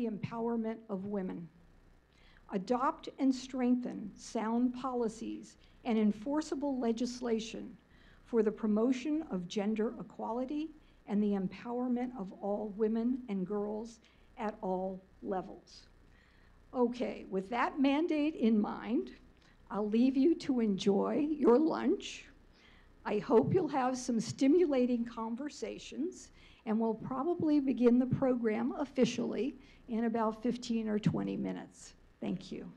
the empowerment of women. Adopt and strengthen sound policies and enforceable legislation for the promotion of gender equality and the empowerment of all women and girls at all levels. Okay, with that mandate in mind, I'll leave you to enjoy your lunch. I hope you'll have some stimulating conversations, and we'll probably begin the program officially in about 15 or 20 minutes. Thank you.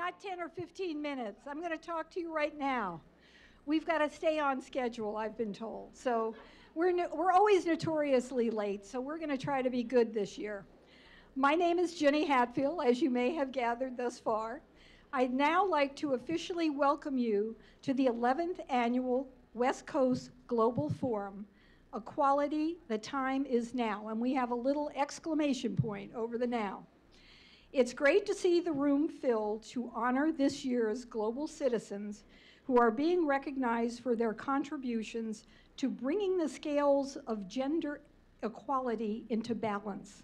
not 10 or 15 minutes. I'm going to talk to you right now. We've got to stay on schedule, I've been told. So we're always notoriously late, so we're going to try to be good this year. My name is Jenny Hatfield, as you may have gathered thus far. I'd now like to officially welcome you to the 11th Annual West Coast Global Forum, Equality, the Time is Now. And we have a little exclamation point over the now. It's great to see the room filled to honor this year's global citizens who are being recognized for their contributions to bringing the scales of gender equality into balance.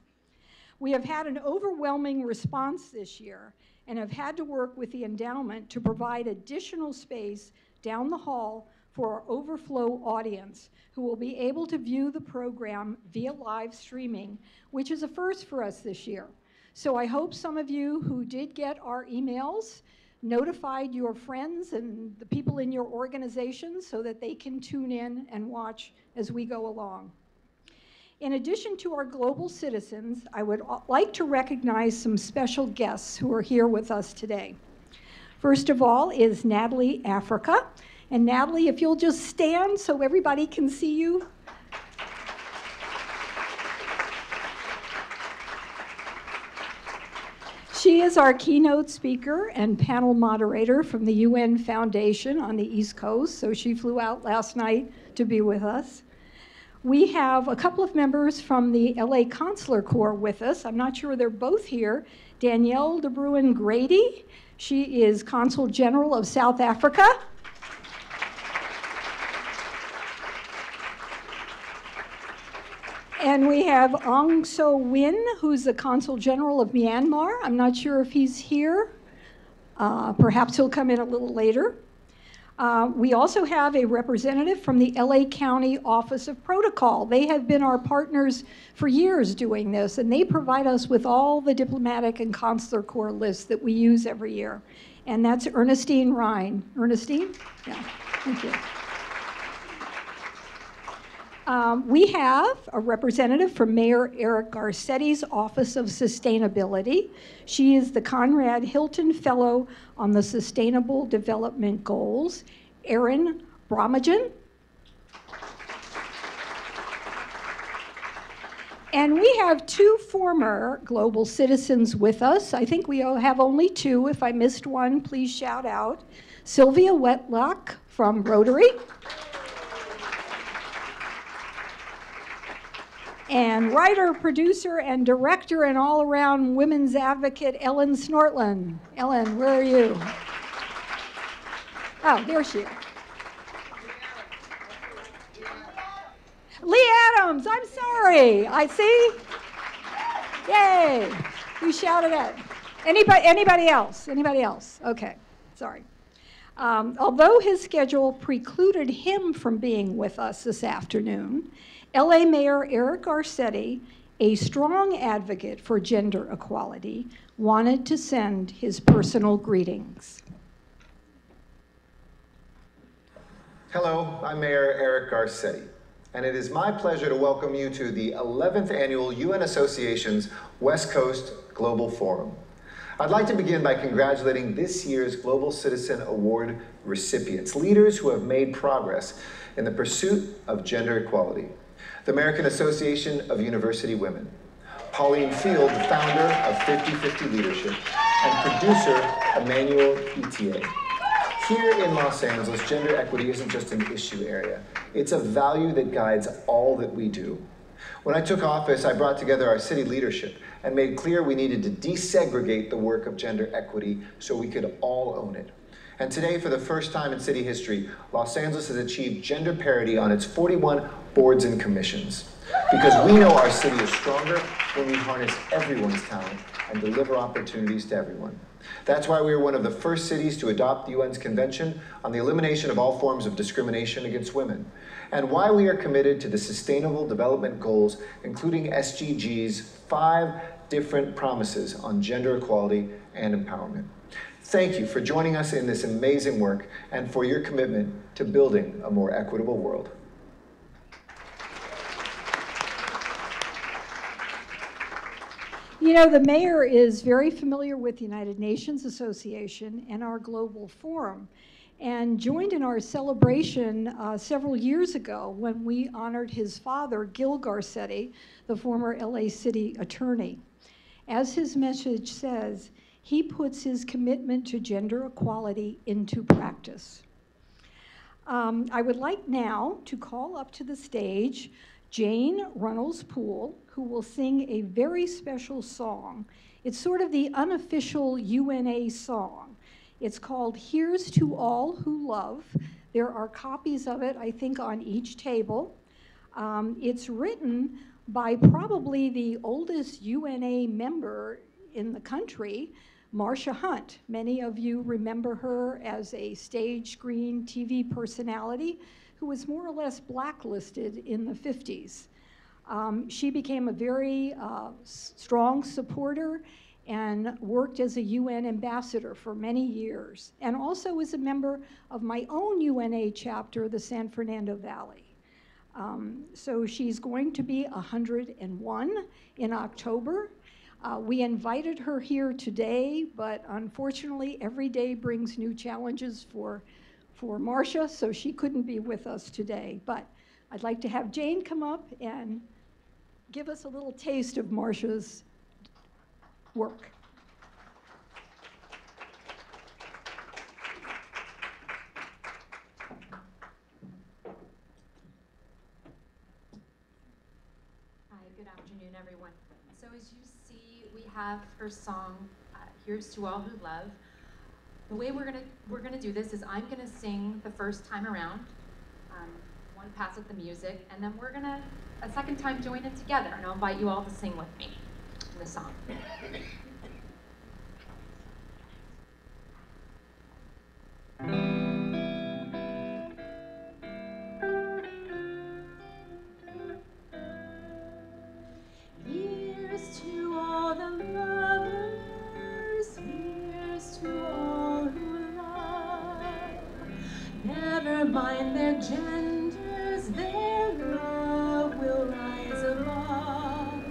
We have had an overwhelming response this year and have had to work with the endowment to provide additional space down the hall for our overflow audience, who will be able to view the program via live streaming, which is a first for us this year. So I hope some of you who did get our emails notified your friends and the people in your organization so that they can tune in and watch as we go along. In addition to our global citizens, I would like to recognize some special guests who are here with us today. First of all is Natalie Africa. And Natalie, if you'll just stand so everybody can see you. She is our keynote speaker and panel moderator from the UN Foundation on the East Coast, so she flew out last night to be with us. We have a couple of members from the LA Consular Corps with us. I'm not sure they're both here. Danielle de Bruin Grady, she is Consul General of South Africa. And we have Aung So Win, who's the Consul General of Myanmar. I'm not sure if he's here. Perhaps he'll come in a little later. We also have a representative from the LA County Office of Protocol. They have been our partners for years doing this, and they provide us with all the diplomatic and consular corps lists that we use every year. And that's Ernestine Ryan. Ernestine? Yeah, thank you. We have a representative from Mayor Eric Garcetti's Office of Sustainability. She is the Conrad Hilton Fellow on the Sustainable Development Goals, Erin Bromagen. And we have two former global citizens with us. I think we have only two. If I missed one, please shout out. Sylvia Wetlock from Rotary. And writer, producer, and director, and all-around women's advocate, Ellen Snortland. Ellen, where are you? Oh, there she is. Lee Adams, I'm sorry. I see. Yay. We shouted at. Anybody else? Anybody else? Okay, sorry. Although his schedule precluded him from being with us this afternoon, LA Mayor Eric Garcetti, a strong advocate for gender equality, wanted to send his personal greetings. Hello, I'm Mayor Eric Garcetti, and it is my pleasure to welcome you to the 11th Annual UN Association's West Coast Global Forum. I'd like to begin by congratulating this year's Global Citizen Award recipients, leaders who have made progress in the pursuit of gender equality. The American Association of University Women, Pauline Field, the founder of 50/50 Leadership, and producer Emmanuel Itier. Here in Los Angeles, gender equity isn't just an issue area. It's a value that guides all that we do. When I took office, I brought together our city leadership and made clear we needed to desegregate the work of gender equity so we could all own it. And today, for the first time in city history, Los Angeles has achieved gender parity on its 41 boards and commissions. Because we know our city is stronger when we harness everyone's talent and deliver opportunities to everyone. That's why we are one of the first cities to adopt the UN's Convention on the Elimination of All Forms of Discrimination Against Women, and why we are committed to the Sustainable Development Goals, including SDG's 5 different promises on gender equality and empowerment. Thank you for joining us in this amazing work and for your commitment to building a more equitable world. You know, the mayor is very familiar with the United Nations Association and our Global Forum, and joined in our celebration several years ago when we honored his father, Gil Garcetti, the former LA City attorney. As his message says, he puts his commitment to gender equality into practice. I would like now to call up to the stage Jane Runnels-Poole, who will sing a very special song. It's sort of the unofficial UNA song. It's called Here's to All Who Love. There are copies of it, I think, on each table. It's written by probably the oldest UNA member in the country, Marcia Hunt. Many of you remember her as a stage, screen, TV personality who was more or less blacklisted in the 50s. She became a very strong supporter and worked as a UN ambassador for many years, and also was a member of my own UNA chapter, the San Fernando Valley. So she's going to be 101 in October. We invited her here today, but unfortunately every day brings new challenges for Marcia, so she couldn't be with us today. But I'd like to have Jane come up and give us a little taste of Marcia's work. Hi, good afternoon, everyone. So as you see, we have her song, Here's to All Who Love. The way we're gonna do this is I'm gonna sing the first time around, one pass at the music, and then we're gonna, a second time, join it together, and I'll invite you all to sing with me in the song. Here's to all the lovers, here's to all who love. Never mind their genders, their love will rise above.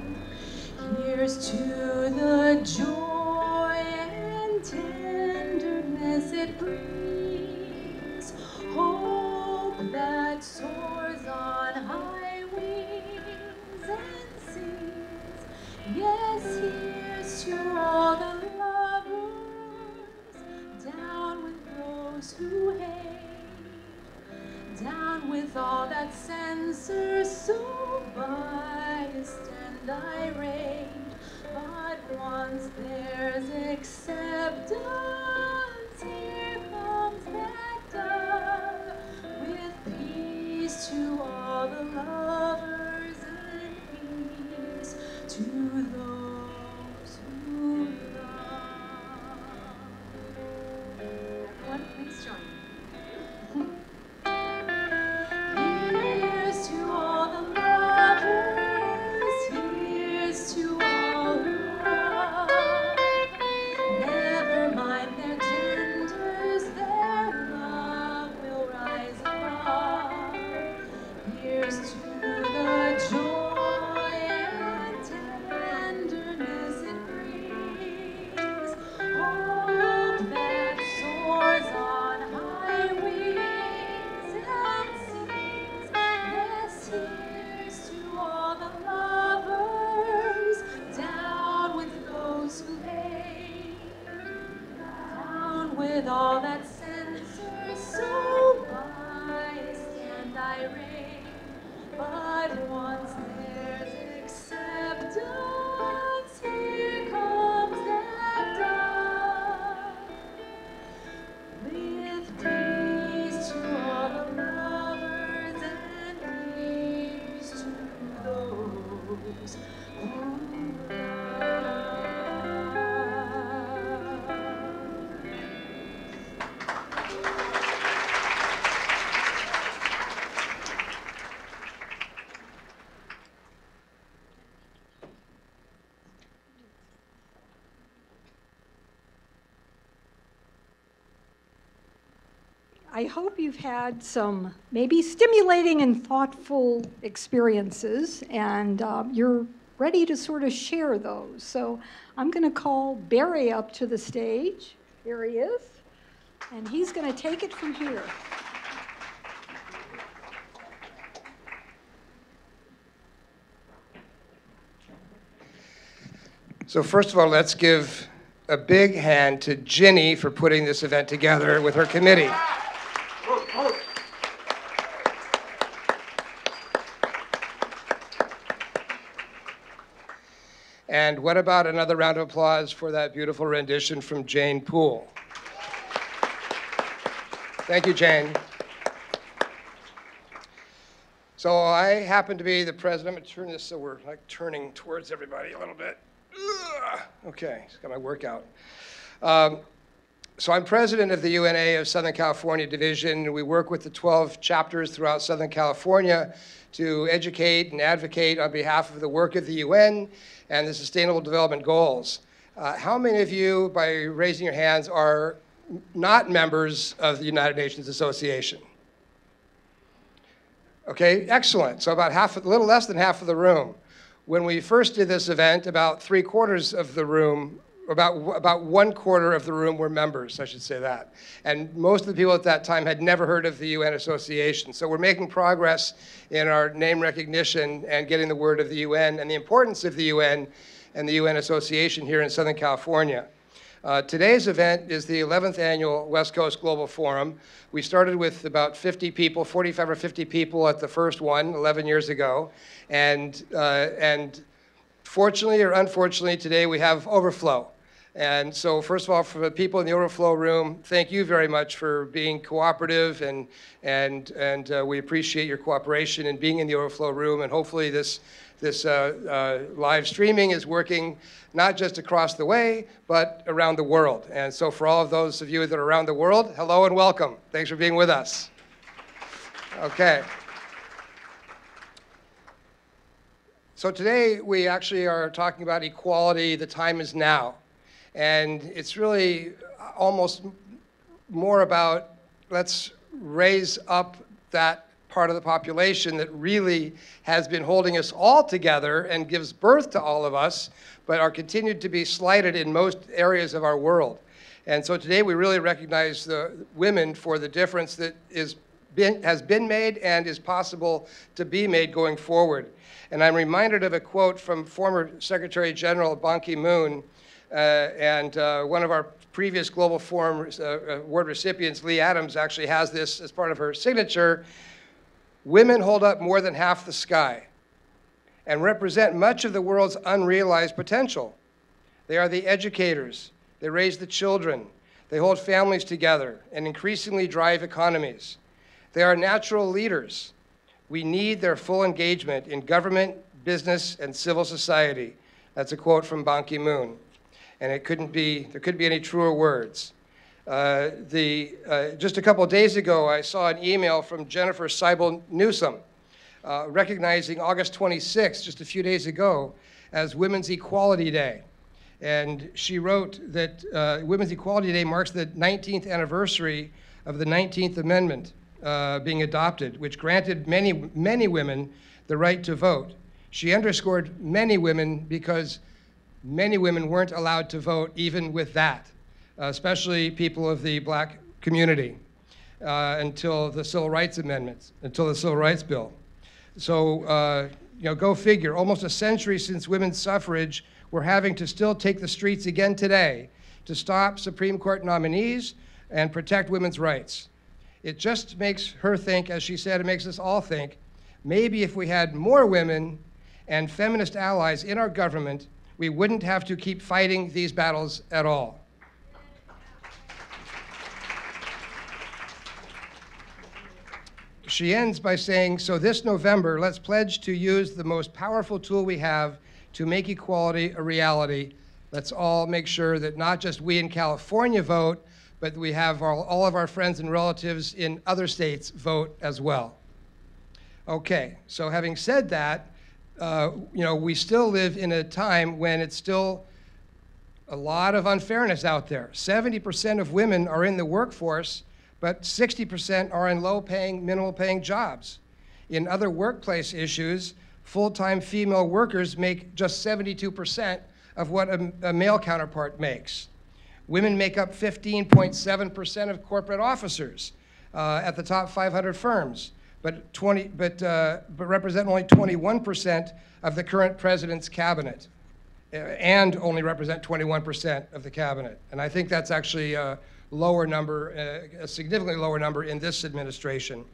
Here's to the joy and tenderness it brings, hope that soars on high wings and sings. Yes, here's to all the lovers, down with those who hate, down with all that censors so biased and irate. But once there's acceptance, here comes that dove, with peace to all the lovers and peace to those who love. Everyone, please join me. Here's to all the lovers, here's to all who love. Never mind their genders, their love will rise above. Here's to the joy and tenderness it brings, hope that soars on high wings and sings. Yes, here's to all the lovers, down with those who hate, down with all that censors so biased and irate. But once there's acceptance, here comes that dove, with peace to all the lovers and peace to those who love. I hope you've had some maybe stimulating and thoughtful experiences, and you're ready to sort of share those. So I'm going to call Barry up to the stage. Here he is. And he's going to take it from here. So first of all, let's give a big hand to Ginny for putting this event together with her committee. And what about another round of applause for that beautiful rendition from Jane Poole? Thank you, Jane. So I happen to be the president. I'm going to turn this so we're like turning towards everybody a little bit. Okay, just got my workout. So I'm president of the UNA of Southern California Division. We work with the 12 chapters throughout Southern California to educate and advocate on behalf of the work of the UN and the Sustainable Development Goals. How many of you, by raising your hands, are not members of the United Nations Association? Okay, excellent. So about half, a little less than half of the room. When we first did this event, about 3/4 of the room, about 1/4 of the room were members, I should say that. And most of the people at that time had never heard of the UN Association. So we're making progress in our name recognition and getting the word of the UN and the importance of the UN and the UN Association here in Southern California. Today's event is the 11th annual West Coast Global Forum. We started with about 50 people, 45 or 50 people at the first one 11 years ago. And fortunately or unfortunately, today we have overflow. And so first of all, for the people in the overflow room, thank you very much for being cooperative, and we appreciate your cooperation in being in the overflow room. And hopefully this live streaming is working not just across the way, but around the world. And so for all of those of you that are around the world, hello and welcome. Thanks for being with us. Okay. So today we actually are talking about equality. The time is now. And it's really almost more about let's raise up that part of the population that really has been holding us all together and gives birth to all of us, but are continued to be slighted in most areas of our world. And so today we really recognize the women for the difference that has been made and is possible to be made going forward. And I'm reminded of a quote from former Secretary General Ban Ki-moon and one of our previous Global Forum award recipients, Lee Adams, actually has this as part of her signature. Women hold up more than half the sky and represent much of the world's unrealized potential. They are the educators. They raise the children. They hold families together and increasingly drive economies. They are natural leaders. We need their full engagement in government, business, and civil society. That's a quote from Ban Ki-moon. And there couldn't be any truer words. Just a couple of days ago, I saw an email from Jennifer Seibel Newsom recognizing August 26th, just a few days ago, as Women's Equality Day. And she wrote that Women's Equality Day marks the 19th anniversary of the 19th Amendment being adopted, which granted many women the right to vote. She underscored many women because many women weren't allowed to vote even with that, especially people of the black community, until the Civil Rights Amendments, until the Civil Rights Bill. So, go figure, almost a century since women's suffrage, we're having to still take the streets again today to stop Supreme Court nominees and protect women's rights. It just makes her think, as she said, it makes us all think, maybe if we had more women and feminist allies in our government, we wouldn't have to keep fighting these battles at all. She ends by saying, so this November, let's pledge to use the most powerful tool we have to make equality a reality. Let's all make sure that not just we in California vote, but we have all of our friends and relatives in other states vote as well. Okay, so having said that, we still live in a time when it's still a lot of unfairness out there. 70% of women are in the workforce, but 60% are in low-paying, minimal-paying jobs. In other workplace issues, full-time female workers make just 72% of what a male counterpart makes. Women make up 15.7% of corporate officers at the top 500 firms, but represent only 21% of the current president's cabinet, and only represent 21% of the cabinet. And I think that's actually a lower number, a significantly lower number in this administration.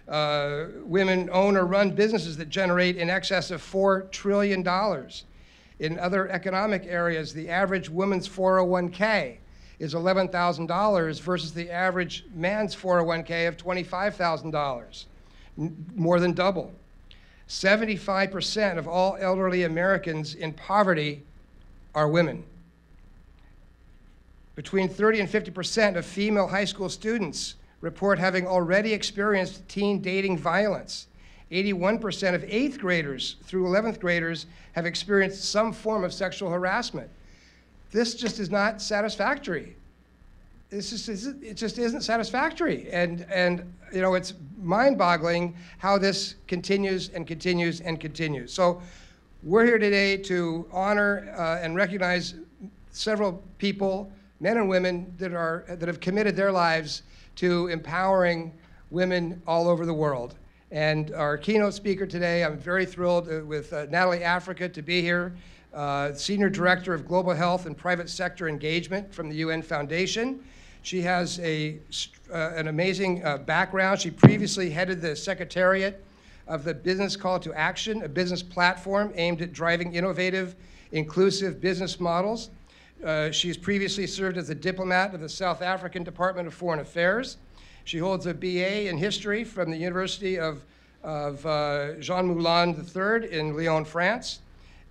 Women own or run businesses that generate in excess of $4 trillion. In other economic areas, the average woman's 401k is $11,000 versus the average man's 401k of $25,000, more than double. 75% of all elderly Americans in poverty are women. Between 30 and 50% of female high school students report having already experienced teen dating violence. 81% of 8th graders through 11th graders have experienced some form of sexual harassment. This just is not satisfactory. It just isn't satisfactory. And you know, it's mind-boggling how this continues and continues and continues. So we're here today to honor and recognize several people, men and women, that have committed their lives to empowering women all over the world. And our keynote speaker today, I'm very thrilled with Natalie Africa to be here, Senior Director of Global Health and Private Sector Engagement from the UN Foundation. She has an amazing background. She previously headed the Secretariat of the Business Call to Action, a business platform aimed at driving innovative, inclusive business models. She's previously served as a diplomat of the South African Department of Foreign Affairs. She holds a BA in history from the University of Jean Moulin III in Lyon, France,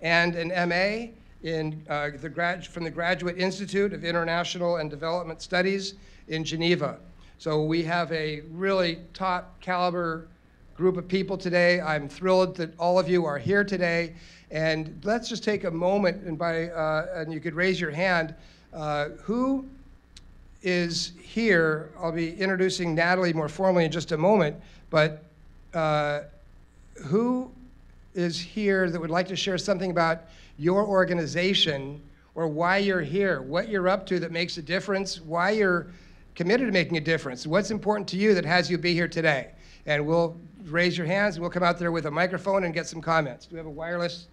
and an MA from the Graduate Institute of International and Development Studies in Geneva. So we have a really top caliber group of people today. I'm thrilled that all of you are here today. And let's just take a moment, and you could raise your hand. Who is here? I'll be introducing Natalie more formally in just a moment, but who is here that would like to share something about your organization or why you're here, what you're up to that makes a difference, why you're committed to making a difference, what's important to you that has you be here today? And we'll raise your hands, and we'll come out there with a microphone and get some comments. Do we have a wireless?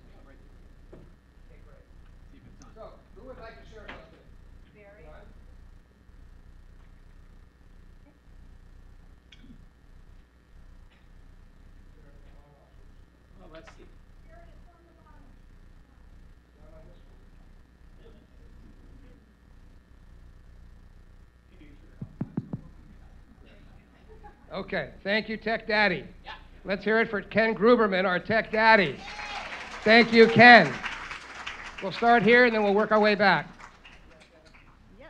Okay, thank you, Tech Daddy. Yeah. Let's hear it for Ken Gruberman, our Tech Daddy. Thank you, Ken. We'll start here and then we'll work our way back. Yes.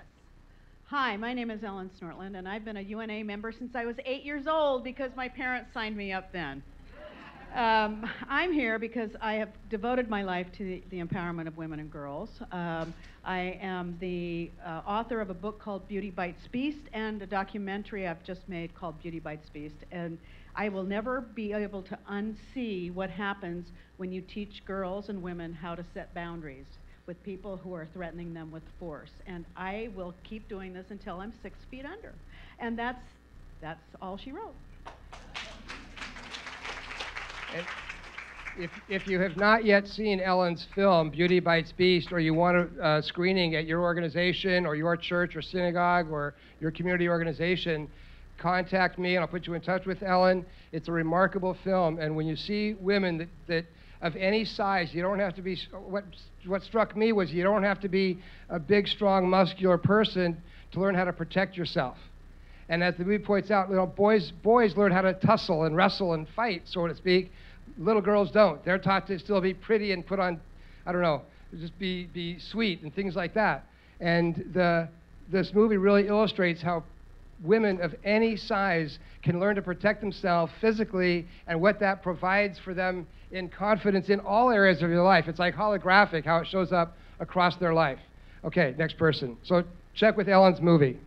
Hi, my name is Ellen Snortland, and I've been a UNA member since I was 8 years old because my parents signed me up then. I'm here because I have devoted my life to the empowerment of women and girls. I am the author of a book called Beauty Bites Beast and a documentary I've just made called Beauty Bites Beast. And I will never be able to unsee what happens when you teach girls and women how to set boundaries with people who are threatening them with force. And I will keep doing this until I'm 6 feet under. And that's all she wrote. If you have not yet seen Ellen's film, Beauty Bites Beast, or you want a screening at your organization or your church or synagogue or your community organization, contact me and I'll put you in touch with Ellen. It's a remarkable film, and when you see women that of any size, you don't have to be, what struck me was you don't have to be a big, strong, muscular person to learn how to protect yourself. And as the movie points out, you know, boys learn how to tussle and wrestle and fight, so to speak. Little girls don't. They're taught to still be pretty and put on, I don't know, just be sweet and things like that. And this movie really illustrates how women of any size can learn to protect themselves physically and what that provides for them in confidence in all areas of your life. It's like holographic how it shows up across their life. Okay, next person. So check with Ellen's movie.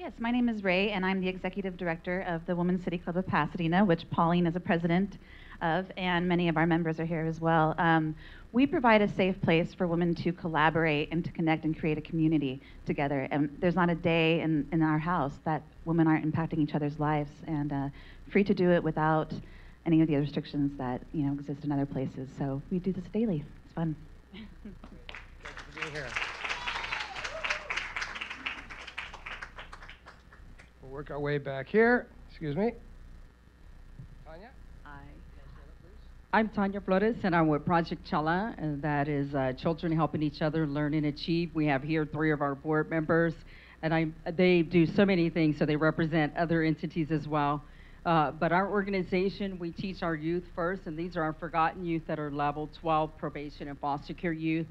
Yes, my name is Ray, and I'm the Executive Director of the Women's City Club of Pasadena, which Pauline is a president of, and many of our members are here as well. We provide a safe place for women to collaborate and to connect and create a community together. And there's not a day in our house that women aren't impacting each other's lives, and free to do it without any of the restrictions that exist in other places. So we do this daily. It's fun. Thank you for being here. We'll work our way back here. Excuse me. Tanya? I'm Tanya Flores, and I'm with Project Chala, and that is children helping each other learn and achieve. We have here 3 of our board members, and they do so many things, so they represent other entities as well. But our organization, we teach our youth first, and these are our forgotten youth that are level 12 probation and foster care youth.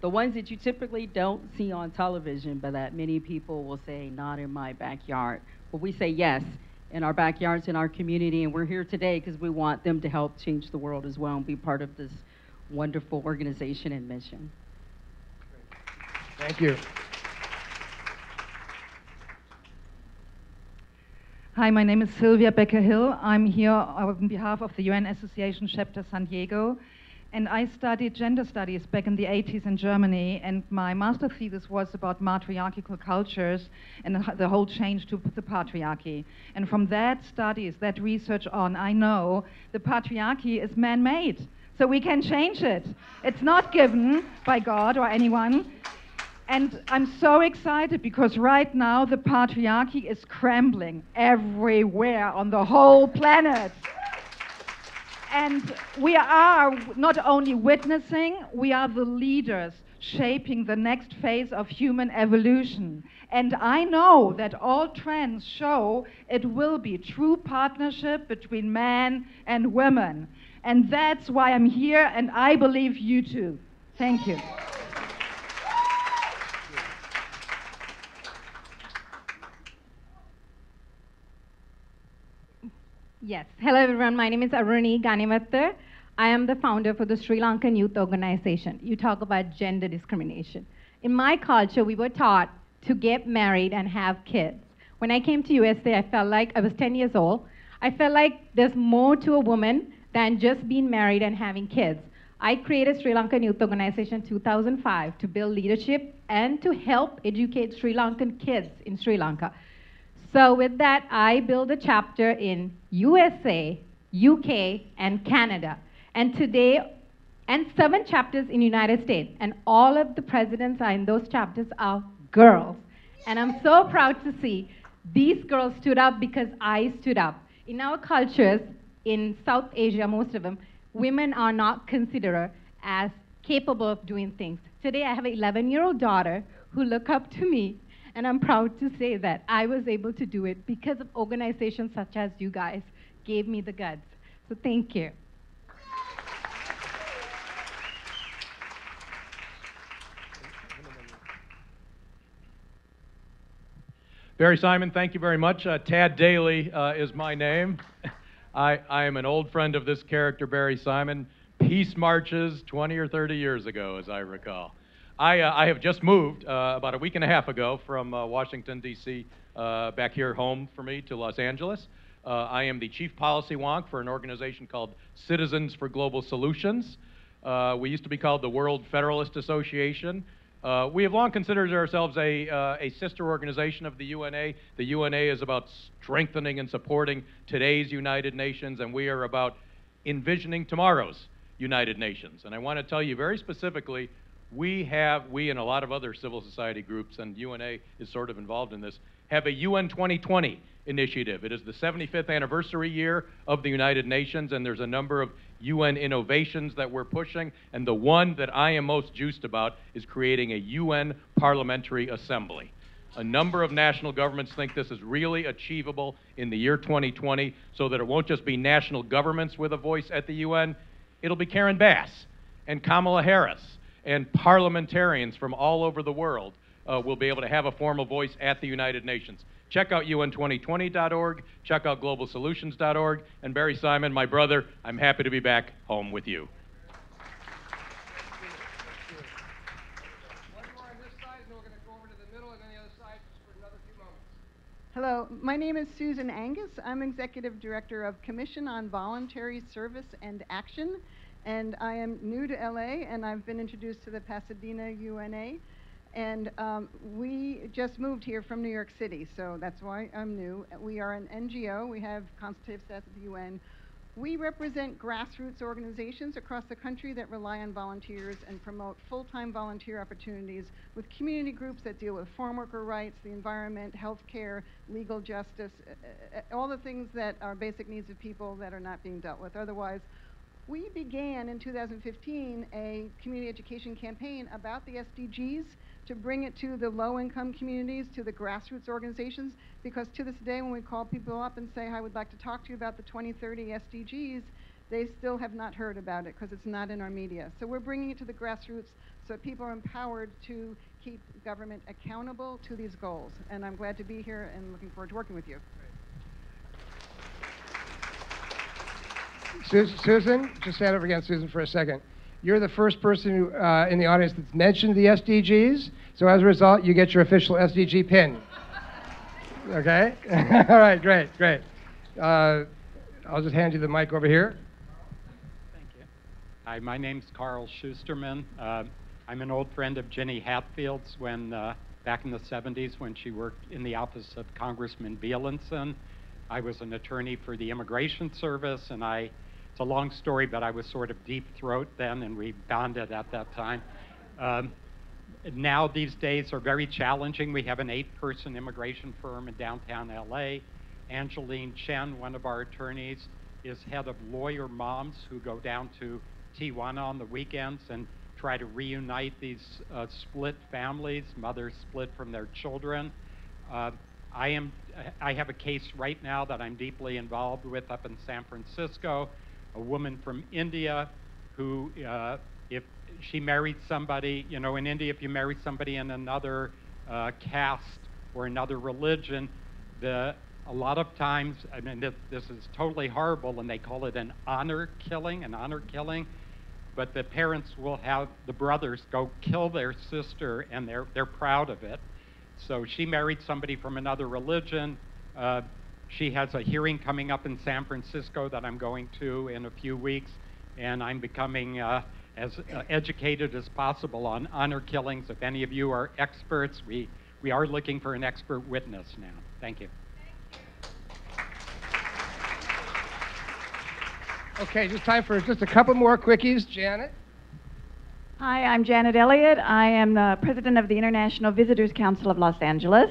The ones that you typically don't see on television, but that many people will say, not in my backyard. But we say yes, in our backyards, in our community, and we're here today because we want them to help change the world as well and be part of this wonderful organization and mission. Thank you. Hi, my name is Sylvia Becker-Hill. I'm here on behalf of the UN Association Chapter San Diego, and I studied gender studies back in the 80s in Germany, and my master thesis was about matriarchal cultures and the whole change to the patriarchy. And from that studies, that research on, I know the patriarchy is man-made, so we can change it. It's not given by God or anyone. And I'm so excited because right now the patriarchy is crumbling everywhere on the whole planet. And we are not only witnessing, we are the leaders shaping the next phase of human evolution. And I know that all trends show it will be true partnership between men and women. And that's why I'm here, and I believe you too. Thank you. Yes. Hello, everyone. My name is Aruni Ganivattar. I am the founder for the Sri Lankan Youth Organization. You talk about gender discrimination. In my culture, we were taught to get married and have kids. When I came to USA, I felt like I was 10 years old. I felt like there's more to a woman than just being married and having kids. I created Sri Lankan Youth Organization in 2005 to build leadership and to help educate Sri Lankan kids in Sri Lanka. So with that, I built a chapter in USA, UK, and Canada. And today, and 7 chapters in United States. And all of the presidents are in those chapters are girls. And I'm so proud to see these girls stood up because I stood up. In our cultures, in South Asia, most of them, women are not considered as capable of doing things. Today, I have an 11-year-old daughter who look up to me. And I'm proud to say that I was able to do it because of organizations such as you guys gave me the guts. So thank you. Barry Simon, thank you very much. Tad Daly is my name. I am an old friend of this character, Barry Simon. Peace marches 20 or 30 years ago, as I recall. I have just moved about a week and a half ago from Washington, D.C., back here home for me to Los Angeles. I am the chief policy wonk for an organization called Citizens for Global Solutions. We used to be called the World Federalist Association. We have long considered ourselves a sister organization of the UNA. The UNA is about strengthening and supporting today's United Nations, and we are about envisioning tomorrow's United Nations. And I want to tell you very specifically, we and a lot of other civil society groups, and UNA is sort of involved in this, have a UN 2020 initiative. It is the 75th anniversary year of the United Nations, and there's a number of UN innovations that we're pushing, and the one that I am most juiced about is creating a UN Parliamentary Assembly. A number of national governments think this is really achievable in the year 2020, so that it won't just be national governments with a voice at the UN, it'll be Karen Bass and Kamala Harris and parliamentarians from all over the world will be able to have a formal voice at the United Nations. Check out UN2020.org, check out globalsolutions.org, and Barry Simon, my brother, I'm happy to be back home with you. One more on this side, and then we're going to go over to the middle, and then the other side just for another few moments. Hello, my name is Susan Angus. I'm Executive Director of Commission on Voluntary Service and Action, and I am new to LA, and I've been introduced to the Pasadena UNA, and we just moved here from New York City, so that's why I'm new. We are an NGO. We have consultative staff at the UN. We represent grassroots organizations across the country that rely on volunteers and promote full-time volunteer opportunities with community groups that deal with farm worker rights, the environment, healthcare, legal justice, all the things that are basic needs of people that are not being dealt with otherwise. We began in 2015 a community education campaign about the SDGs to bring it to the low-income communities, to the grassroots organizations, because to this day when we call people up and say, I would like to talk to you about the 2030 SDGs, they still have not heard about it because it's not in our media. So we're bringing it to the grassroots so that people are empowered to keep government accountable to these goals. And I'm glad to be here and looking forward to working with you. Susan, just stand up again, Susan, for a second. You're the first person who, in the audience that's mentioned the SDGs, so as a result, you get your official SDG pin. Okay? All right, great, great. I'll just hand you the mic over here. Thank you. Hi, my name's Carl Schusterman. I'm an old friend of Jenny Hatfield's when, back in the 70s when she worked in the office of Congressman Bielenson. I was an attorney for the Immigration Service, and it's a long story, but I was sort of deep throat then, and we bonded at that time. Now these days are very challenging. We have an 8-person immigration firm in downtown LA. Angeline Chen, one of our attorneys, is head of Lawyer Moms, who go down to Tijuana on the weekends and try to reunite these split families, mothers split from their children. I have a case right now that I'm deeply involved with up in San Francisco, a woman from India who, if she married somebody, you know, in India, if you marry somebody in another caste or another religion, a lot of times, I mean, this is totally horrible, and they call it an honor killing, but the parents will have the brothers go kill their sister, and they're proud of it. So she married somebody from another religion. She has a hearing coming up in San Francisco that I'm going to in a few weeks, and I'm becoming as educated as possible on honor killings. If any of you are experts, we are looking for an expert witness now. Thank you. Okay, just time for just a couple more quickies. Janet? Hi, I'm Janet Elliott. I am the president of the International Visitors Council of Los Angeles.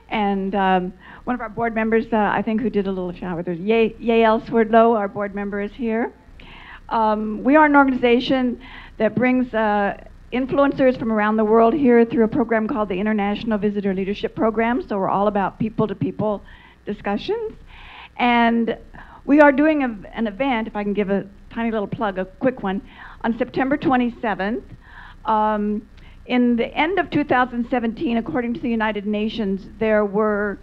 And one of our board members, I think, who did a little shower, there's Yael Swerdlow, our board member, is here. We are an organization that brings influencers from around the world here through a program called the International Visitor Leadership Program. So we're all about people-to-people discussions. And we are doing an event, if I can give a tiny little plug, a quick one, on September 27th. In the end of 2017, according to the United Nations, there were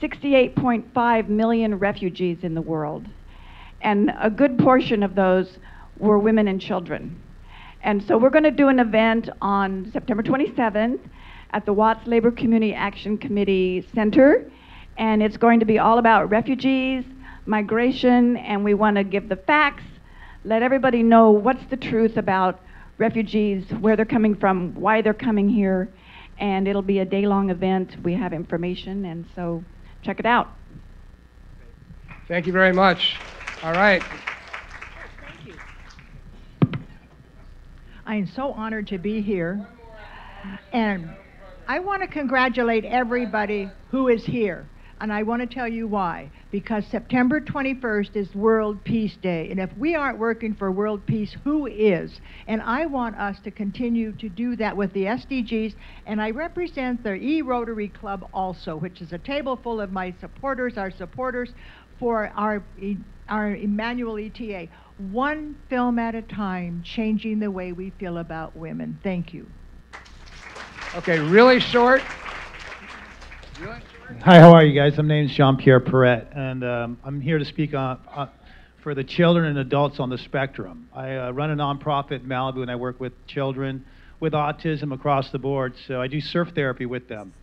68.5 million refugees in the world. And a good portion of those were women and children. And so we're going to do an event on September 27th at the Watts Labor Community Action Committee Center. And it's going to be all about refugees, migration, and we want to give the facts, let everybody know what's the truth about refugees, where they're coming from, why they're coming here, and it'll be a day-long event. We have information, and so check it out. Thank you very much. All right. Thank you. I am so honored to be here, and I want to congratulate everybody who is here. And I want to tell you why. Because September 21st is World Peace Day. And if we aren't working for world peace, who is? And I want us to continue to do that with the SDGs. And I represent the E-Rotary Club also, which is a table full of my supporters, our supporters for our Emmanuel Itier. One film at a time, changing the way we feel about women. Thank you. Okay, really short. Hi, how are you guys? My name is Jean-Pierre Perret, and I'm here to speak for the children and adults on the spectrum. I run a nonprofit in Malibu, and I work with children with autism across the board, so I do surf therapy with them.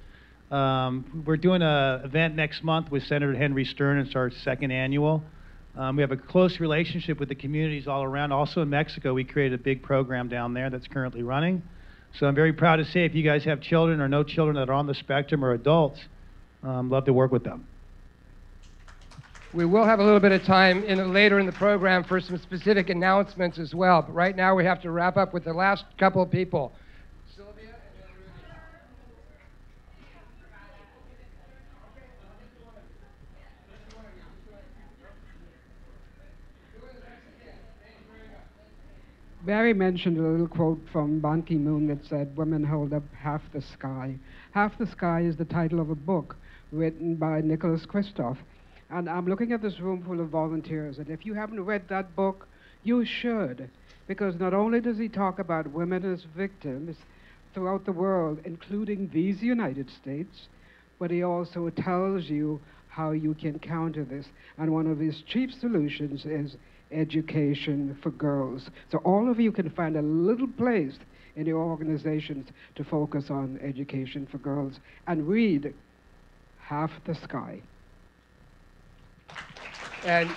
We're doing an event next month with Senator Henry Stern. It's our second annual. We have a close relationship with the communities all around. Also in Mexico, we created a big program down there that's currently running. So I'm very proud to say if you guys have children or know children that are on the spectrum or adults, love to work with them. We will have a little bit of time later in the program for some specific announcements as well. But right now we have to wrap up with the last couple of people. Barry mentioned a little quote from Ban Ki-moon that said, "Women hold up half the sky." Half the Sky is the title of a book written by Nicholas Kristof. And I'm looking at this room full of volunteers, and if you haven't read that book, you should, because not only does he talk about women as victims throughout the world, including these United States, but he also tells you how you can counter this. And one of his chief solutions is education for girls. So all of you can find a little place in your organizations to focus on education for girls and read Half the Sky. And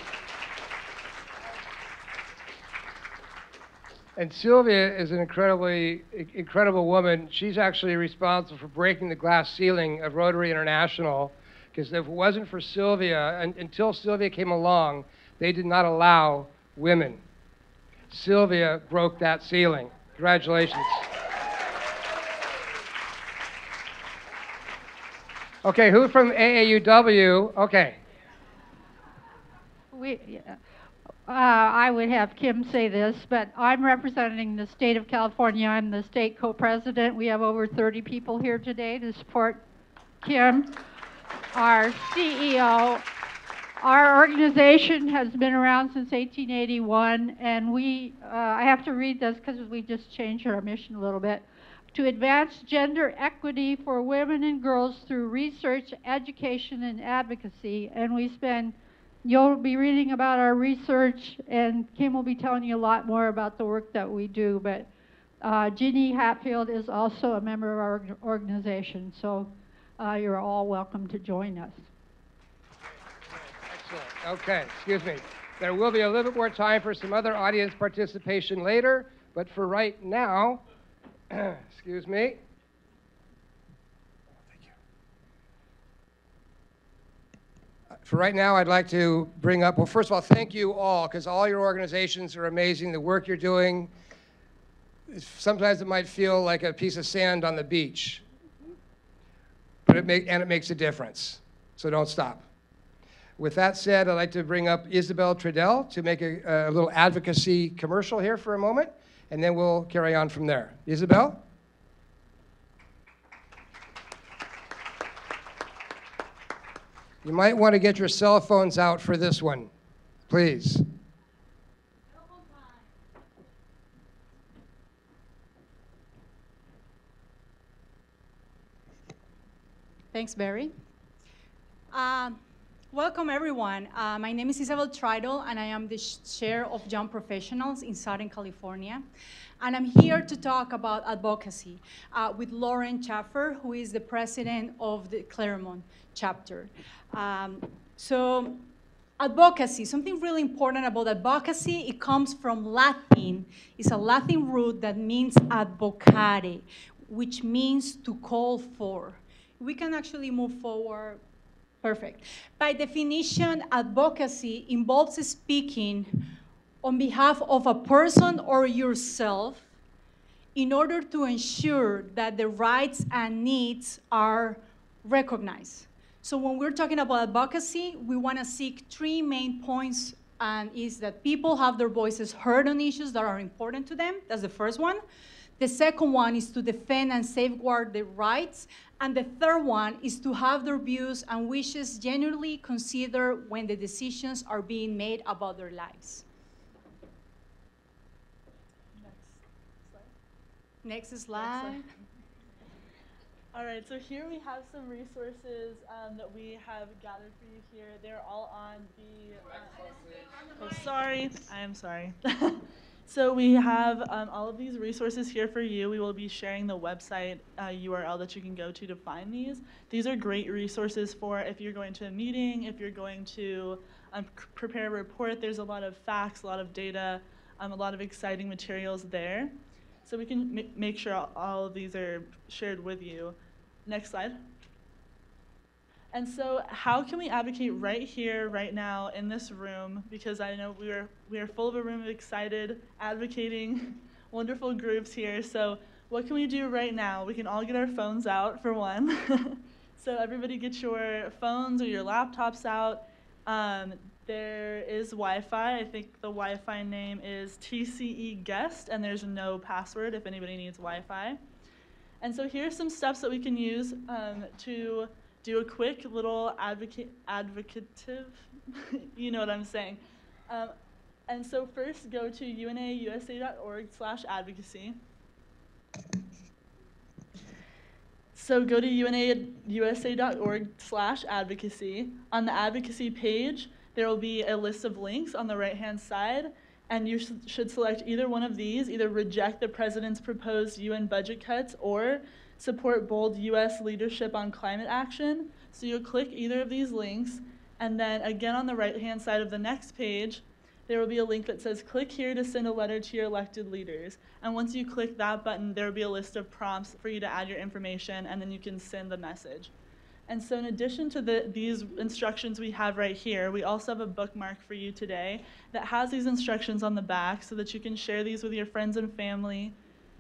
Sylvia is an incredible woman. She's actually responsible for breaking the glass ceiling of Rotary International, because if it wasn't for Sylvia, until Sylvia came along, they did not allow women. Sylvia broke that ceiling. Congratulations. Okay, who from AAUW? Okay. I would have Kim say this, but I'm representing the state of California. I'm the state co-president. We have over 30 people here today to support Kim, our CEO. Our organization has been around since 1881, and I have to read this because we just changed our mission a little bit. To advance gender equity for women and girls through research, education, and advocacy. And you'll be reading about our research, and Kim will be telling you a lot more about the work that we do. But Jeannie Hatfield is also a member of our organization, so you're all welcome to join us. Excellent. Okay, excuse me. There will be a little bit more time for some other audience participation later, but for right now, excuse me. For right now, I'd like to bring up, well, first of all, thank you all, because all your organizations are amazing. The work you're doing, sometimes it might feel like a piece of sand on the beach, but it makes a difference, so don't stop. With that said, I'd like to bring up Isabel Tredell to make a little advocacy commercial here for a moment, and then we'll carry on from there. Isabel? You might want to get your cell phones out for this one, please. Thanks, Barry. Welcome, everyone. My name is Isabel Tridel, and I am the chair of Young Professionals in Southern California. And I'm here to talk about advocacy with Lauren Schaffer, who is the president of the Claremont chapter. So advocacy, something really important about advocacy, it comes from Latin. It's a Latin root that means advocare, which means to call for. We can actually move forward. Perfect. By definition, advocacy involves speaking on behalf of a person or yourself in order to ensure that the rights and needs are recognized. So when we're talking about advocacy, we want to seek three main points, and is that people have their voices heard on issues that are important to them. That's the first one. The second one is to defend and safeguard their rights. And the third one is to have their views and wishes genuinely considered when the decisions are being made about their lives. Next slide. All right, so here we have some resources that we have gathered for you here. They're all on the, oh, sorry, I am sorry. So we have all of these resources here for you. We will be sharing the website URL that you can go to find these. These are great resources for if you're going to a meeting, if you're going to prepare a report. There's a lot of facts, a lot of data, a lot of exciting materials there. So we can make sure all of these are shared with you. Next slide. And so how can we advocate right here, right now, in this room? Because I know we are full of a room of excited, advocating, wonderful groups here. So what can we do right now? We can all get our phones out, for one. So everybody get your phones or your laptops out. There is Wi-Fi. I think the Wi-Fi name is TCE Guest, and there's no password if anybody needs Wi-Fi. And so here's some steps that we can use to do a quick little advocative, you know what I'm saying. And so first go to unausa.org/advocacy. So go to unausa.org/advocacy. On the advocacy page, there will be a list of links on the right-hand side, and you should select either one of these, either reject the president's proposed UN budget cuts or support bold U.S. leadership on climate action. So you'll click either of these links, and then again on the right-hand side of the next page, there will be a link that says, click here to send a letter to your elected leaders. And once you click that button, there will be a list of prompts for you to add your information, and then you can send the message. And so in addition to these instructions we have right here, we also have a bookmark for you today that has these instructions on the back so that you can share these with your friends and family.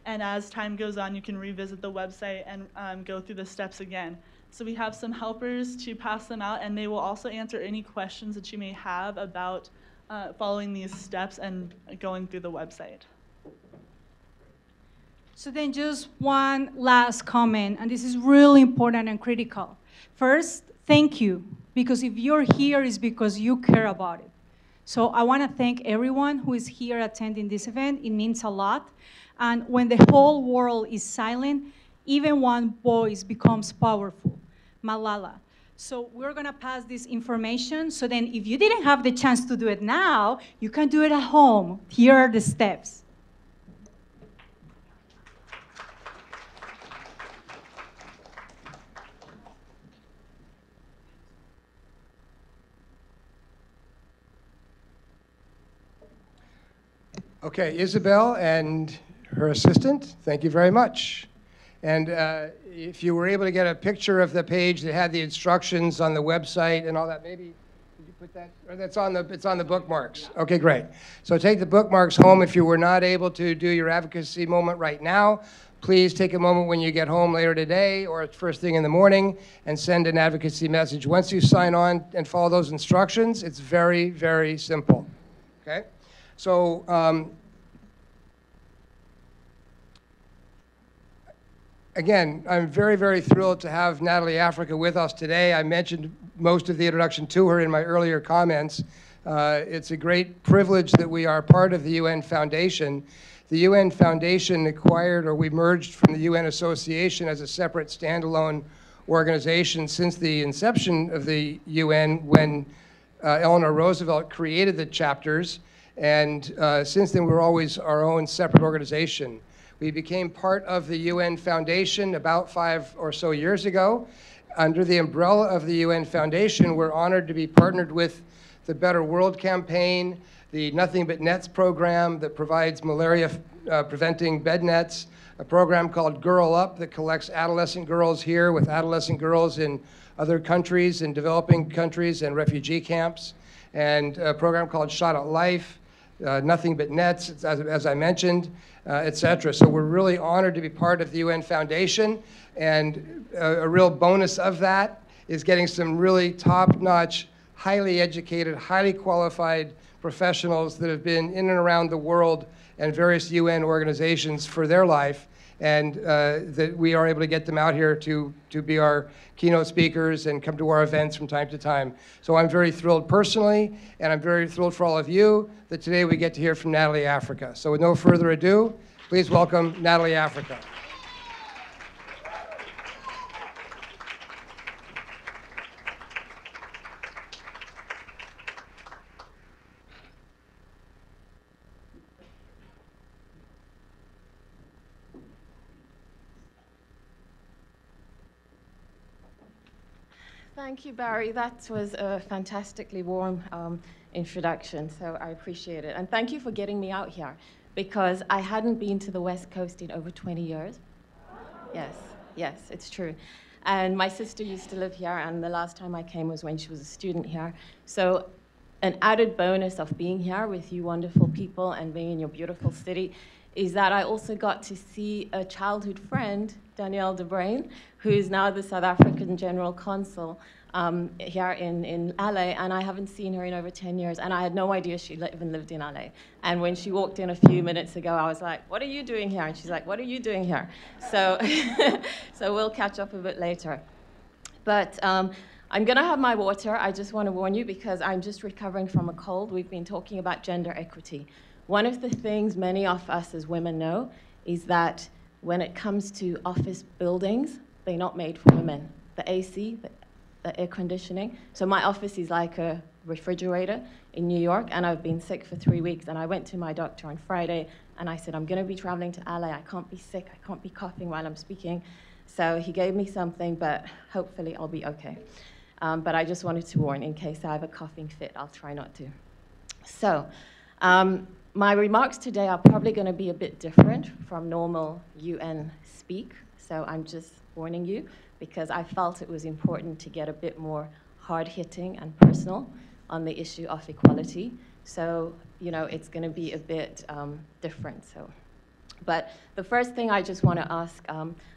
And as time goes on, you can revisit the website and go through the steps again. So we have some helpers to pass them out, and they will also answer any questions that you may have about following these steps and going through the website. So then just one last comment, and this is really important and critical. First, thank you, because if you're here, it's because you care about it. So I want to thank everyone who is here attending this event. It means a lot. And when the whole world is silent, even one voice becomes powerful. Malala. So we're going to pass this information. So then if you didn't have the chance to do it now, you can do it at home. Here are the steps. Okay, Isabel and her assistant, thank you very much. And if you were able to get a picture of the page that had the instructions on the website and all that, maybe did you put that? Or it's on the bookmarks. Okay, great. So take the bookmarks home. If you were not able to do your advocacy moment right now, please take a moment when you get home later today or first thing in the morning and send an advocacy message. Once you sign on and follow those instructions, it's very, very simple. Okay? So again, I'm very, very thrilled to have Natalie Africa with us today. I mentioned most of the introduction to her in my earlier comments. It's a great privilege that we are part of the UN Foundation. The UN Foundation acquired, or we merged from the UN Association as a separate standalone organization since the inception of the UN when Eleanor Roosevelt created the chapters. And since then, we're always our own separate organization. We became part of the UN Foundation about 5 or so years ago. Under the umbrella of the UN Foundation, we're honored to be partnered with the Better World Campaign, the Nothing But Nets program that provides malaria preventing bed nets, a program called Girl Up that collects adolescent girls here with adolescent girls in other countries, in developing countries and refugee camps, and a program called Shot at Life, Nothing But Nets, as I mentioned, et cetera. So we're really honored to be part of the UN Foundation, and a real bonus of that is getting some really top-notch, highly educated, highly qualified professionals that have been in and around the world and various UN organizations for their life, and that we are able to get them out here to be our keynote speakers and come to our events from time to time. So I'm very thrilled personally, and I'm very thrilled for all of you that today we get to hear from Natalie Africa. So with no further ado, please welcome Natalie Africa. Thank you, Barry. That was a fantastically warm introduction, so I appreciate it. And thank you for getting me out here, because I hadn't been to the West Coast in over 20 years. Yes, it's true. And my sister used to live here, and the last time I came was when she was a student here. So an added bonus of being here with you wonderful people and being in your beautiful city is that I also got to see a childhood friend, Danielle de Bruyn, who is now the South African General Consul here in LA, and I haven't seen her in over 10 years, and I had no idea she even lived in LA. And when she walked in a few minutes ago, I was like, what are you doing here? And she's like, what are you doing here? So, so we'll catch up a bit later. But I'm gonna have my water. I just wanna warn you, because I'm just recovering from a cold. We've been talking about gender equity. One of the things many of us as women know is that when it comes to office buildings, they're not made for women. The AC, the air conditioning. So my office is like a refrigerator in New York, and I've been sick for 3 weeks, and I went to my doctor on Friday, and I said, I'm gonna be traveling to LA. I can't be sick, I can't be coughing while I'm speaking. So he gave me something, but hopefully I'll be okay. But I just wanted to warn, in case I have a coughing fit, I'll try not to. So, my remarks today are probably going to be a bit different from normal UN speak, so I'm just warning you, because I felt it was important to get a bit more hard-hitting and personal on the issue of equality. So, you know, it's going to be a bit different. But the first thing I just want to ask,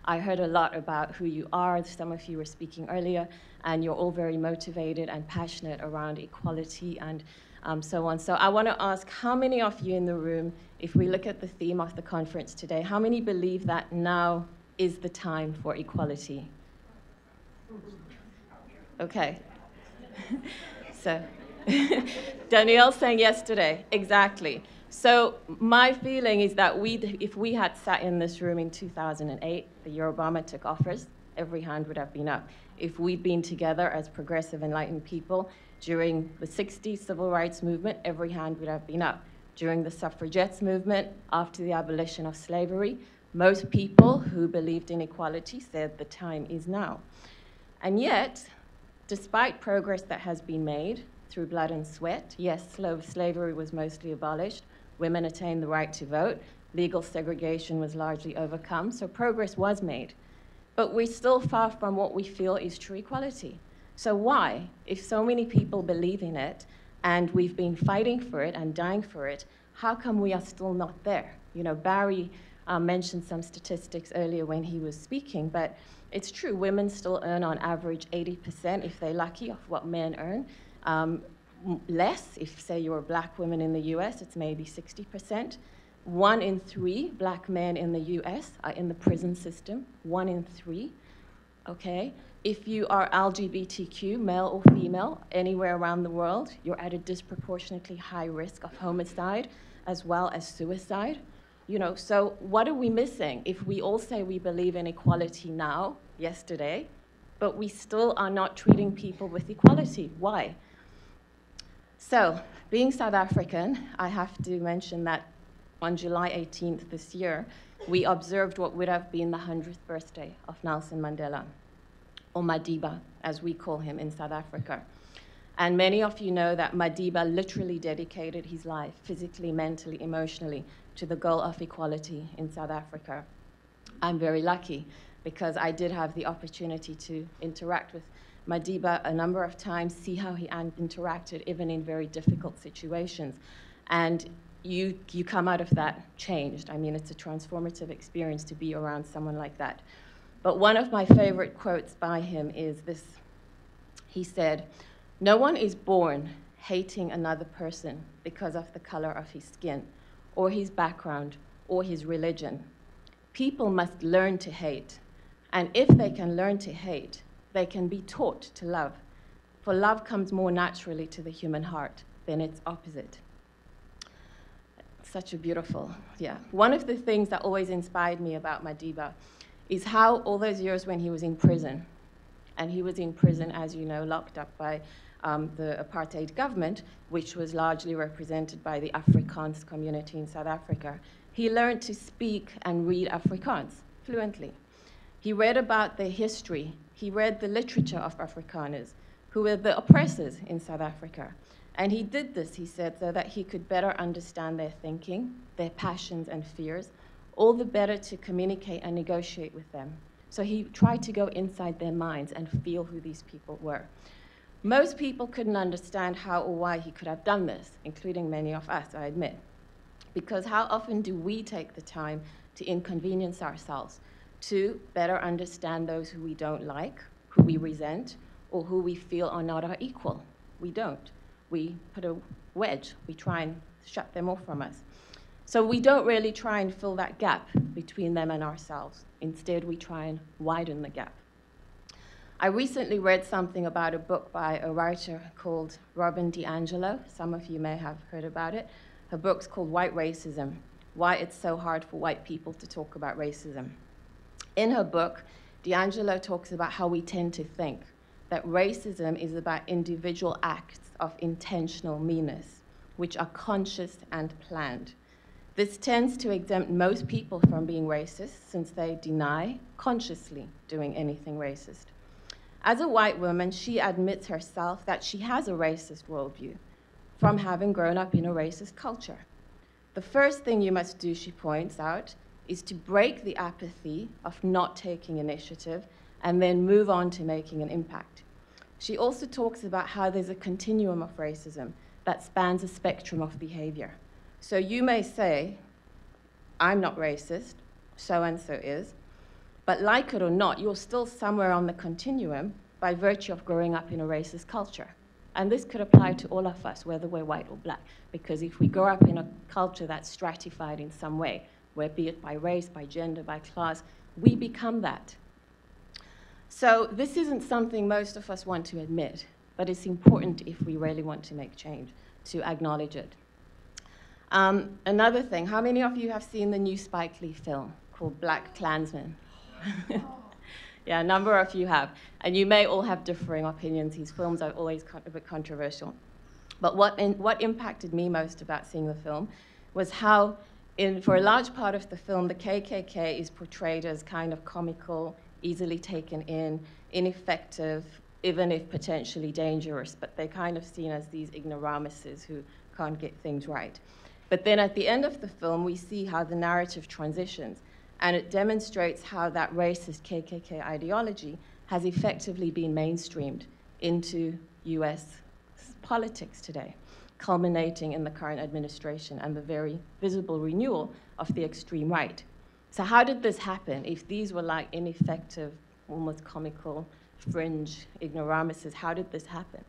I heard a lot about who you are. Some of you were speaking earlier, and you're all very motivated and passionate around equality and so on. So I want to ask, how many of you in the room, if we look at the theme of the conference today, how many believe that now is the time for equality? Okay. So Danielle's saying yes today. Exactly. So my feeling is that if we had sat in this room in 2008, the year Obama took office, every hand would have been up. If we'd been together as progressive, enlightened people during the 60s civil rights movement, every hand would have been up. During the suffragettes movement, after the abolition of slavery, most people who believed in equality said the time is now. And yet, despite progress that has been made through blood and sweat, yes, slavery was mostly abolished, women attained the right to vote, legal segregation was largely overcome, so progress was made. But we're still far from what we feel is true equality. So why, if so many people believe in it, and we've been fighting for it and dying for it, how come we are still not there? You know, Barry mentioned some statistics earlier when he was speaking, but it's true, women still earn on average 80%, if they're lucky, of what men earn. Less, if say you're a black woman in the US, it's maybe 60%. 1 in 3 black men in the US are in the prison system, 1 in 3, okay? If you are LGBTQ, male or female, anywhere around the world, you're at a disproportionately high risk of homicide as well as suicide. You know, so what are we missing if we all say we believe in equality now, yesterday, but we still are not treating people with equality? Why? So, being South African, I have to mention that on July 18th this year, we observed what would have been the 100th birthday of Nelson Mandela, or Madiba, as we call him in South Africa. And many of you know that Madiba literally dedicated his life, physically, mentally, emotionally, to the goal of equality in South Africa. I'm very lucky because I did have the opportunity to interact with Madiba a number of times, see how he interacted even in very difficult situations. And you come out of that changed. I mean, it's a transformative experience to be around someone like that. But one of my favorite quotes by him is this. He said, "No one is born hating another person because of the color of his skin, or his background, or his religion. People must learn to hate. And if they can learn to hate, they can be taught to love. For love comes more naturally to the human heart than its opposite." Such a beautiful, yeah. One of the things that always inspired me about Madiba is how all those years when he was in prison, and he was in prison, as you know, locked up by the apartheid government, which was largely represented by the Afrikaans community in South Africa, he learned to speak and read Afrikaans fluently. He read about their history. He read the literature of Afrikaners, who were the oppressors in South Africa. And he did this, he said, so that he could better understand their thinking, their passions and fears, all the better to communicate and negotiate with them. So he tried to go inside their minds and feel who these people were. Most people couldn't understand how or why he could have done this, including many of us, I admit. Because how often do we take the time to inconvenience ourselves to better understand those who we don't like, who we resent, or who we feel are not our equal? We don't. We put a wedge. We try and shut them off from us. So we don't really try and fill that gap between them and ourselves. Instead, we try and widen the gap. I recently read something about a book by a writer called Robin DiAngelo. Some of you may have heard about it. Her book's called White Racism, Why It's So Hard for White People to Talk About Racism. In her book, DiAngelo talks about how we tend to think that racism is about individual acts of intentional meanness, which are conscious and planned. This tends to exempt most people from being racist since they deny consciously doing anything racist. As a white woman, she admits herself that she has a racist worldview from having grown up in a racist culture. The first thing you must do, she points out, is to break the apathy of not taking initiative and then move on to making an impact. She also talks about how there's a continuum of racism that spans a spectrum of behavior. So you may say, I'm not racist, so-and-so is, but like it or not, you're still somewhere on the continuum by virtue of growing up in a racist culture. And this could apply to all of us, whether we're white or black, because if we grow up in a culture that's stratified in some way, where be it by race, by gender, by class, we become that. So this isn't something most of us want to admit, but it's important if we really want to make change, to acknowledge it. Another thing, how many of you have seen the new Spike Lee film called Black Klansman? Yeah, a number of you have. And you may all have differing opinions. His films are always a bit controversial. But what impacted me most about seeing the film was how, for a large part of the film, the KKK is portrayed as kind of comical, easily taken in, ineffective, even if potentially dangerous, but they're kind of seen as these ignoramuses who can't get things right. But then at the end of the film, we see how the narrative transitions, and it demonstrates how that racist KKK ideology has effectively been mainstreamed into US politics today, culminating in the current administration and the very visible renewal of the extreme right. So how did this happen? If these were like ineffective, almost comical, fringe ignoramuses, how did this happen?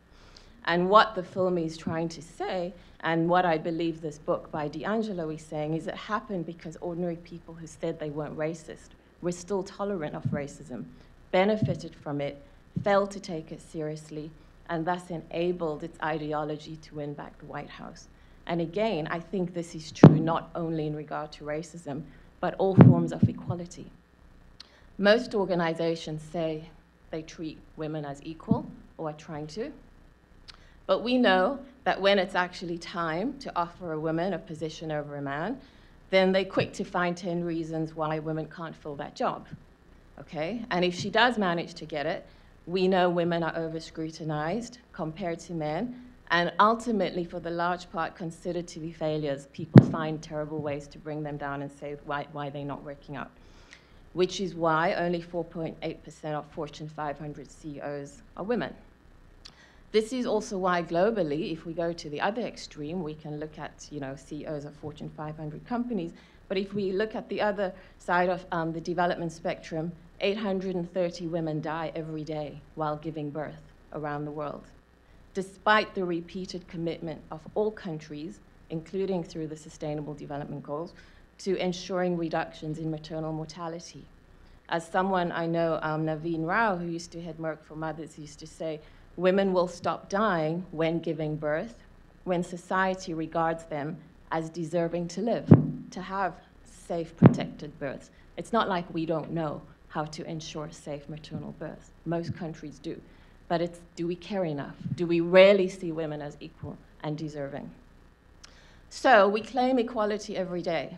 And what the film is trying to say, and what I believe this book by DiAngelo is saying, is it happened because ordinary people who said they weren't racist were still tolerant of racism, benefited from it, failed to take it seriously, and thus enabled its ideology to win back the White House. And again, I think this is true not only in regard to racism, but all forms of equality. Most organizations say they treat women as equal, or are trying to. But we know that when it's actually time to offer a woman a position over a man, then they're quick to find 10 reasons why women can't fill that job, okay? And if she does manage to get it, we know women are over-scrutinized compared to men, and ultimately, for the large part, considered to be failures. People find terrible ways to bring them down and say why they're not working out, which is why only 4.8% of Fortune 500 CEOs are women. This is also why globally, if we go to the other extreme, we can look at CEOs of Fortune 500 companies, but if we look at the other side of the development spectrum, 830 women die every day while giving birth around the world, despite the repeated commitment of all countries, including through the Sustainable Development Goals, to ensuring reductions in maternal mortality. As someone I know, Naveen Rao, who used to head Merck for Mothers, used to say, women will stop dying when giving birth, when society regards them as deserving to live, to have safe, protected births. It's not like we don't know how to ensure safe maternal births. Most countries do. But it's, do we care enough? Do we really see women as equal and deserving? So we claim equality every day,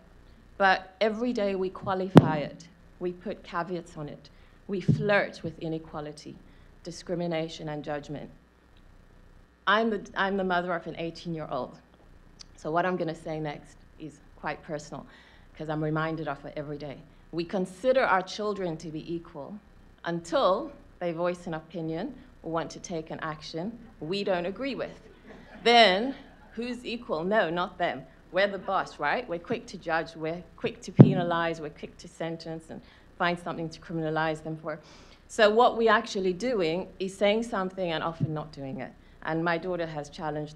but every day we qualify it. We put caveats on it. We flirt with inequality, discrimination, and judgment. I'm the mother of an 18-year-old. So what I'm going to say next is quite personal, because I'm reminded of it every day. We consider our children to be equal until they voice an opinion or want to take an action we don't agree with. Then, who's equal? No, not them. We're the boss, right? We're quick to judge, we're quick to penalize, we're quick to sentence and find something to criminalize them for. So what we're actually doing is saying something and often not doing it. And my daughter has challenged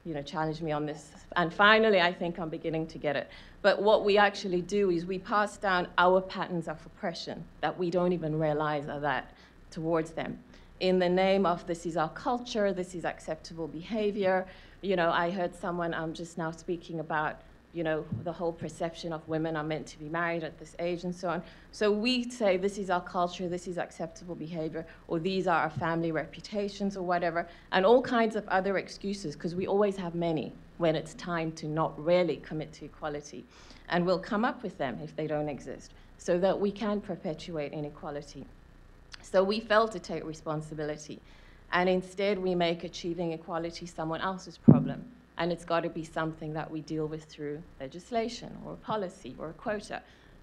me on this. And finally, I think I'm beginning to get it. But what we actually do is we pass down our patterns of oppression that we don't even realize are that towards them. In the name of this is our culture, this is acceptable behavior. I heard someone just now speaking about, the whole perception of women are meant to be married at this age and so on. So we say this is our culture, this is acceptable behavior, or these are our family reputations or whatever, and all kinds of other excuses, because we always have many when it's time to not really commit to equality. And we'll come up with them if they don't exist, so that we can perpetuate inequality. So we fail to take responsibility. And instead, we make achieving equality someone else's problem. And it's got to be something that we deal with through legislation or a policy or a quota.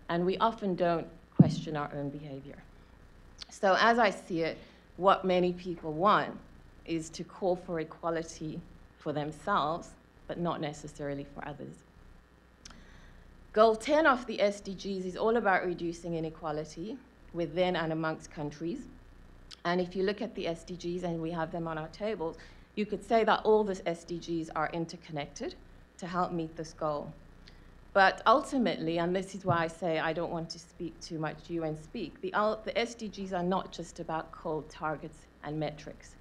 And we often don't question our own behavior. So as I see it, what many people want is to call for equality for themselves, but not necessarily for others. Goal 10 of the SDGs is all about reducing inequality within and amongst countries. And if you look at the SDGs, and we have them on our tables, you could say that all the SDGs are interconnected to help meet this goal. But ultimately, and this is why I say I don't want to speak too much UN speak, the SDGs are not just about cold targets and metrics,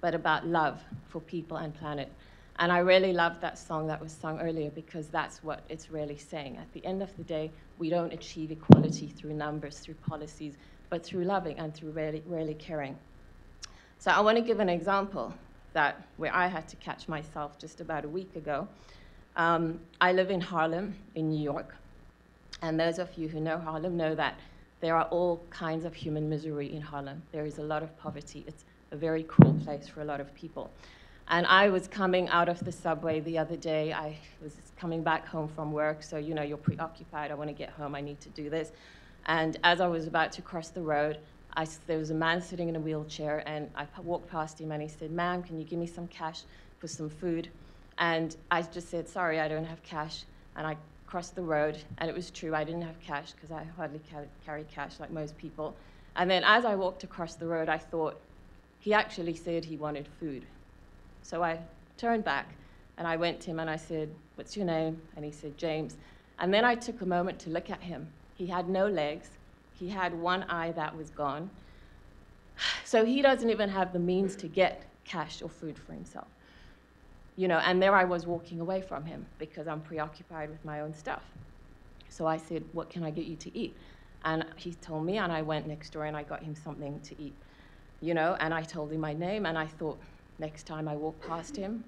but about love for people and planet. And I really loved that song that was sung earlier, because that's what it's really saying. At the end of the day, we don't achieve equality through numbers, through policies, but through loving and through really caring. So I want to give an example where I had to catch myself just about a week ago. I live in Harlem, in New York. And those of you who know Harlem know that there are all kinds of human misery in Harlem. There is a lot of poverty. It's a very cruel place for a lot of people. And I was coming out of the subway the other day. I was coming back home from work, so you're preoccupied. I want to get home. I need to do this. And as I was about to cross the road, there was a man sitting in a wheelchair, and I walked past him, and he said, "Ma'am, can you give me some cash for some food?" And I just said, "Sorry, I don't have cash." And I crossed the road, and it was true. I didn't have cash, because I hardly carry cash like most people. And then as I walked across the road, I thought, he actually said he wanted food. So I turned back, and I went to him, and I said, "What's your name?" And he said, "James." And then I took a moment to look at him. He had no legs. He had one eye that was gone. So he doesn't even have the means to get cash or food for himself. And there I was walking away from him because I'm preoccupied with my own stuff. So I said, "What can I get you to eat?" And he told me, and I went next door and I got him something to eat. And I told him my name, and I thought, next time I walk past him,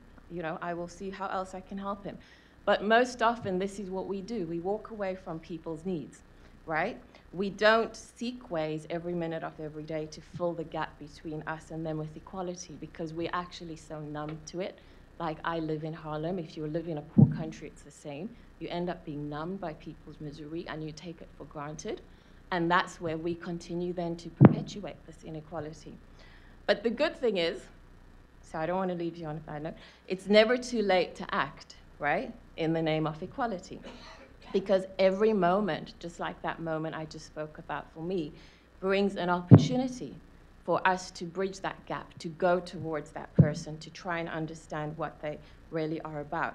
I will see how else I can help him. But most often, this is what we do. We walk away from people's needs, right? We don't seek ways every minute of every day to fill the gap between us and them with equality, because we're actually so numb to it. Like, I live in Harlem. If you live in a poor country, it's the same. You end up being numbed by people's misery, and you take it for granted. And that's where we continue then to perpetuate this inequality. But the good thing is, so I don't want to leave you on a bad note, it's never too late to act, right, in the name of equality. Because every moment, just like that moment I just spoke about for me, brings an opportunity for us to bridge that gap, to go towards that person, to try and understand what they really are about,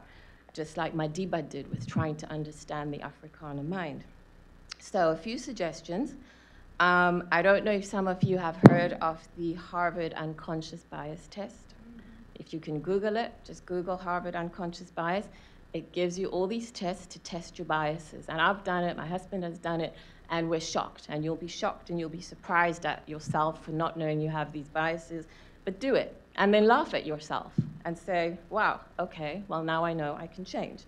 just like Madiba did with trying to understand the Afrikaner mind. So a few suggestions. I don't know if some of you have heard of the Harvard Unconscious Bias Test. If you can Google it, just Google Harvard Unconscious Bias. It gives you all these tests to test your biases. And I've done it, my husband has done it, and we're shocked. And you'll be shocked and you'll be surprised at yourself for not knowing you have these biases. But do it, and then laugh at yourself and say, wow, okay, well now I know I can change.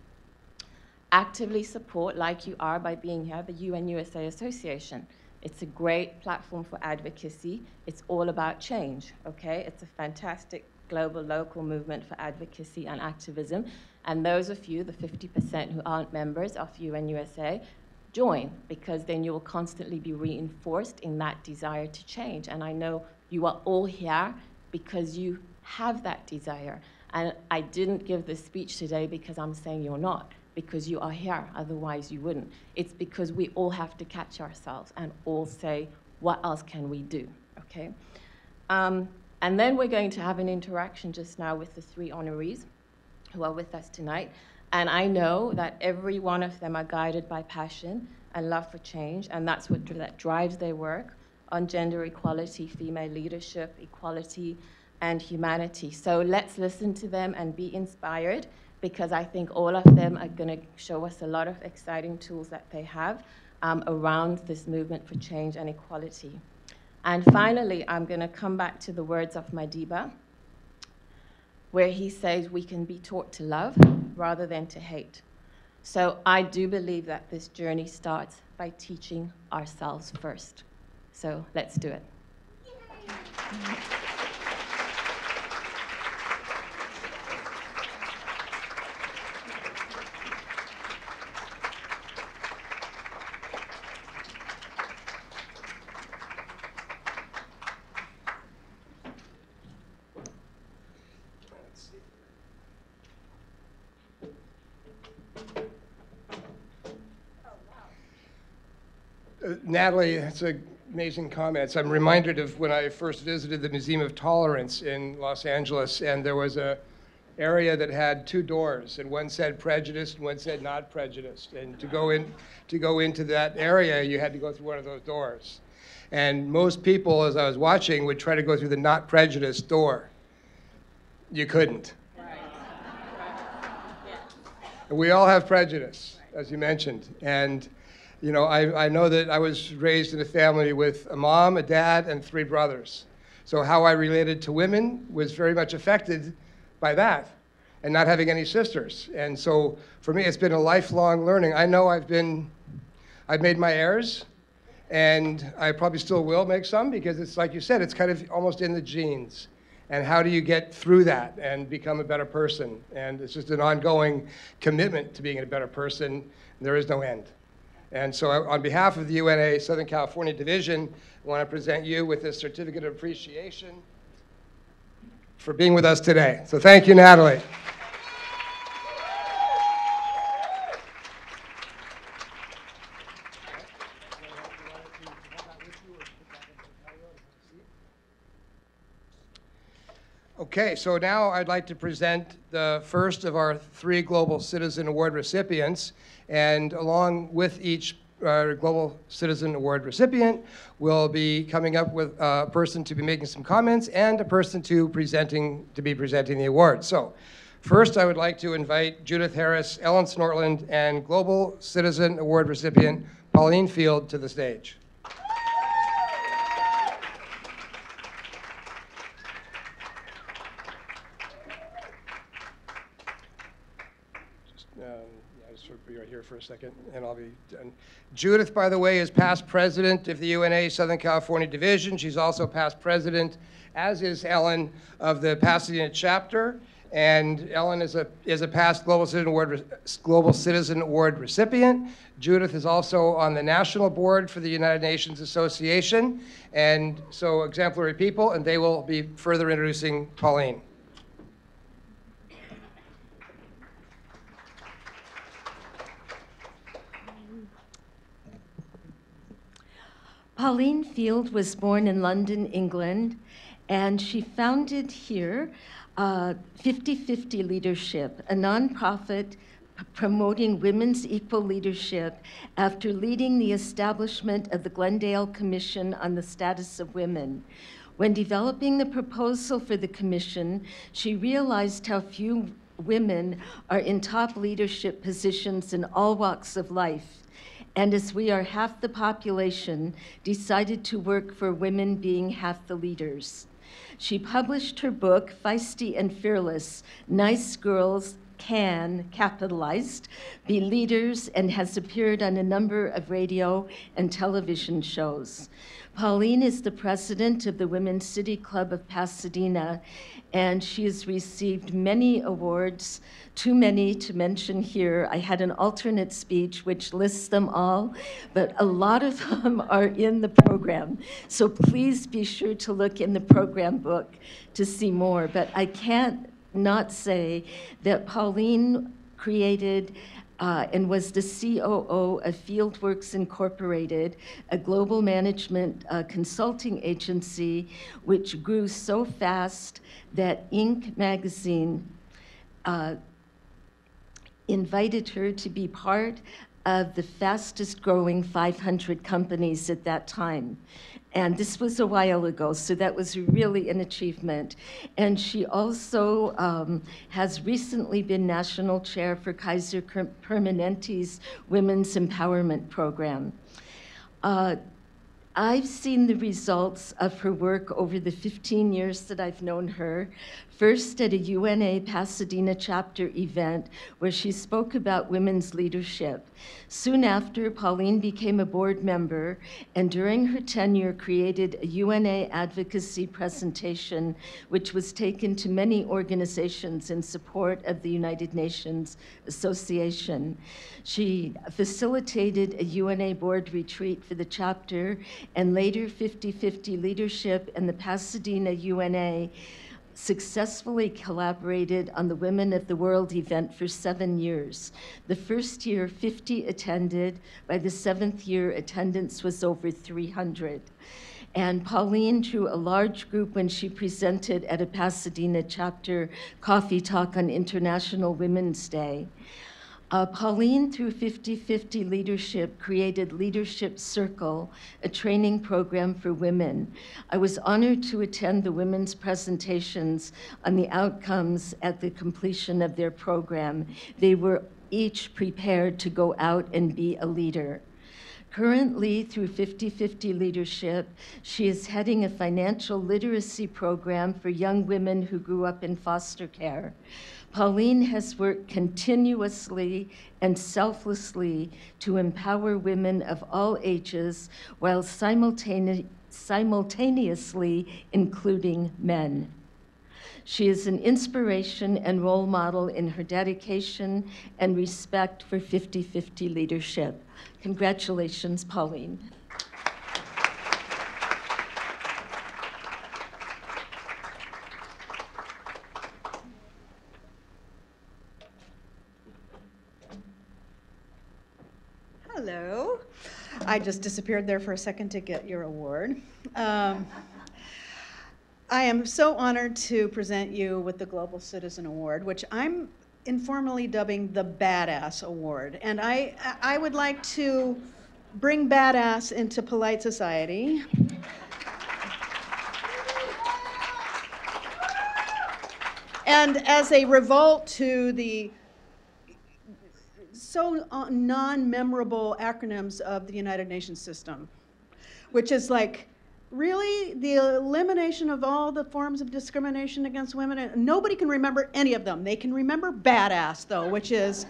Actively support, like you are by being here, the UN-USA Association. It's a great platform for advocacy. It's all about change, okay? It's a fantastic global, local movement for advocacy and activism. And those of you, the 50% who aren't members of UN USA, join, because then you will constantly be reinforced in that desire to change. And I know you are all here because you have that desire. And I didn't give this speech today because I'm saying you're not, because you are here, otherwise you wouldn't. It's because we all have to catch ourselves and all say, what else can we do, okay? And then we're going to have an interaction just now with the 3 honorees who are with us tonight. And I know that every one of them are guided by passion and love for change, and that's what that drives their work on gender equality, female leadership, equality, and humanity. So let's listen to them and be inspired, because I think all of them are going to show us a lot of exciting tools that they have around this movement for change and equality. And finally, I'm going to come back to the words of Madiba, where he says we can be taught to love rather than to hate. So I do believe that this journey starts by teaching ourselves first. So let's do it. Natalie, that's amazing comments. I'm reminded of when I first visited the Museum of Tolerance in Los Angeles, and there was an area that had 2 doors, and one said prejudiced and one said not prejudiced. And to go into that area, you had to go through one of those doors. And most people, as I was watching, would try to go through the not prejudiced door. You couldn't. And we all have prejudice, as you mentioned. And you know, I know that I was raised in a family with a mom, a dad, and 3 brothers. So how I related to women was very much affected by that, and not having any sisters. And so for me, it's been a lifelong learning. I know I've made my errors, and I probably still will make some, because it's like you said, it's kind of almost in the genes. And how do you get through that and become a better person? And it's just an ongoing commitment to being a better person. There is no end. And so on behalf of the UNA Southern California Division, I want to present you with this certificate of appreciation for being with us today. So thank you, Natalie. Okay, so now I'd like to present the first of our 3 Global Citizen Award recipients. And along with each Global Citizen Award recipient, we'll be coming up with a person to be making some comments and a person to be presenting the award. So first, I would like to invite Judith Harris, Ellen Snortland, and Global Citizen Award recipient Pauline Field to the stage. Be right here for a second, and I'll be done. Judith, by the way, is past president of the UNA Southern California Division. She's also past president, as is Ellen, of the Pasadena chapter. And Ellen is a past Global Citizen Award recipient. Judith is also on the national board for the United Nations Association. And so exemplary people, and they will be further introducing Pauline. Pauline Field was born in London, England, and she founded here 50/50 Leadership, a nonprofit promoting women's equal leadership after leading the establishment of the Glendale Commission on the Status of Women. When developing the proposal for the commission, she realized how few women are in top leadership positions in all walks of life. And as we are half the population, decided to work for women being half the leaders. She published her book, Feisty and Fearless, Nice Girls can, capitalized, be leaders and has appeared on a number of radio and television shows. Pauline is the president of the Women's City Club of Pasadena, and she has received many awards, too many to mention here. I had an alternate speech which lists them all, but a lot of them are in the program. So please be sure to look in the program book to see more. But I can't not say that Pauline created and was the COO of Fieldworks Incorporated, a global management consulting agency which grew so fast that Inc. magazine invited her to be part of the fastest growing 500 companies at that time. And this was a while ago, so that was really an achievement. And she also has recently been national chair for Kaiser Permanente's Women's Empowerment Program. I've seen the results of her work over the 15 years that I've known her, first at a UNA Pasadena chapter event where she spoke about women's leadership. Soon after, Pauline became a board member, and during her tenure created a UNA advocacy presentation which was taken to many organizations in support of the United Nations Association. She facilitated a UNA board retreat for the chapter, and later 50-50 Leadership and the Pasadena UNA successfully collaborated on the Women of the World event for 7 years. The first year, 50 attended. By the 7th year, attendance was over 300. And Pauline drew a large group when she presented at a Pasadena chapter coffee talk on International Women's Day. Pauline, through 50-50 Leadership, created Leadership Circle, a training program for women. I was honored to attend the women's presentations on the outcomes at the completion of their program. They were each prepared to go out and be a leader. Currently, through 50-50 Leadership, she is heading a financial literacy program for young women who grew up in foster care. Pauline has worked continuously and selflessly to empower women of all ages while simultaneously including men. She is an inspiration and role model in her dedication and respect for 50-50 leadership. Congratulations, Pauline. Hello. I just disappeared there for a second to get your award. I am so honored to present you with the Global Citizen Award, which I'm informally dubbing the Badass Award. And I would like to bring badass into polite society. And as a revolt to the so non-memorable acronyms of the United Nations system, which is like, really, the elimination of all the forms of discrimination against women? And nobody can remember any of them. They can remember badass, though, which is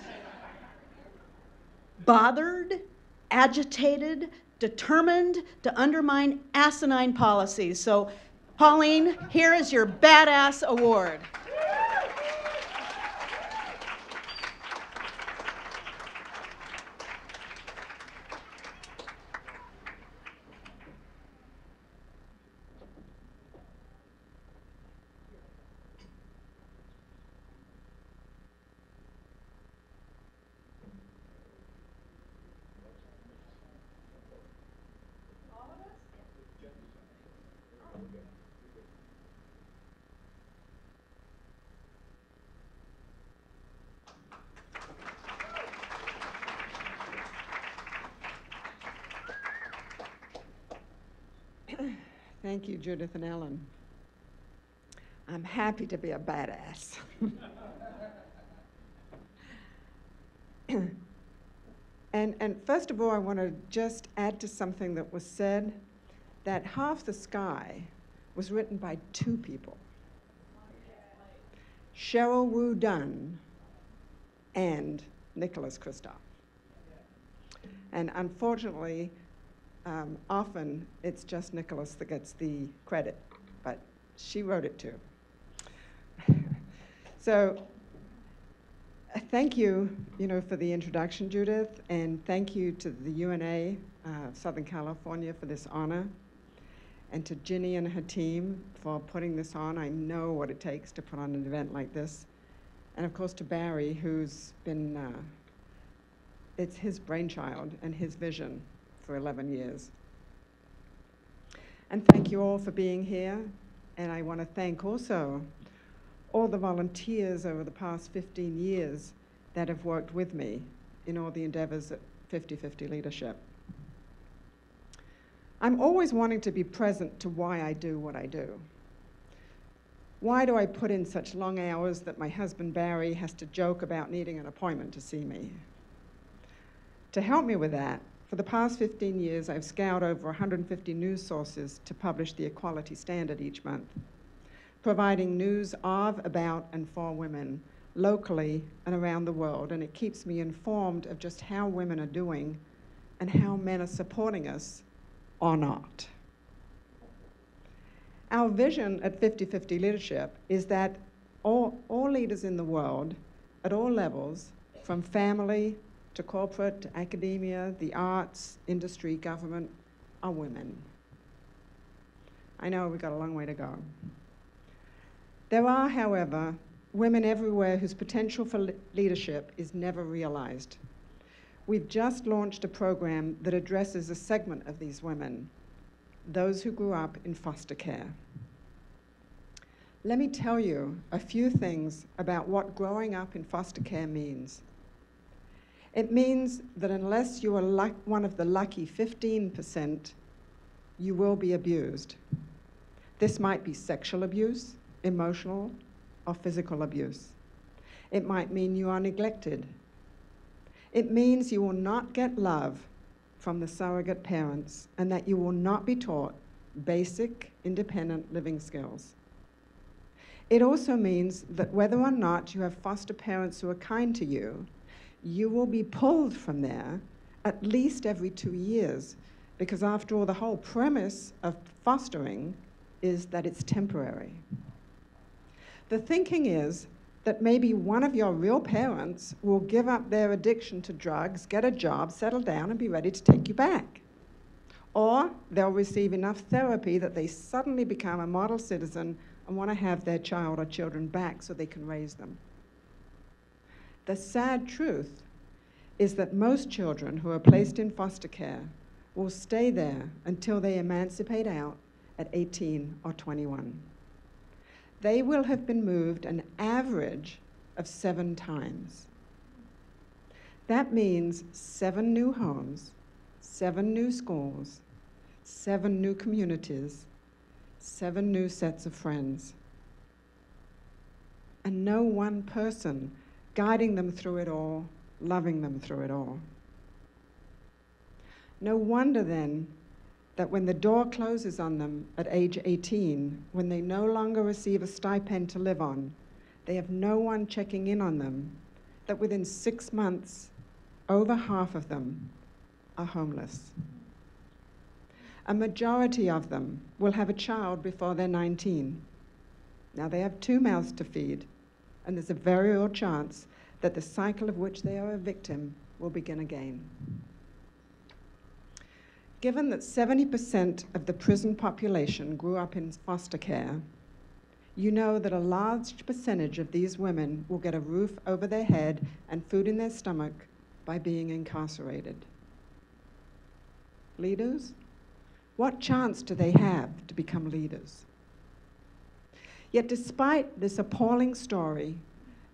bothered, agitated, determined to undermine asinine policies. So, Pauline, here is your Badass Award. Thank you, Judith and Ellen. I'm happy to be a badass. And first of all, I want to just add to something that was said, that Half the Sky was written by 2 people. Cheryl Wu Dunn and Nicholas Kristof. And unfortunately, often it's just Nicholas that gets the credit, but she wrote it too. So thank you, for the introduction, Judith, and thank you to the UNA Southern California for this honor, and to Ginny and her team for putting this on. I know what it takes to put on an event like this. And of course to Barry, who's been, it's his brainchild and his vision for 11 years. And thank you all for being here. And I want to thank also all the volunteers over the past 15 years that have worked with me in all the endeavors at 50/50 Leadership. I'm always wanting to be present to why I do what I do. Why do I put in such long hours that my husband Barry has to joke about needing an appointment to see me? To help me with that, for the past 15 years, I've scoured over 150 news sources to publish the Equality Standard each month, providing news of, about, and for women locally and around the world, and it keeps me informed of just how women are doing and how men are supporting us or not. Our vision at 50/50 Leadership is that all leaders in the world, at all levels, from family to corporate to academia, the arts, industry, government, are women. I know we've got a long way to go. There are, however, women everywhere whose potential for leadership is never realized. We've just launched a program that addresses a segment of these women, those who grew up in foster care. Let me tell you a few things about what growing up in foster care means. It means that unless you are one of the lucky 15%, you will be abused. This might be sexual abuse, emotional, or physical abuse. It might mean you are neglected. It means you will not get love from the surrogate parents and that you will not be taught basic independent living skills. It also means that whether or not you have foster parents who are kind to you, you will be pulled from there at least every 2 years, because after all, the whole premise of fostering is that it's temporary. The thinking is that maybe one of your real parents will give up their addiction to drugs, get a job, settle down, and be ready to take you back. Or they'll receive enough therapy that they suddenly become a model citizen and want to have their child or children back so they can raise them. The sad truth is that most children who are placed in foster care will stay there until they emancipate out at 18 or 21. They will have been moved an average of 7 times. That means 7 new homes, 7 new schools, 7 new communities, 7 new sets of friends. And no one person guiding them through it all, loving them through it all. No wonder then that when the door closes on them at age 18, when they no longer receive a stipend to live on, they have no one checking in on them, that within 6 months, over half of them are homeless. A majority of them will have a child before they're 19. Now they have 2 mouths to feed, and there's a very real chance that the cycle of which they are a victim will begin again. Given that 70% of the prison population grew up in foster care, you know that a large percentage of these women will get a roof over their head and food in their stomach by being incarcerated. Leaders? What chance do they have to become leaders? Yet despite this appalling story,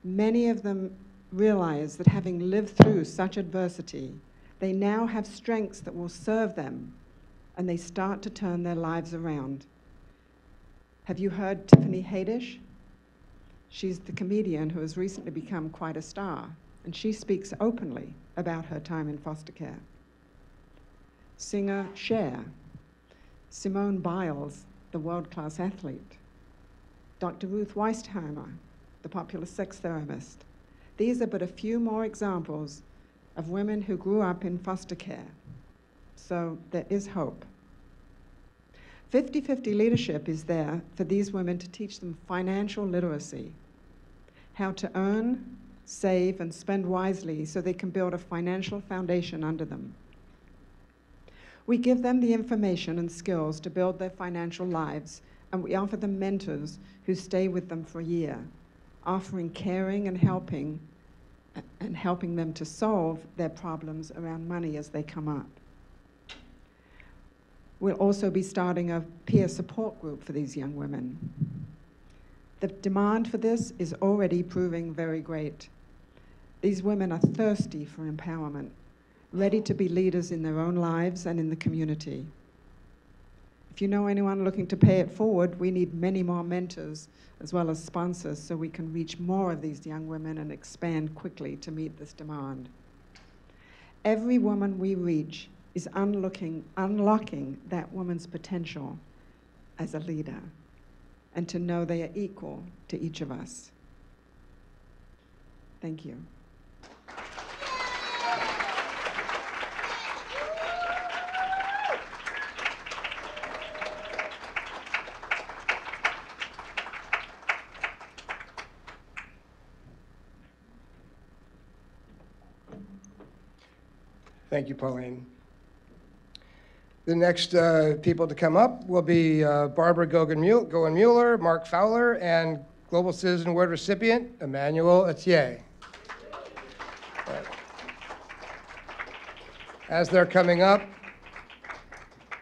many of them realize that having lived through such adversity, they now have strengths that will serve them, and they start to turn their lives around. Have you heard Tiffany Haddish? She's the comedian who has recently become quite a star, and she speaks openly about her time in foster care. Singer Cher, Simone Biles, the world-class athlete, Dr. Ruth Weistheimer, the popular sex therapist. These are but a few more examples of women who grew up in foster care. So there is hope. 50/50 leadership is there for these women to teach them financial literacy, how to earn, save, and spend wisely so they can build a financial foundation under them. We give them the information and skills to build their financial lives, and we offer them mentors who stay with them for a year, offering caring and helping them to solve their problems around money as they come up. We'll also be starting a peer support group for these young women. The demand for this is already proving very great. These women are thirsty for empowerment, ready to be leaders in their own lives and in the community. If you know anyone looking to pay it forward, we need many more mentors as well as sponsors so we can reach more of these young women and expand quickly to meet this demand. Every woman we reach is unlocking that woman's potential as a leader, and to know they are equal to each of us. Thank you. Thank you, Pauline. The next people to come up will be Barbara Goen-Mueller, Mark Fowler, and Global Citizen Award recipient, Emmanuel Itier. As they're coming up,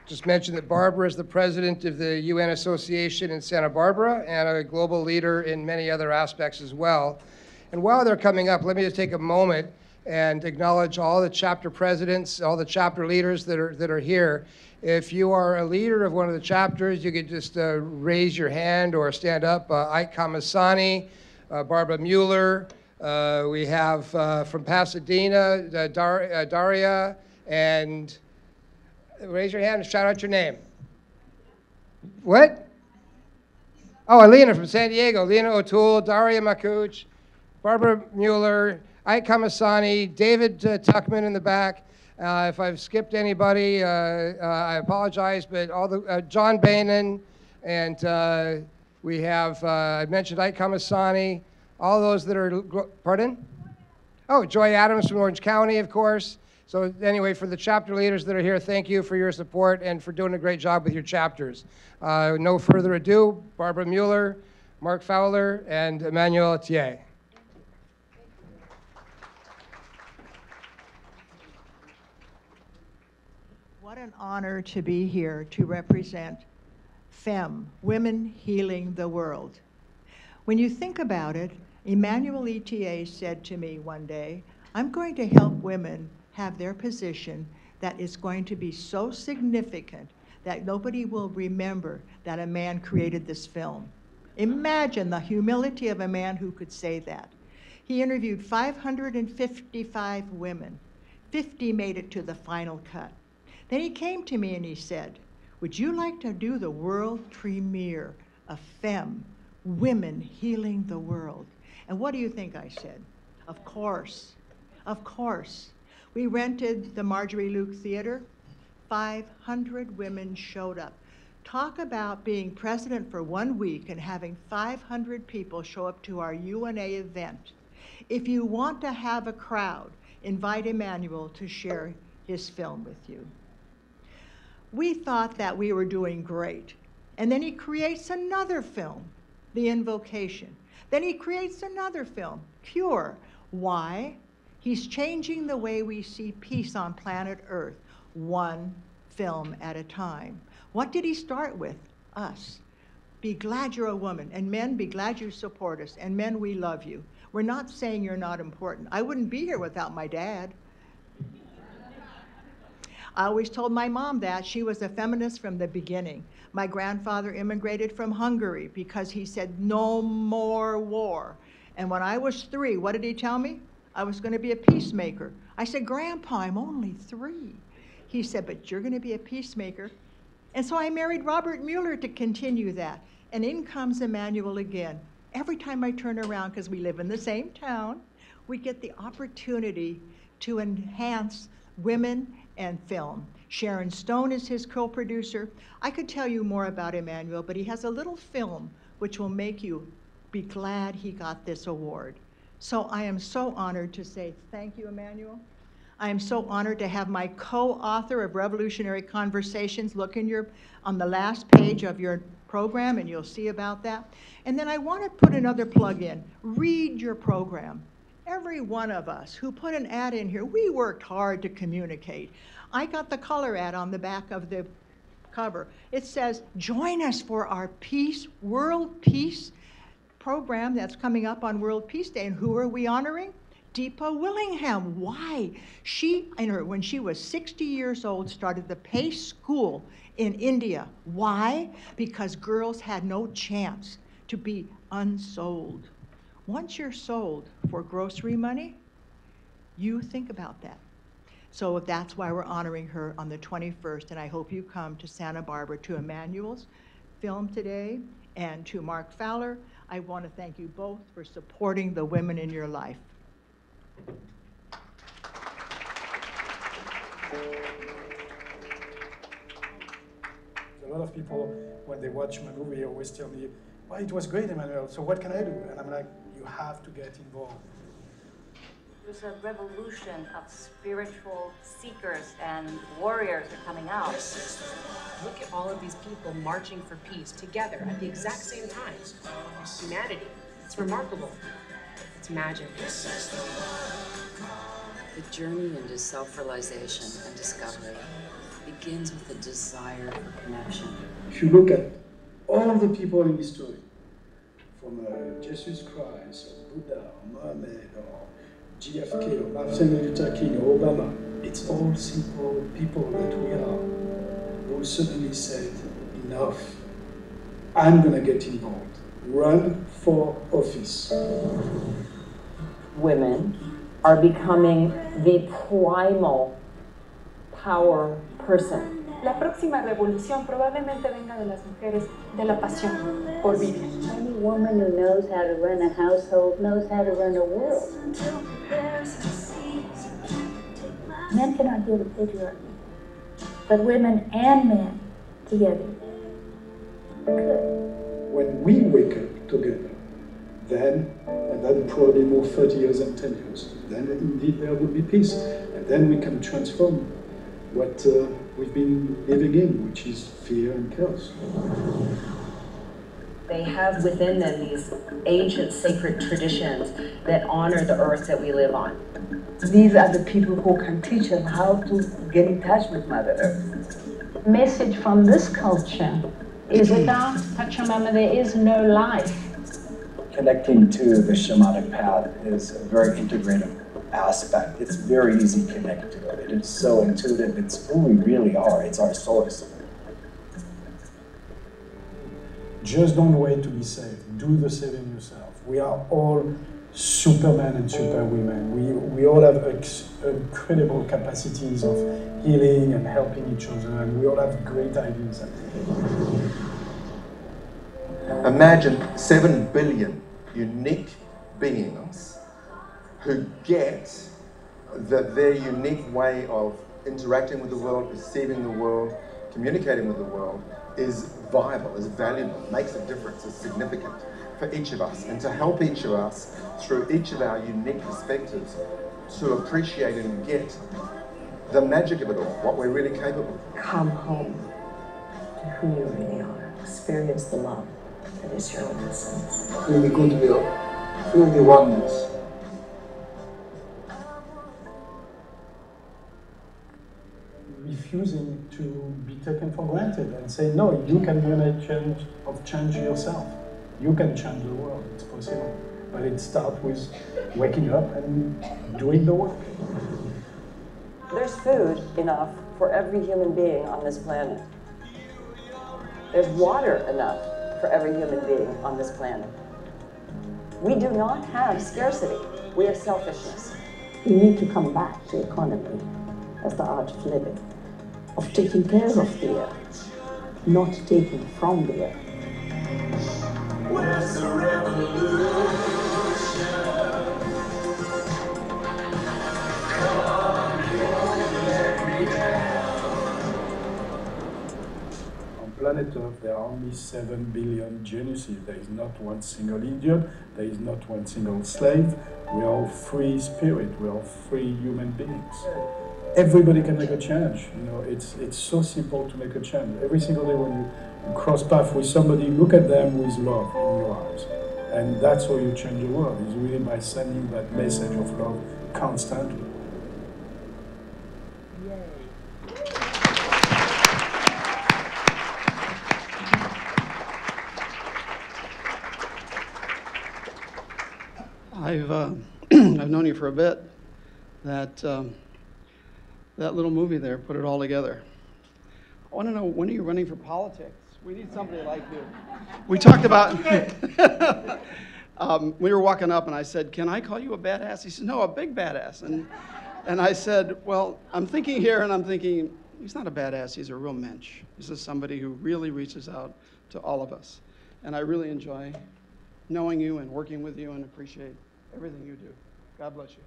just mention that Barbara is the president of the UN Association in Santa Barbara and a global leader in many other aspects as well. And while they're coming up, let me just take a moment and acknowledge all the chapter presidents, all the chapter leaders that are here. If you are a leader of one of the chapters, you could just raise your hand or stand up. Ike Kamasani, Barbara Mueller, we have from Pasadena, Daria, and raise your hand and shout out your name. What? Oh, Alina from San Diego, Lena O'Toole, Daria Makuch, Barbara Mueller, Ike Kamasani, David Tuckman in the back. If I've skipped anybody, I apologize, but all the, John Bainan, and we have, I mentioned Ike Kamasani, all those that are, pardon? Oh, Joy Adams from Orange County, of course. So anyway, for the chapter leaders that are here, thank you for your support and for doing a great job with your chapters. No further ado, Barbara Mueller, Mark Fowler, and Emmanuel Itier. What an honor to be here to represent FEM, Women Healing the World. When you think about it, Emmanuel Itier said to me one day, I'm going to help women have their position that is going to be so significant that nobody will remember that a man created this film. Imagine the humility of a man who could say that. He interviewed 555 women. 50 made it to the final cut. Then he came to me and he said, would you like to do the world premiere of FEM, Women Healing the World? And what do you think I said? Of course, of course. We rented the Marjorie Luke Theater. 500 women showed up. Talk about being president for 1 week and having 500 people show up to our UNA event. If you want to have a crowd, invite Emmanuel to share his film with you. We thought that we were doing great. And then he creates another film, The Invocation. Then he creates another film, Cure. Why? He's changing the way we see peace on planet Earth, one film at a time. What did he start with? Us. Be glad you're a woman. And men, be glad you support us. And men, we love you. We're not saying you're not important. I wouldn't be here without my dad. I always told my mom that. She was a feminist from the beginning. My grandfather immigrated from Hungary because he said, no more war. And when I was 3, what did he tell me? I was going to be a peacemaker. I said, Grandpa, I'm only 3. He said, but you're going to be a peacemaker. And so I married Robert Mueller to continue that. And in comes Emmanuel again. Every time I turn around, because we live in the same town, we get the opportunity to enhance women and film. Sharon Stone is his co-producer. I could tell you more about Emmanuel, but he has a little film which will make you be glad he got this award. So I am so honored to say thank you, Emmanuel. I am so honored to have my co-author of Revolutionary Conversations look on the last page of your program, and you'll see about that. And then I want to put another plug in. Read your program. Every one of us who put an ad in here, we worked hard to communicate. I got the color ad on the back of the cover. It says, join us for our World Peace program that's coming up on World Peace Day. And who are we honoring? Deepa Willingham. Why? She, when she was 60 years old, started the PACE school in India. Why? Because girls had no chance to be unsold. Once you're sold for grocery money, you think about that. So that's why we're honoring her on the 21st, and I hope you come to Santa Barbara to Emmanuel's film today and to Mark Fowler. I want to thank you both for supporting the women in your life. A lot of people, when they watch my movie, always tell me, well, it was great, Emmanuel, so what can I do? And I'm like, you have to get involved. There's a revolution of spiritual seekers and warriors are coming out. Look at all of these people marching for peace together at the exact same time. Humanity. It's remarkable. It's magic. The journey into self-realization and discovery begins with a desire for connection. If you look at all the people in history, from Jesus Christ, or Buddha, or Mohammed, or JFK, or Martin Luther King, or Obama, it's all simple people that we are, who suddenly said, enough, I'm gonna get involved. Run for office. Women are becoming the primal power person. La próxima revolución probablemente venga de las mujeres, de la pasión por vivir. Any woman who knows how to run a household knows how to run a world. Men cannot deal with patriarchy, but women and men together could. When we wake up together, then, and then probably more 30 years and 10 years, then indeed there will be peace. And then we can transform what we've been living in, which is fear and chaos. They have within them these ancient sacred traditions that honor the earth that we live on. These are the people who can teach them how to get in touch with Mother Earth. Message from this culture is without Pachamama there is no life. Connecting to the shamanic path is a very integrative aspect. It's very easy to connect to it. It's so intuitive. It's who we really are. It's our source. Just don't wait to be saved. Do the saving yourself. We are all supermen and superwomen. We all have incredible capacities of healing and helping each other, and we all have great ideas. Imagine 7 billion unique beings who get that their unique way of interacting with the world, perceiving the world, communicating with the world is viable, is valuable, makes a difference, is significant for each of us, and to help each of us through each of our unique perspectives to appreciate and get the magic of it all, what we're really capable of. Come home to who you really are. Experience the love that is your own essence. Feel the goodwill, feel the oneness. Refusing to be taken for granted and say, no, you can change yourself. You can change the world, it's possible. But it starts with waking up and doing the work. There's food enough for every human being on this planet. There's water enough for every human being on this planet. We do not have scarcity. We have selfishness. You need to come back to economy as the art of living, of taking care of the earth, not taking from the earth. Where's the revolution? exactly 7 billion genocides. There is not one single Indian, there is not one single slave. We are all free spirit, we are free human beings. Everybody can make a change. You know, it's so simple to make a change. Every single day when you cross paths with somebody, look at them with love in your eyes. And that's how you change the world, is really by sending that message of love constantly. I've known you for a bit. That little movie there put it all together. I want to know, when are you running for politics? We need somebody like you. We talked about, we were walking up and I said, can I call you a badass? He said, no, a big badass. And I said, well, I'm thinking here and I'm thinking, he's not a badass, he's a real mensch. This is somebody who really reaches out to all of us. And I really enjoy knowing you and working with you and appreciate everything you do. God bless you.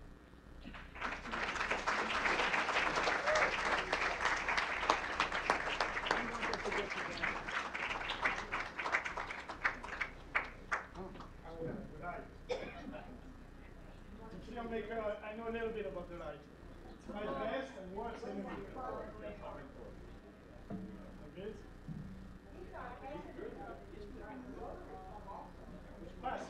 I know a little bit about the light. It's my best and worst enemy. Okay? Pass.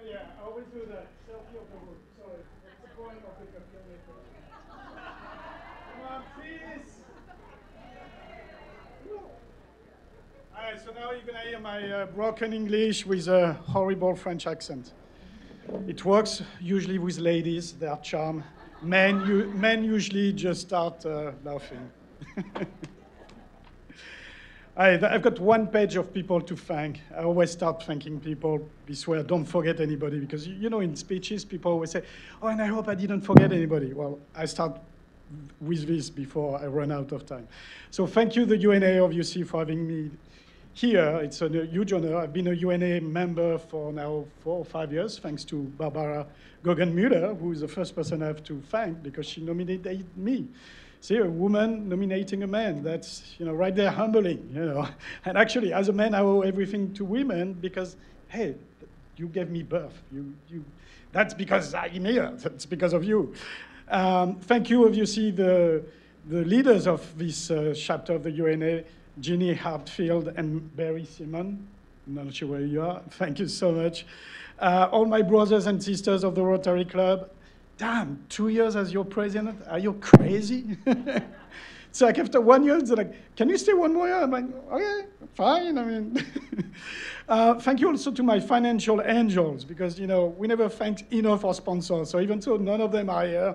Yeah, I always do that. Selfie of the room. Sorry. What's the point of the filmmaker? Come on, please. Alright, so now you're going to hear my broken English with a horrible French accent. It works usually with ladies, they are charmed. Men usually just start laughing. I've got one page of people to thank. I always start thanking people this way. Don't forget anybody, because you know in speeches people always say, oh, and I hope I didn't forget anybody. Well, I start with this before I run out of time. So thank you, the UNA, obviously, for having me here. It's a huge honor. I've been a UNA member for now 4 or 5 years, thanks to Barbara Gogan-Muller, who is the first person I have to thank because she nominated me. See, a woman nominating a man, that's, you know, right there humbling, you know. And actually, as a man, I owe everything to women because, hey, you gave me birth. That's because I'm here. That's because of you. Thank you, obviously, the leaders of this chapter of the UNA, Jeannie Hartfield and Barry Simon. I'm not sure where you are. Thank you so much. All my brothers and sisters of the Rotary Club. Damn, 2 years as your president? Are you crazy? It's like after 1 year, it's like, can you stay 1 more year? I'm like, okay, fine. I mean, thank you also to my financial angels, because, you know, we never thank enough our sponsors. So even though none of them are here,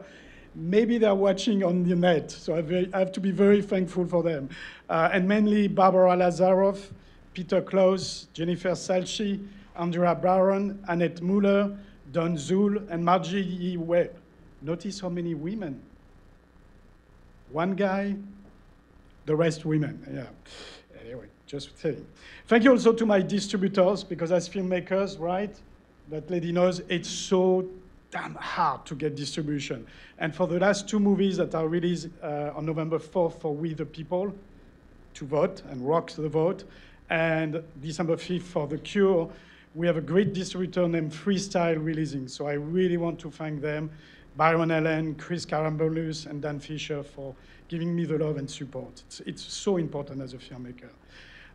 maybe they're watching on the net. So I have to be very thankful for them. And mainly Barbara Lazaroff, Peter Klaus, Jennifer Salchi, Andrea Barron, Annette Muller, Don Zul, and Margie E. Webb. Notice how many women. One guy, the rest women. Yeah. Anyway, just saying. Thank you also to my distributors, because as filmmakers, right, that lady knows it's so damn hard to get distribution. And for the last 2 movies that are released on November 4th for We the People, To Vote and Rock the Vote, and December 5th for The Cure, we have a great distributor named Freestyle Releasing. So I really want to thank them, Byron Allen, Chris Carambolus, and Dan Fisher for giving me the love and support. It's so important as a filmmaker.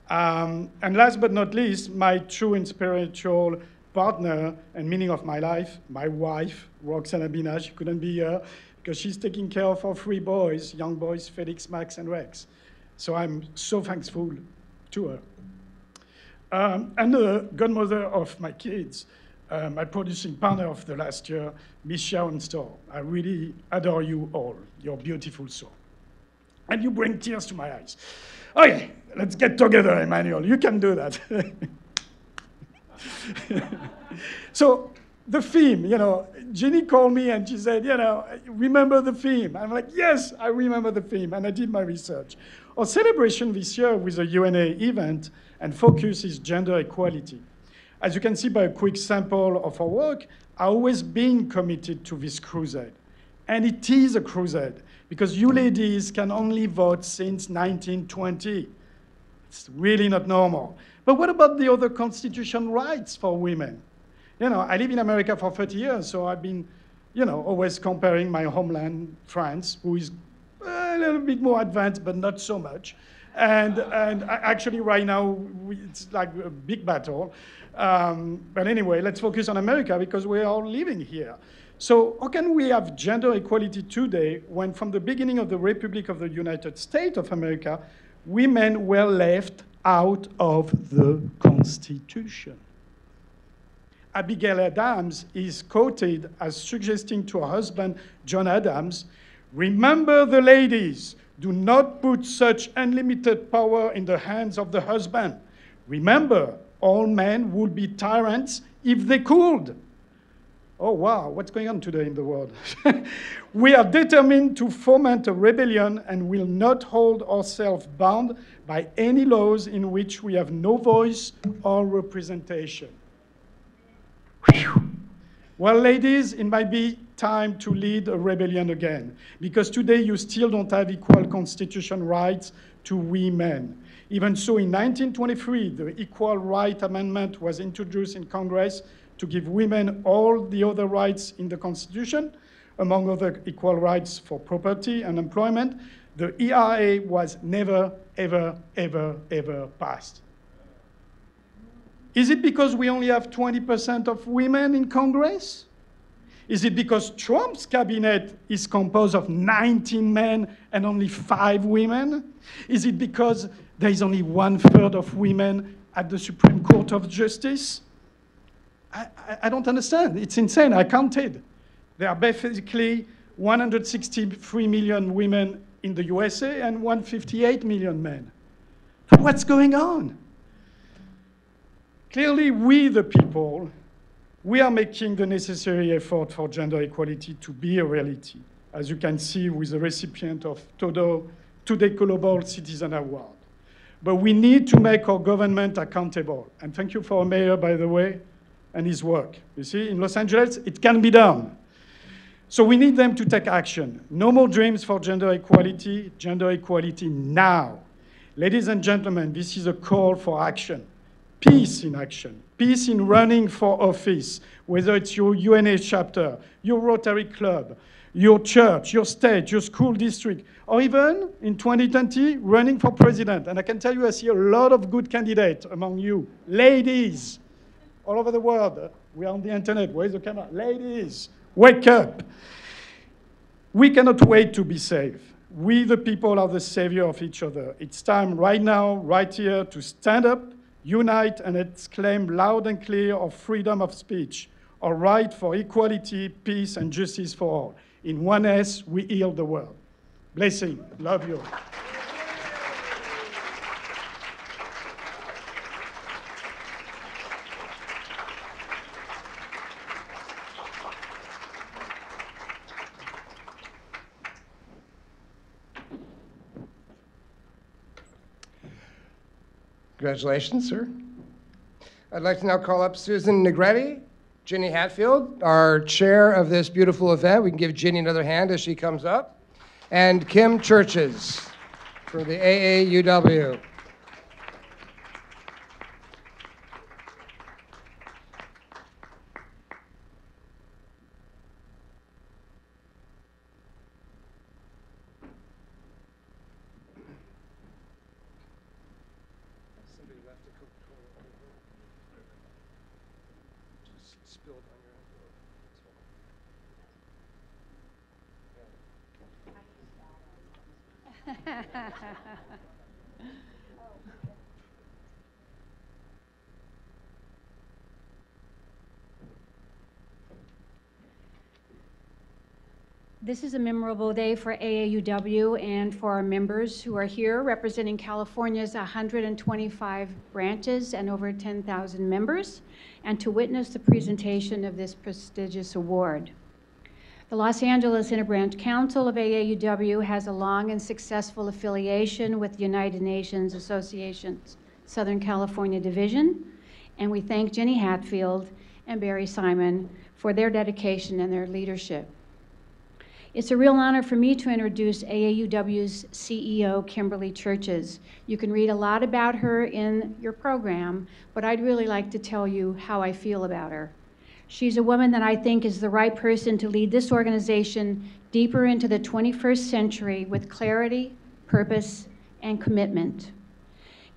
And last but not least, my true and spiritual partner and meaning of my life, my wife, Roxana Bina. She couldn't be here because she's taking care of our 3 boys, young boys, Felix, Max, and Rex. So I'm so thankful to her. And the godmother of my kids, my producing partner of the last year, Miss Sharon Storr. I really adore you all. You're beautiful soul. And you bring tears to my eyes. Okay, let's get together, Emmanuel. You can do that. So the theme, Ginny called me and she said, remember the theme? I'm like, yes, I remember the theme, and I did my research. Our celebration this year with a UNA event and focus is gender equality. As you can see by a quick sample of our work, I've always been committed to this crusade. And it is a crusade, because you ladies can only vote since 1920. It's really not normal. But what about the other constitutional rights for women? I live in America for 30 years, so I've been, always comparing my homeland, France, who is a little bit more advanced, but not so much. And actually right now, it's like a big battle. But anyway, let's focus on America because we're all living here. So how can we have gender equality today when from the beginning of the Republic of the United States of America, women were left out of the Constitution? Abigail Adams is quoted as suggesting to her husband, John Adams, "Remember the ladies, do not put such unlimited power in the hands of the husband. Remember, all men would be tyrants if they could." Oh, wow, what's going on today in the world? "We are determined to foment a rebellion and will not hold ourselves bound by any laws in which we have no voice or representation." Whew. Well, ladies, it might be time to lead a rebellion again, because today you still don't have equal constitutional rights to women. Even so, in 1923, the Equal Right Amendment was introduced in Congress to give women all the other rights in the Constitution, among other equal rights for property and employment. The ERA was never, ever, ever, ever passed. Is it because we only have 20% of women in Congress? Is it because Trump's cabinet is composed of 19 men and only 5 women? Is it because there is only 1/3 of women at the Supreme Court of Justice? I don't understand. It's insane. I counted. There are basically 163 million women in the USA and 158 million men. What's going on? Clearly, we, the people, we are making the necessary effort for gender equality to be a reality, as you can see with the recipient of Today Global Citizen Award. But we need to make our government accountable. And thank you for our mayor, by the way, and his work. You see, in Los Angeles, it can be done. So we need them to take action. No more dreams for gender equality now. Ladies and gentlemen, this is a call for action. Peace in action, peace in running for office, whether it's your UNA chapter, your Rotary Club, your church, your state, your school district, or even in 2020, running for president. And I can tell you, I see a lot of good candidates among you. Ladies, all over the world. We are on the internet. Where's the camera? Ladies, wake up. We cannot wait to be safe. We, the people, are the savior of each other. It's time right now, right here, to stand up, unite, and exclaim loud and clear our freedom of speech, our right for equality, peace, and justice for all. In one S, we heal the world. Blessing. Love you. Congratulations, sir. I'd like to now call up Susan Negretti, Ginny Hatfield, our chair of this beautiful event. We can give Ginny another hand as she comes up. And Kim Churches from the AAUW. This is a memorable day for AAUW and for our members who are here representing California's 125 branches and over 10,000 members, and to witness the presentation of this prestigious award. The Los Angeles Interbranch Council of AAUW has a long and successful affiliation with the United Nations Association's Southern California Division, and we thank Jenny Hatfield and Barry Simon for their dedication and their leadership. It's a real honor for me to introduce AAUW's CEO, Kimberly Churches. You can read a lot about her in your program, but I'd really like to tell you how I feel about her. She's a woman that I think is the right person to lead this organization deeper into the 21st century with clarity, purpose, and commitment.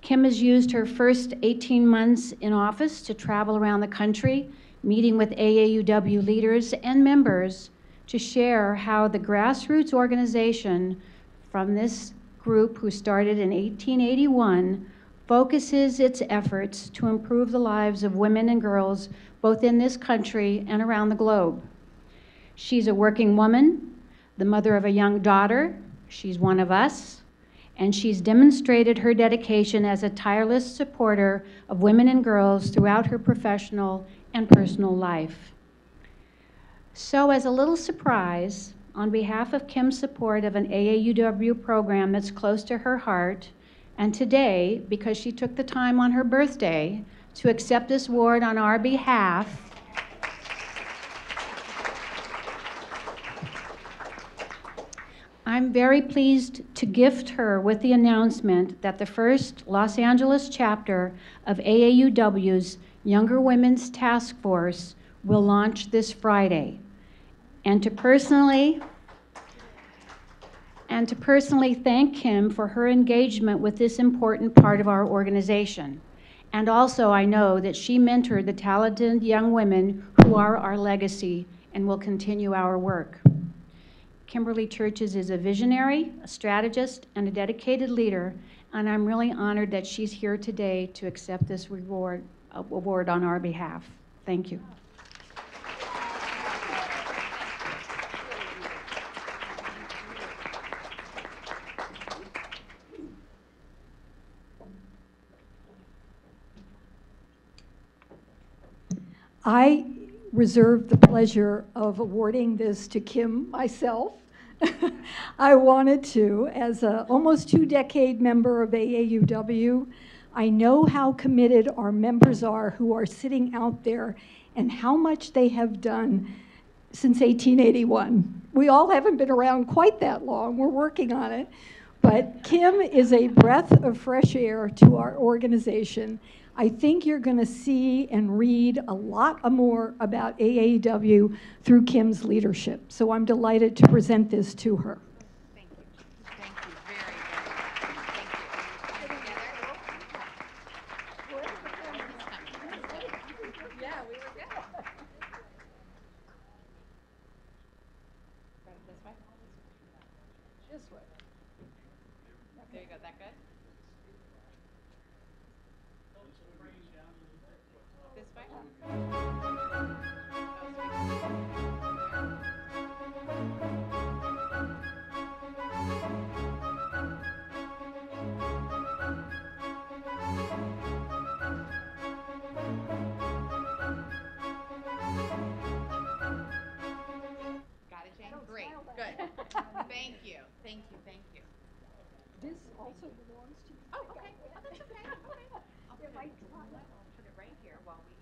Kim has used her first 18 months in office to travel around the country, meeting with AAUW leaders and members to share how the grassroots organization from this group, who started in 1881, focuses its efforts to improve the lives of women and girls both in this country and around the globe. She's a working woman, the mother of a young daughter, she's one of us, and she's demonstrated her dedication as a tireless supporter of women and girls throughout her professional and personal life. So as a little surprise, on behalf of Kim's support of an AAUW program that's close to her heart, and today, because she took the time on her birthday to accept this award on our behalf, I'm very pleased to gift her with the announcement that the first Los Angeles chapter of AAUW's Younger Women's Task Force will launch this Friday. And to personally thank Kim for her engagement with this important part of our organization. And also, I know that she mentored the talented young women who are our legacy and will continue our work. Kimberly Churches is a visionary, a strategist, and a dedicated leader, and I'm really honored that she's here today to accept this award on our behalf. Thank you. I reserve the pleasure of awarding this to Kim myself. I wanted to, as an almost 2-decade member of AAUW, I know how committed our members are who are sitting out there and how much they have done since 1881. We all haven't been around quite that long. We're working on it. But Kim is a breath of fresh air to our organization. I think you're going to see and read a lot more about AAUW through Kim's leadership. So I'm delighted to present this to her. Thank you. Thank you very, very much. Thank you. Yeah, we were good. This way? This way. There you go. That good? This way? Got it, Jane? Great. Good. Thank you. Thank you. Thank you. This also belongs to you. Oh, okay. Oh, that's okay. Okay. I'll put it right here while we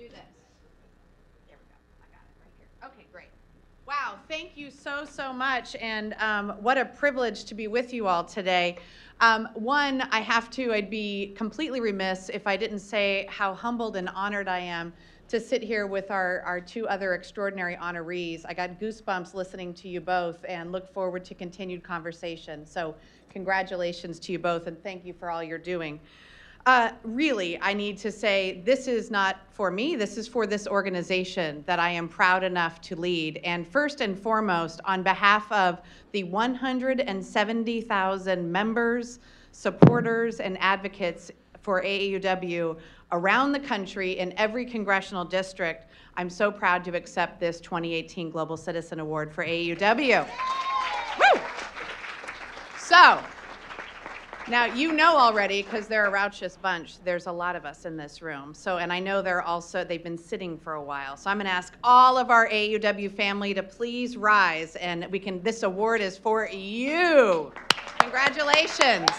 do this. There we go. I got it right here. Okay, great. Wow, thank you so much, and what a privilege to be with you all today. One, I'd be completely remiss if I didn't say how humbled and honored I am to sit here with our two other extraordinary honorees. I got goosebumps listening to you both and look forward to continued conversation. So congratulations to you both, and thank you for all you're doing. Really, I need to say, this is not for me, this is for this organization that I am proud enough to lead. And first and foremost, on behalf of the 170,000 members, supporters, and advocates for AAUW around the country in every congressional district. I'm so proud to accept this 2018 Global Citizen Award for AAUW. Woo! So, now you know already, because they're a raucous bunch, there's a lot of us in this room. So, and I know they've been sitting for a while. So I'm gonna ask all of our AAUW family to please rise, and this award is for you. Congratulations.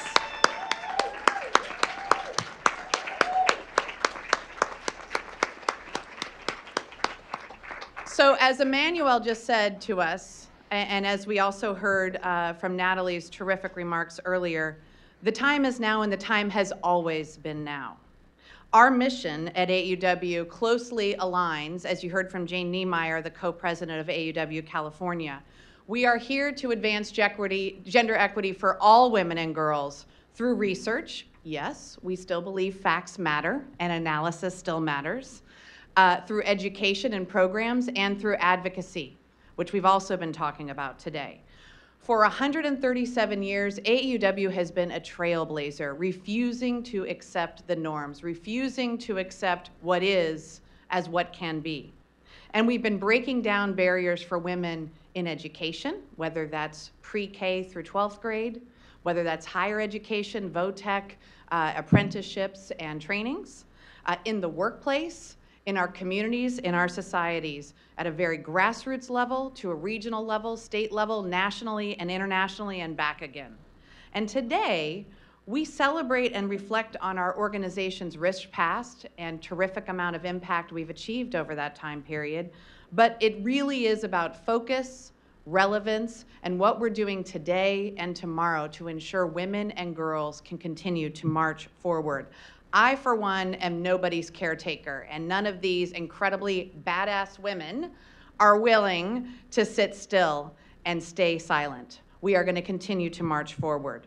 So as Emmanuel just said to us, and as we also heard from Natalie's terrific remarks earlier, the time is now and the time has always been now. Our mission at AAUW closely aligns, as you heard from Jane Niemeyer, the co-president of AAUW California. We are here to advance gender equity for all women and girls through research. Yes, we still believe facts matter and analysis still matters. Through education and programs, and through advocacy, which we've also been talking about today. For 137 years, AAUW has been a trailblazer, refusing to accept the norms, refusing to accept what is as what can be. And we've been breaking down barriers for women in education, whether that's pre-K through 12th grade, whether that's higher education, VOTEC, apprenticeships and trainings, in the workplace, in our communities, in our societies, at a very grassroots level, to a regional level, state level, nationally and internationally, and back again. And today, we celebrate and reflect on our organization's rich past and terrific amount of impact we've achieved over that time period, but it really is about focus, relevance, and what we're doing today and tomorrow to ensure women and girls can continue to march forward. I, for one, am nobody's caretaker, and none of these incredibly badass women are willing to sit still and stay silent. We are going to continue to march forward.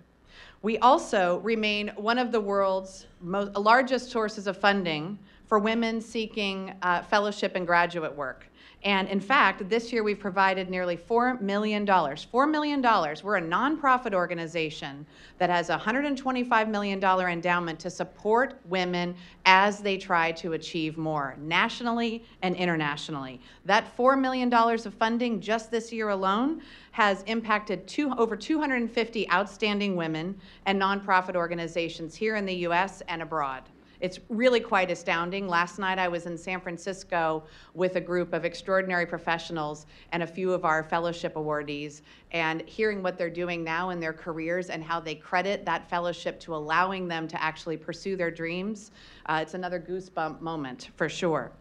We also remain one of the world's largest sources of funding for women seeking fellowship and graduate work. And in fact, this year we've provided nearly $4 million. $4 million. We're a nonprofit organization that has a $125 million endowment to support women as they try to achieve more, nationally and internationally. That $4 million of funding just this year alone has impacted over 250 outstanding women and nonprofit organizations here in the US and abroad. It's really quite astounding. Last night I was in San Francisco with a group of extraordinary professionals and a few of our fellowship awardees, and hearing what they're doing now in their careers and how they credit that fellowship to allowing them to actually pursue their dreams, it's another goosebump moment for sure.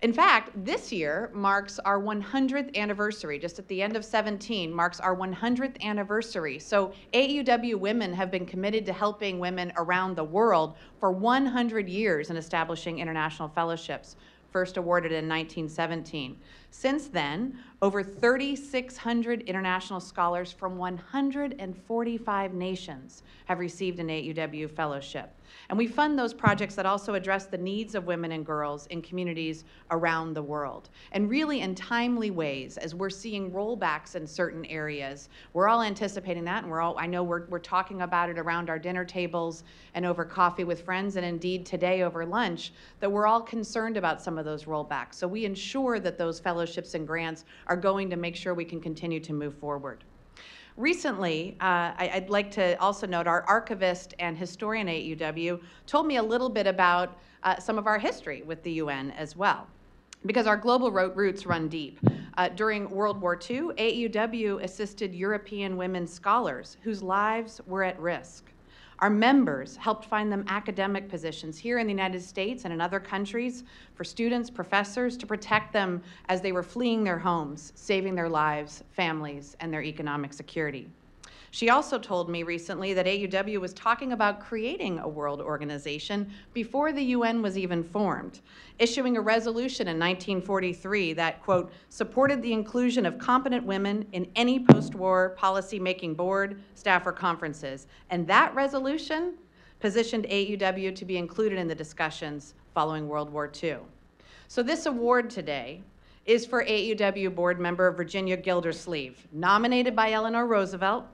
In fact, this year marks our 100th anniversary. Just at the end of 17 marks our 100th anniversary. So AAUW women have been committed to helping women around the world for 100 years in establishing international fellowships, first awarded in 1917. Since then, over 3,600 international scholars from 145 nations have received an AAUW fellowship. And we fund those projects that also address the needs of women and girls in communities around the world. And really in timely ways, as we're seeing rollbacks in certain areas. We're all anticipating that, and I know we're talking about it around our dinner tables and over coffee with friends, and indeed today over lunch, that we're all concerned about some of those rollbacks. So we ensure that those fellowships and grants are going to make sure we can continue to move forward. Recently, I'd like to also note our archivist and historian at AAUW told me a little bit about some of our history with the UN as well, because our global roots run deep. During World War II, AAUW assisted European women scholars whose lives were at risk. Our members helped find them academic positions here in the United States and in other countries for students, professors, to protect them as they were fleeing their homes, saving their lives, families, and their economic security. She also told me recently that AAUW was talking about creating a world organization before the UN was even formed, issuing a resolution in 1943 that, quote, supported the inclusion of competent women in any post-war policy-making board, staff, or conferences. And that resolution positioned AAUW to be included in the discussions following World War II. So this award today is for AAUW board member Virginia Gildersleeve, nominated by Eleanor Roosevelt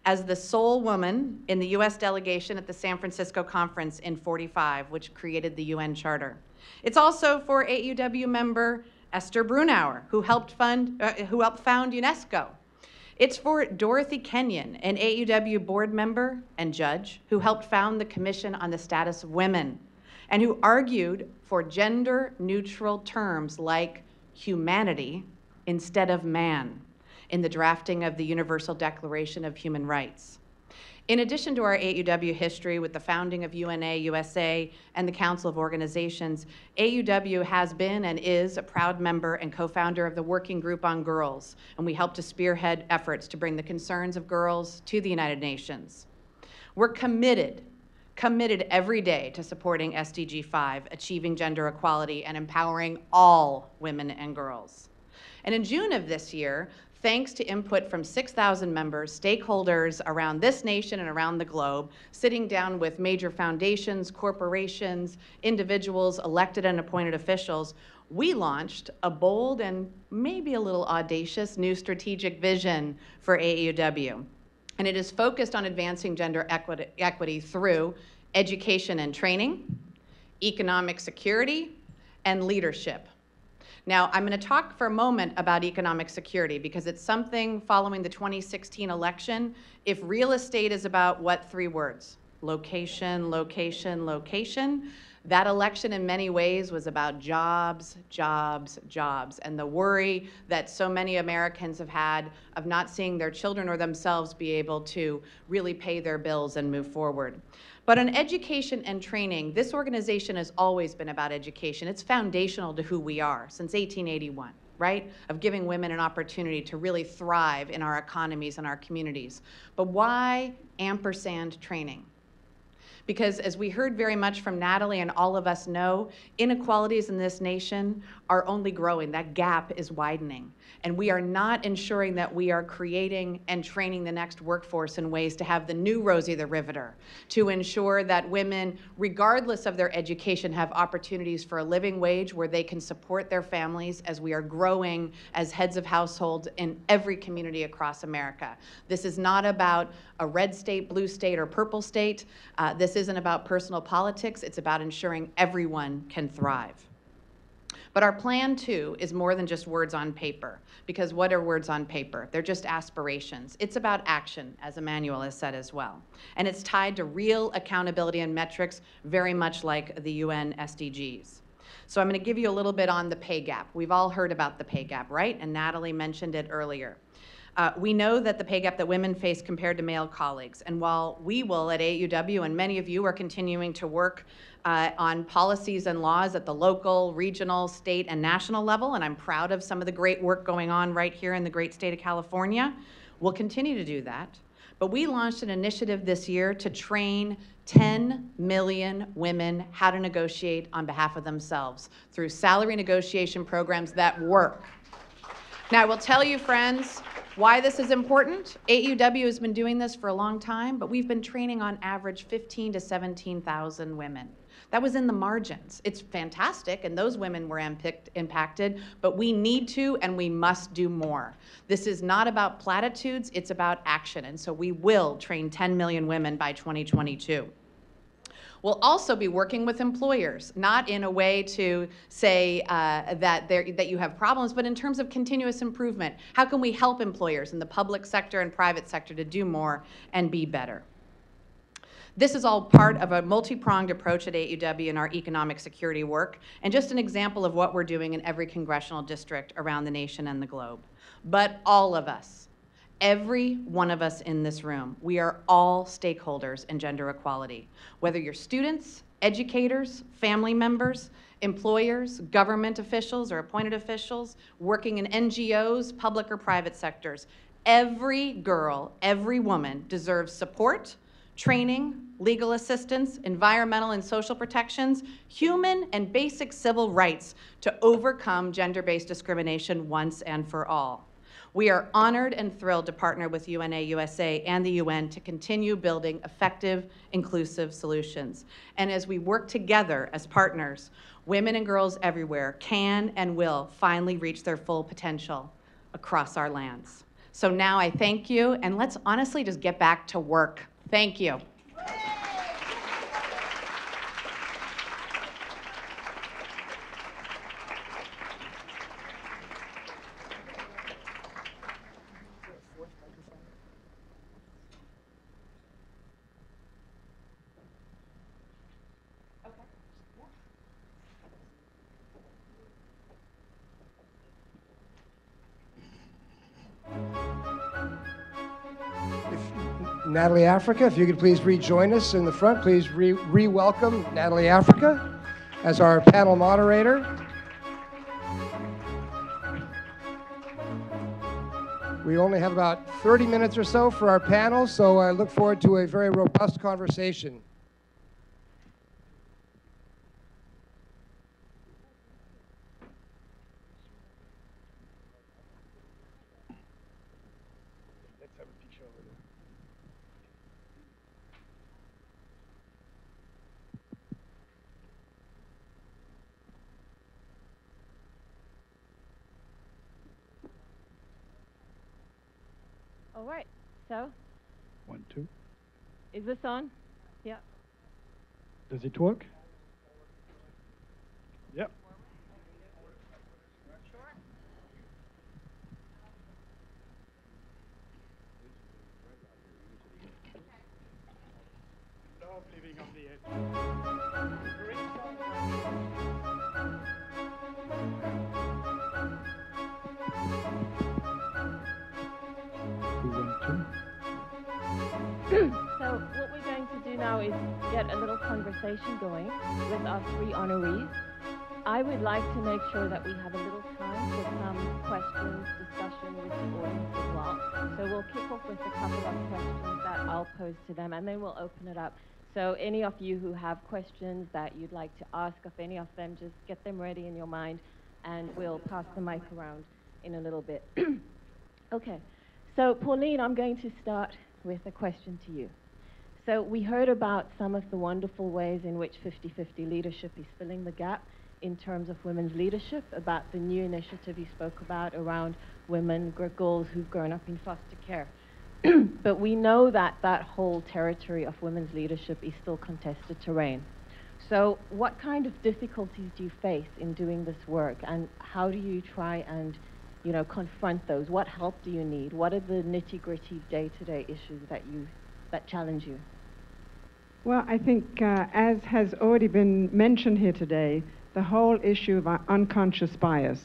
as the sole woman in the U.S. delegation at the San Francisco Conference in '45, which created the UN Charter. It's also for AUW member Esther Brunauer, who helped found UNESCO. It's for Dorothy Kenyon, an AUW board member and judge who helped found the Commission on the Status of Women and who argued for gender-neutral terms like humanity instead of man in the drafting of the Universal Declaration of Human Rights. In addition to our AUW history with the founding of UNA USA and the Council of Organizations, AUW has been and is a proud member and co-founder of the Working Group on Girls, and we help to spearhead efforts to bring the concerns of girls to the United Nations. We're committed every day to supporting SDG 5, achieving gender equality and empowering all women and girls. And in June of this year, thanks to input from 6,000 members, stakeholders around this nation and around the globe, sitting down with major foundations, corporations, individuals, elected and appointed officials, we launched a bold and maybe a little audacious new strategic vision for AUW. And it is focused on advancing gender equity through education and training, economic security, and leadership. Now, I'm going to talk for a moment about economic security because it's something following the 2016 election. If real estate is about what 3 words? Location, location, location. That election in many ways was about jobs, jobs, jobs, and the worry that so many Americans have had of not seeing their children or themselves be able to really pay their bills and move forward. But on education and training, this organization has always been about education. It's foundational to who we are since 1881, right? Of giving women an opportunity to really thrive in our economies and our communities. But why ampersand training? Because as we heard very much from Natalie and all of us know, inequalities in this nation are only growing. That gap is widening. And we are not ensuring that we are creating and training the next workforce in ways to have the new Rosie the Riveter, to ensure that women, regardless of their education, have opportunities for a living wage where they can support their families as we are growing as heads of households in every community across America. This is not about a red state, blue state, or purple state. This isn't about personal politics. It's about ensuring everyone can thrive. But our plan, too, is more than just words on paper, because what are words on paper? They're just aspirations. It's about action, as Emmanuel has said as well. And it's tied to real accountability and metrics, very much like the UN SDGs. So I'm going to give you a little bit on the pay gap. We've all heard about the pay gap, right? And Natalie mentioned it earlier. We know that the pay gap that women face compared to male colleagues, and while we will at AUW and many of you are continuing to work on policies and laws at the local, regional, state, and national level, and I'm proud of some of the great work going on right here in the great state of California, we'll continue to do that. But we launched an initiative this year to train 10 million women how to negotiate on behalf of themselves through salary negotiation programs that work. Now, I will tell you, friends, why this is important. AUW has been doing this for a long time, but we've been training on average 15,000 to 17,000 women. That was in the margins. It's fantastic, and those women were impacted, but we need to and we must do more. This is not about platitudes, it's about action, and so we will train 10 million women by 2022. We'll also be working with employers, not in a way to say that you have problems, but in terms of continuous improvement. How can we help employers in the public sector and private sector to do more and be better? This is all part of a multi-pronged approach at AUW in our economic security work, and just an example of what we're doing in every congressional district around the nation and the globe. But all of us, every one of us in this room, we are all stakeholders in gender equality. Whether you're students, educators, family members, employers, government officials or appointed officials, working in NGOs, public or private sectors, every girl, every woman deserves support, training, legal assistance, environmental and social protections, human and basic civil rights to overcome gender-based discrimination once and for all. We are honored and thrilled to partner with UNA USA and the UN to continue building effective, inclusive solutions. And as we work together as partners, women and girls everywhere can and will finally reach their full potential across our lands. So now I thank you, and let's honestly just get back to work. Thank you. Natalie Africa, if you could please rejoin us in the front. Please re-welcome Natalie Africa as our panel moderator. We only have about 30 minutes or so for our panel, so I look forward to a very robust conversation. All right, so 1, 2. is this on? Yeah. Does it work? Yep. Love living on the edge. So what we're going to do now is get a little conversation going with our 3 honorees. I would like to make sure that we have a little time for some questions, discussion with the audience as well. So we'll kick off with a couple of questions that I'll pose to them, and then we'll open it up. So any of you who have questions that you'd like to ask of any of them, just get them ready in your mind, and we'll pass the mic around in a little bit. Okay, so Pauline, I'm going to start with a question to you. So we heard about some of the wonderful ways in which 50-50 leadership is filling the gap in terms of women's leadership, about the new initiative you spoke about around women, girls who've grown up in foster care. But we know that that whole territory of women's leadership is still contested terrain. So what kind of difficulties do you face in doing this work, and how do you try and, you know, confront those? What help do you need? What are the nitty-gritty day-to-day issues that challenge you? Well, I think, as has already been mentioned here today, the whole issue of our unconscious bias,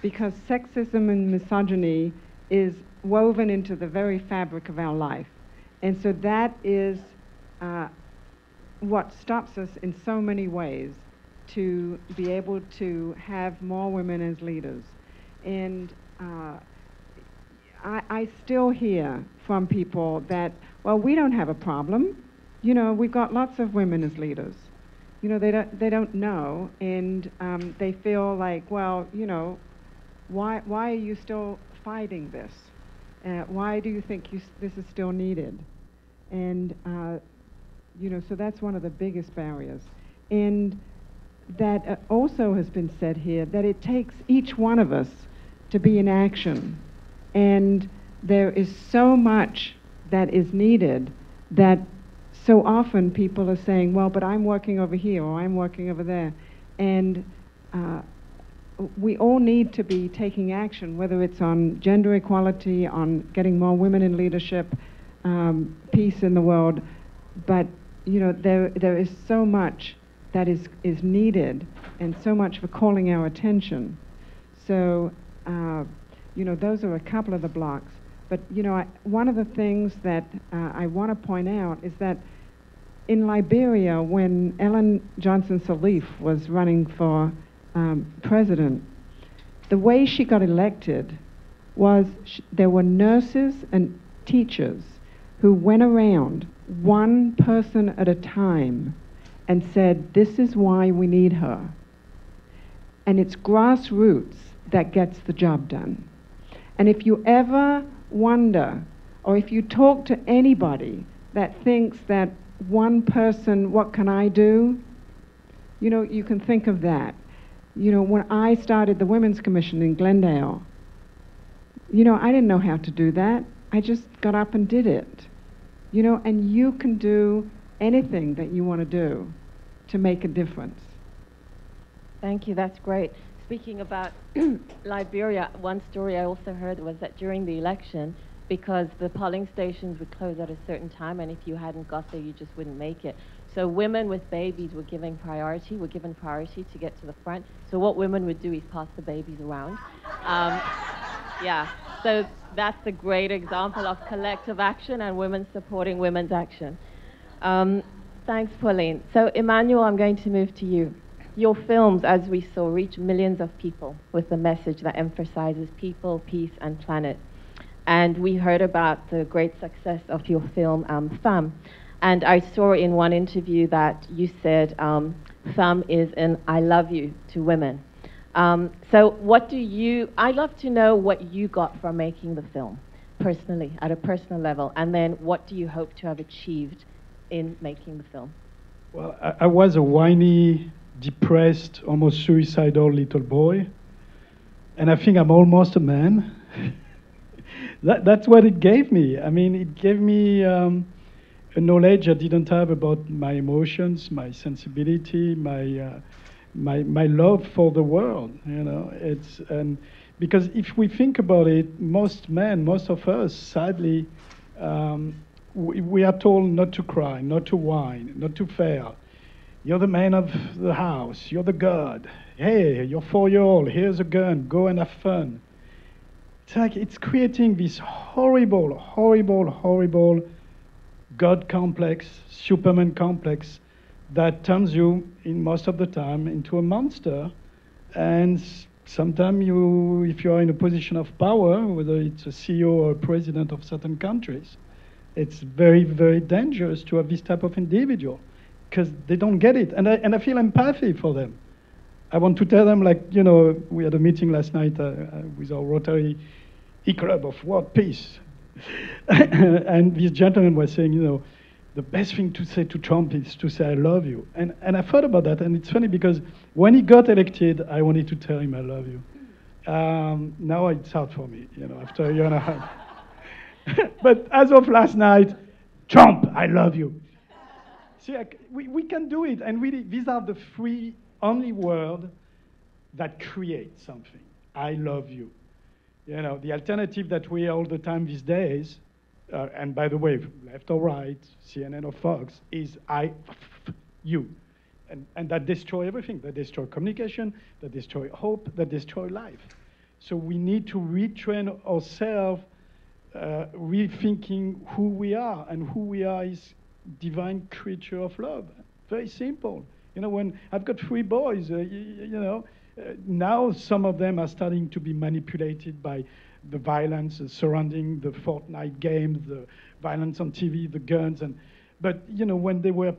because sexism and misogyny is woven into the very fabric of our life. And so that is what stops us in so many ways to be able to have more women as leaders. And I still hear from people that, well, we don't have a problem. You know, we've got lots of women as leaders. You know, they don't know, and they feel like, well, you know, why are you still fighting this? Why do you think this is still needed? And, you know, so that's one of the biggest barriers. And that also has been said here, that it takes each one of us to be in action. And there is so much that is needed that so often people are saying, well, but I'm working over here, or I'm working over there. And we all need to be taking action, whether it's on gender equality, on getting more women in leadership, peace in the world. But, you know, there is so much that is needed, and so much for calling our attention. So, you know, those are a couple of the blocks. But, you know, one of the things that I want to point out is that in Liberia, when Ellen Johnson Sirleaf was running for president, the way she got elected was there were nurses and teachers who went around one person at a time and said, this is why we need her. And it's grassroots that gets the job done. And if you ever wonder, or if you talk to anybody that thinks that one person, what can I do? You know, you can think of that. You know, when I started the Women's Commission in Glendale, you know, I didn't know how to do that. I just got up and did it. You know, and you can do anything that you want to do to make a difference. Thank you, that's great. Speaking about Liberia, one story I also heard was that during the election, because the polling stations would close at a certain time, and if you hadn't got there, you just wouldn't make it. So women with babies were given priority to get to the front. So what women would do is pass the babies around. Yeah, so that's a great example of collective action and women supporting women's action. Thanks, Pauline. So Emmanuel, I'm going to move to you. Your films, as we saw, reach millions of people with a message that emphasizes people, peace, and planet. And we heard about the great success of your film, Femme. And I saw in one interview that you said Femme is an I love you to women. So what do you, I'd love to know what you got from making the film, personally, at a personal level, and then what do you hope to have achieved in making the film? Well, I was a whiny, depressed, almost suicidal little boy, and I think I'm almost a man. That's what it gave me. I mean, it gave me a knowledge I didn't have about my emotions, my sensibility, my love for the world. You know, and because if we think about it, most men, most of us, sadly, we are told not to cry, not to whine, not to fail. You're the man of the house. You're the god. Hey, you're 4-year-old. Here's a gun. Go and have fun. It's like it's creating this horrible, horrible, horrible God complex, Superman complex that turns you, in most of the time, into a monster. And sometimes you, if you are in a position of power, whether it's a CEO or a president of certain countries, it's very, very dangerous to have this type of individual because they don't get it. And I feel empathy for them. I want to tell them, like, you know, we had a meeting last night with our Rotary E-Club of World Peace. And this gentleman was saying, you know, the best thing to say to Trump is to say, I love you. And I thought about that, and it's funny because when he got elected, I wanted to tell him I love you. Now it's hard for me, you know, after a year and a half. But as of last night, Trump, I love you. See, we can do it, and really, these are the three only words that create something. I love you. You know, the alternative that we hear all the time these days, and by the way, left or right, CNN or Fox, is you. And that destroy everything. That destroy communication, that destroy hope, that destroy life. So we need to retrain ourselves, rethinking who we are, and who we are is divine creature of love. Very simple. You know, when I've got 3 boys, you know, now some of them are starting to be manipulated by the violence surrounding the Fortnite games, the violence on TV, the guns, but you know, when they were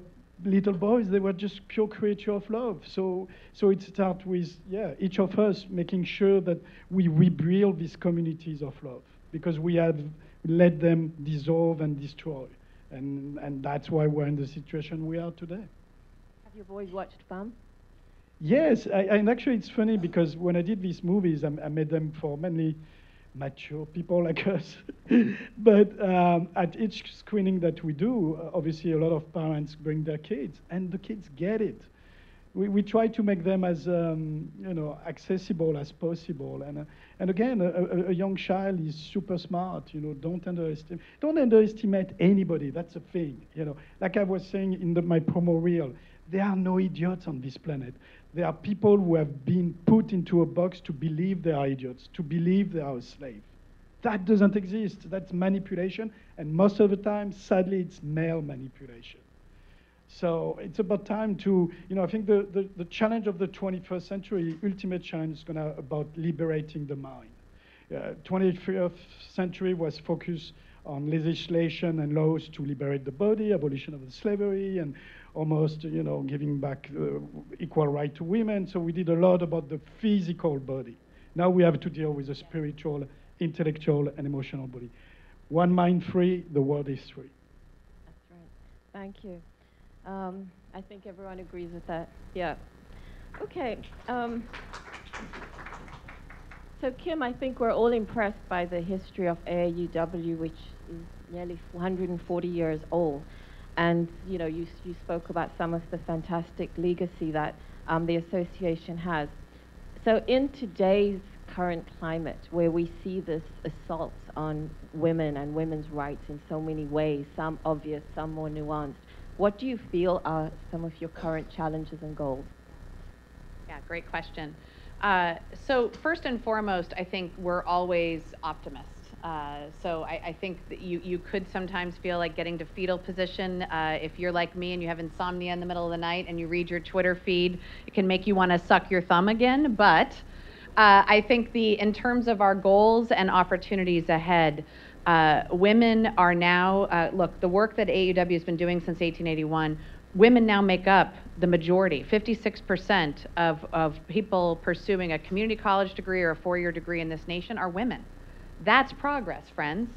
little boys, they were just pure creature of love. So it starts with, yeah, each of us making sure that we rebuild these communities of love, because we have let them dissolve and destroy, and that's why we're in the situation we are today. Have your boys watched Femme? Yes, and actually it's funny because when I did these movies, I made them for mainly mature people like us. But at each screening that we do, obviously a lot of parents bring their kids, and the kids get it. We try to make them as you know, accessible as possible. And again, a young child is super smart. You know, don't underestimate anybody. That's a thing. You know, like I was saying in my promo reel, there are no idiots on this planet. There are people who have been put into a box to believe they are idiots, to believe they are a slave. That doesn't exist. That's manipulation, and most of the time, sadly, it's male manipulation. So it's about time to, you know, I think the challenge of the 21st century, ultimate challenge, is about liberating the mind. 21st century was focused on legislation and laws to liberate the body, abolition of the slavery, and almost, you know, giving back equal right to women. So we did a lot about the physical body. Now we have to deal with the spiritual, intellectual, and emotional body. One mind free, the world is free. That's right. Thank you. I think everyone agrees with that. Yeah. Okay. So So Kim, I think we're all impressed by the history of AAUW, which is nearly 140 years old. And you spoke about some of the fantastic legacy that the association has. So in today's current climate, where we see this assault on women and women's rights in so many ways, some obvious, some more nuanced, what do you feel are some of your current challenges and goals? Yeah, great question. So first and foremost, I think we're always optimists. So I think that you could sometimes feel like getting to fetal position. If you're like me and you have insomnia in the middle of the night and you read your Twitter feed, it can make you want to suck your thumb again. But I think in terms of our goals and opportunities ahead, women are now, look, the work that AAUW has been doing since 1881, women now make up the majority. 56% of people pursuing a community college degree or a four-year degree in this nation are women. That's progress, friends.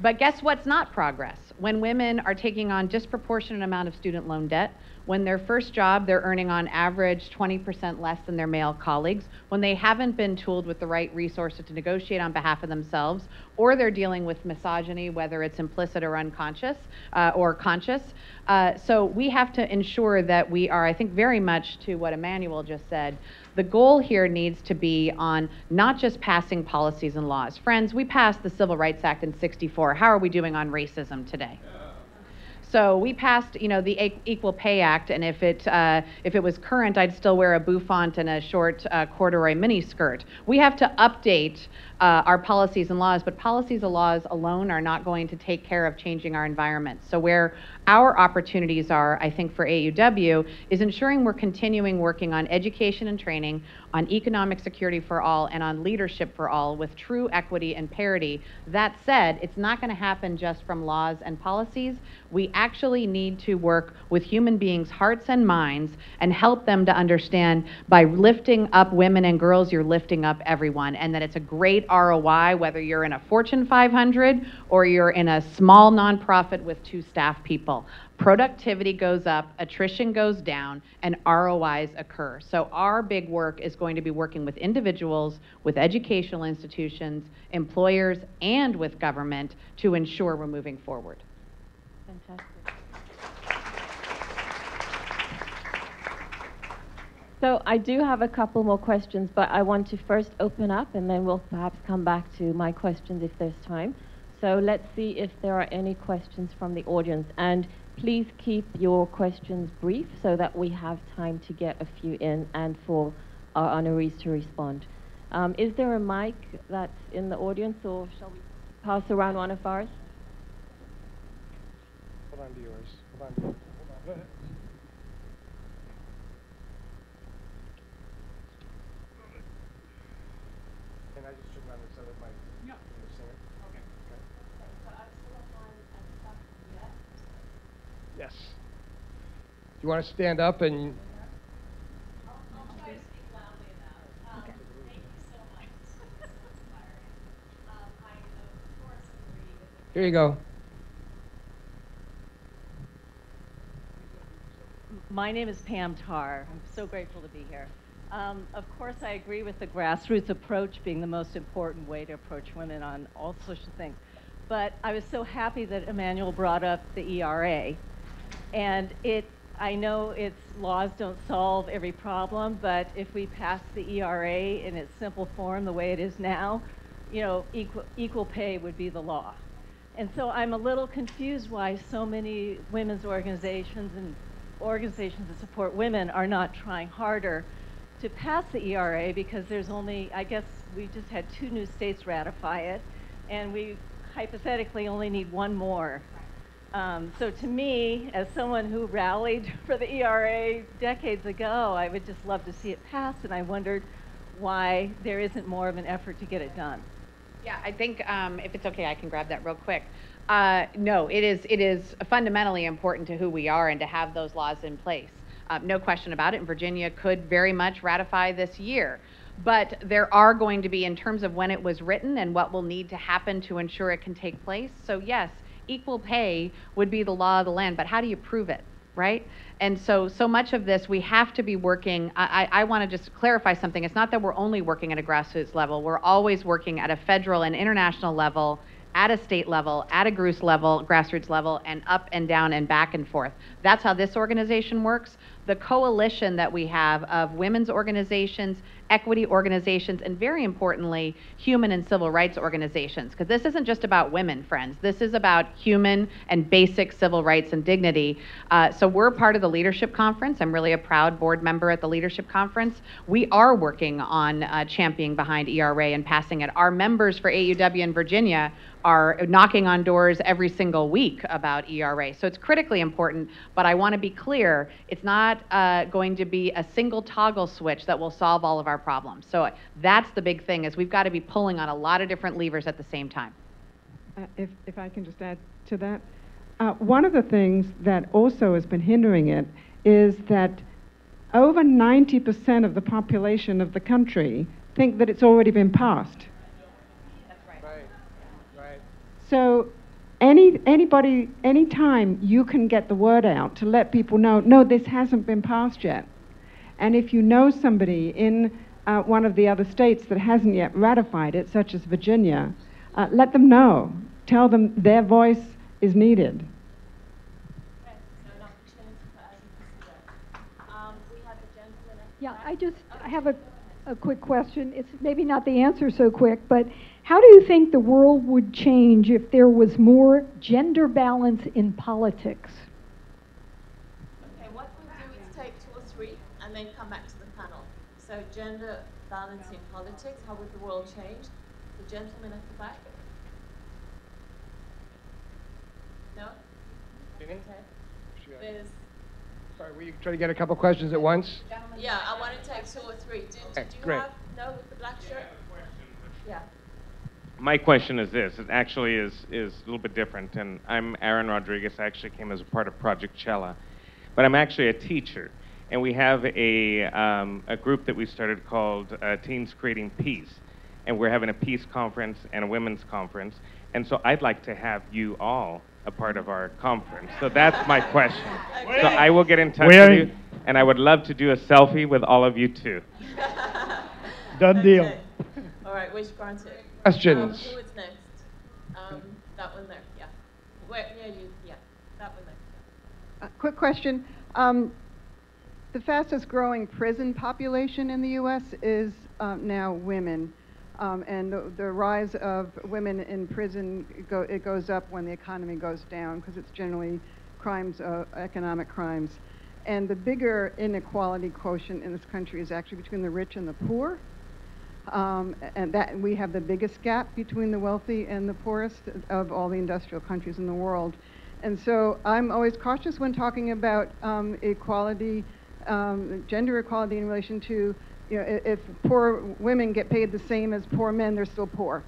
But guess what's not progress? When women are taking on disproportionate amount of student loan debt, when their first job they're earning on average 20% less than their male colleagues, when they haven't been tooled with the right resources to negotiate on behalf of themselves, or they're dealing with misogyny, whether it's implicit or unconscious or conscious. So we have to ensure that we are, I think very much to what Emmanuel just said, the goal here needs to be on not just passing policies and laws. Friends, we passed the Civil Rights Act in '64. How are we doing on racism today? So we passed, the Equal Pay Act, and if it was current, I'd still wear a bouffant and a short corduroy miniskirt. We have to update our policies and laws, but policies and laws alone are not going to take care of changing our environment. So where our opportunities are, I think, for AUW is ensuring we're continuing working on education and training, on economic security for all, and on leadership for all with true equity and parity. That said, it's not going to happen just from laws and policies. We actually need to work with human beings' hearts and minds and help them to understand by lifting up women and girls, you're lifting up everyone, and that it's a great ROI, whether you're in a Fortune 500 or you're in a small nonprofit with 2 staff people. Productivity goes up, attrition goes down, and ROIs occur. So our big work is going to be working with individuals, with educational institutions, employers, and with government to ensure we're moving forward. Fantastic. So I do have a couple more questions, but I want to first open up and then we'll perhaps come back to my questions if there's time. So let's see if there are any questions from the audience. And please keep your questions brief so that we have time to get a few in and for our honorees to respond. Is there a mic that's in the audience, or shall we pass around one of ours? Hold on to yours. Hold on to yours. Hold on. Go ahead. And I just turned on this other mic. Yeah. Okay. Yes. You want to stand up and... I'll try to speak loudly enough. Okay. Thank you so much. This is inspiring. I, of course, agree with Here you go. My name is Pam Tarr. I'm so grateful to be here. Of course, I agree with the grassroots approach being the most important way to approach women on all social things. But I was so happy that Emmanuel brought up the ERA. And I know its laws don't solve every problem, but if we pass the ERA in its simple form the way it is now, equal pay would be the law. And so I'm a little confused why so many women's organizations and organizations that support women are not trying harder to pass the ERA, because there's only, I guess we just had 2 new states ratify it, and we hypothetically only need 1 more. So to me, as someone who rallied for the ERA decades ago, I would just love to see it pass, and I wondered why there isn't more of an effort to get it done. Yeah, I think if it's okay, I can grab that real quick. No, it is fundamentally important to who we are and to have those laws in place. No question about it, and Virginia could very much ratify this year. But there are going to be, in terms of when it was written and what will need to happen to ensure it can take place. So yes, equal pay would be the law of the land, but how do you prove it? right? And so much of this, we have to be working. I want to just clarify something. It's not that we're only working at a grassroots level. We're always working at a federal and international level, at a state level, at a grassroots level, and up and down and back and forth. That's how this organization works. The coalition that we have of women's organizations, equity organizations, and very importantly, human and civil rights organizations, because this isn't just about women, friends. This is about human and basic civil rights and dignity. So we're part of the Leadership Conference. I'm really a proud board member at the Leadership Conference. We are working on championing behind ERA and passing it. Our members for AUW in Virginia are knocking on doors every single week about ERA. So it's critically important, but I want to be clear, it's not going to be a single toggle switch that will solve all of our problems. So that's the big thing, is we've got to be pulling on a lot of different levers at the same time. If I can just add to that, one of the things that also has been hindering it is that over 90% of the population of the country think that it's already been passed. So anybody, anytime you can get the word out to let people know, no, this hasn't been passed yet. And if you know somebody in one of the other states that hasn't yet ratified it, such as Virginia, let them know. Tell them their voice is needed. Yeah, I have a quick question. It's maybe not the answer so quick, but how do you think the world would change if there was more gender balance in politics? Okay, what we'll do is take 2 or 3 and then come back to the panel. So gender balance in politics, how would the world change? The gentleman at the back. No? Okay. There's... Sorry, were you trying to get a couple questions at once? Yeah, I want to take 2 or 3. Do you great. have, no, with the black shirt? Yeah. My question is this. It actually is a little bit different. And I'm Aaron Rodriguez. I actually came as a part of Project Cella. But I'm actually a teacher. And we have a group that we started called Teens Creating Peace. And we're having a peace conference and a women's conference. And so I'd like to have you all a part of our conference. So that's my question. So I will get in touch with you. And I would love to do a selfie with all of you too. Done deal. Okay. All right, wish granted. Questions? Who is next? That one there, yeah. Yeah, you, yeah. That one there. Quick question. The fastest growing prison population in the U.S. is now women. And the rise of women in prison, it goes up when the economy goes down, because it's generally crimes, economic crimes. And the bigger inequality quotient in this country is actually between the rich and the poor. And that we have the biggest gap between the wealthy and the poorest of all the industrial countries in the world. And so I'm always cautious when talking about equality, gender equality in relation to, you know, if poor women get paid the same as poor men, they're still poor.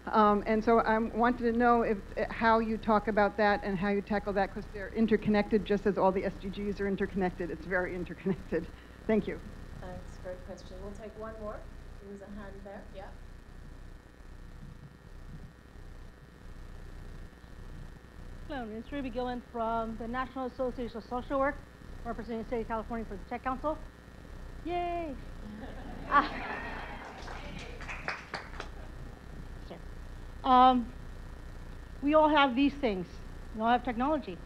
And so I wanted to know how you talk about that and how you tackle that, because they're interconnected just as all the SDGs are interconnected. It's very interconnected. Thank you. Thanks, great question. We'll take one more. There's a hand there, yeah. Hello, it's Ruby Gillen from the National Association of Social Work, representing the state of California for the Tech Council. Yay! We all have these things. We all have technology.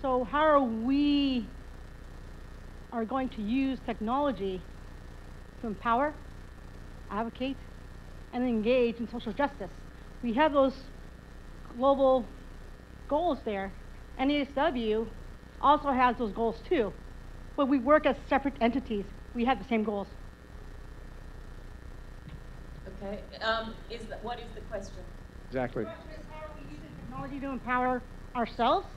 So how are we going to use technology to empower, advocate, and engage in social justice? We have those global goals there. NASW also has those goals too, but we work as separate entities. We have the same goals. Okay, what is the question? Exactly. The question is, how are we using technology to empower ourselves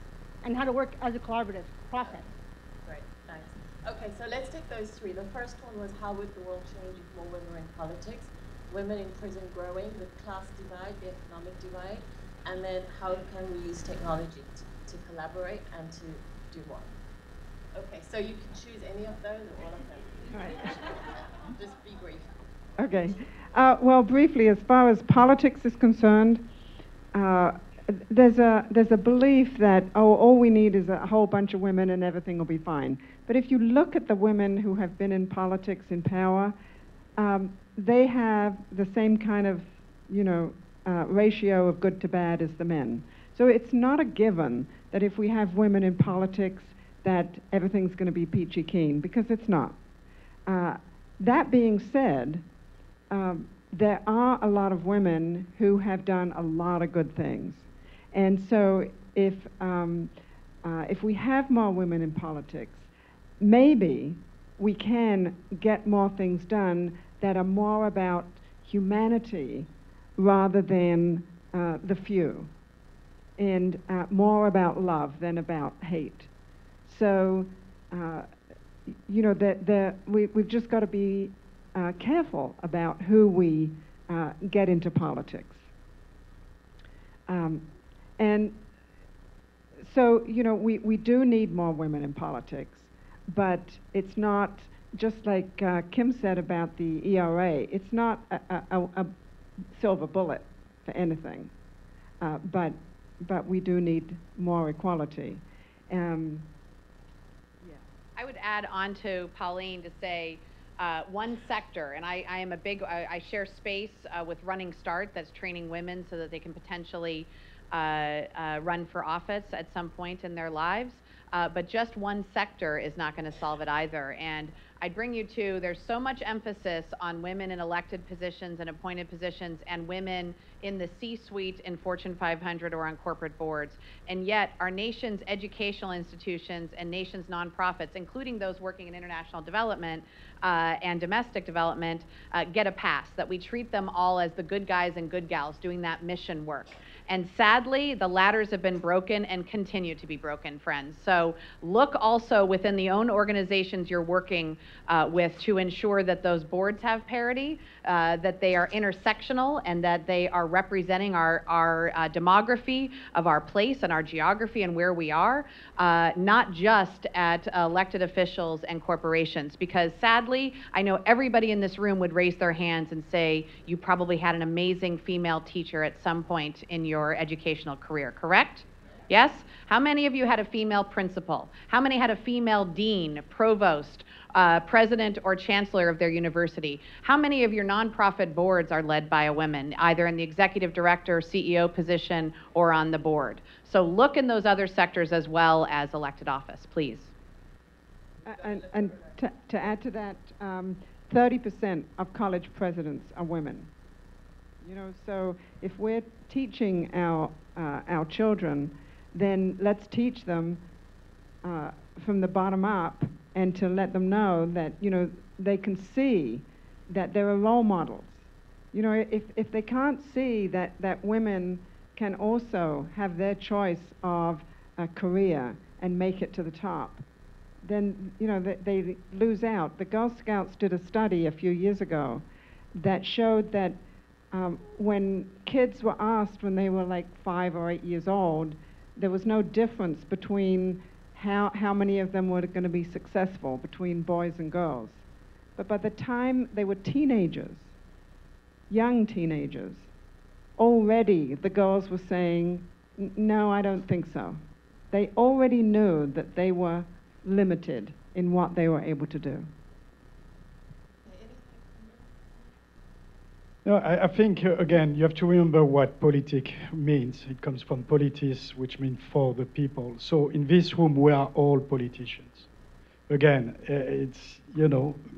and how to work as a collaborative process? Great, thanks. Okay, so let's take those 3. The first one was, how would the world change if more women were in politics? Women in prison growing, the class divide, the economic divide, and then how can we use technology to collaborate and to do more? Okay, so you can choose any of those or all of them. All right. Just be brief. Okay. Well, briefly, as far as politics is concerned, there's a belief that, oh, all we need is a whole bunch of women and everything will be fine. But if you look at the women who have been in politics, in power, they have the same kind of, ratio of good to bad as the men. So it's not a given that if we have women in politics that everything's going to be peachy keen, because it's not. That being said, there are a lot of women who have done a lot of good things. And so if we have more women in politics, maybe we can get more things done that are more about humanity rather than the few, and more about love than about hate. So, we've just got to be careful about who we get into politics. And so, we do need more women in politics, but it's not, just like Kim said about the ERA, it's not a silver bullet for anything, but we do need more equality. I would add on to Pauline to say one sector, and I am a big, I share space with Running Start, that's training women so that they can potentially run for office at some point in their lives. But just one sector is not going to solve it either. And I'd bring you to, there's so much emphasis on women in elected positions and appointed positions and women in the C-suite in Fortune 500 or on corporate boards. And yet our nation's educational institutions and nation's nonprofits, including those working in international development and domestic development, get a pass, that we treat them all as the good guys and good gals doing that mission work. And sadly, the ladders have been broken and continue to be broken, friends. So look also within the own organizations you're working with to ensure that those boards have parity, that they are intersectional, and that they are representing our demography of our place and our geography and where we are, not just at elected officials and corporations. Because sadly, I know everybody in this room would raise their hands and say you probably had an amazing female teacher at some point in your educational career, correct? Yes? How many of you had a female principal? How many had a female dean, provost, president, or chancellor of their university? How many of your nonprofit boards are led by a woman, either in the executive director, CEO position, or on the board? So look in those other sectors as well as elected office, please. And to add to that, 30% of college presidents are women. So if we're teaching our children, then let's teach them from the bottom up, and to let them know that they can see that there are role models. If they can't see that women can also have their choice of a career and make it to the top, then they lose out. The Girl Scouts did a study a few years ago that showed that when kids were asked when they were like 5 or 8 years old, there was no difference between how many of them were going to be successful between boys and girls. But by the time they were teenagers, young teenagers, already the girls were saying, no, I don't think so. They already knew that they were limited in what they were able to do. No, I think, again, you have to remember what politic means. It comes from politis, which means for the people. So in this room, we are all politicians. Again, it's,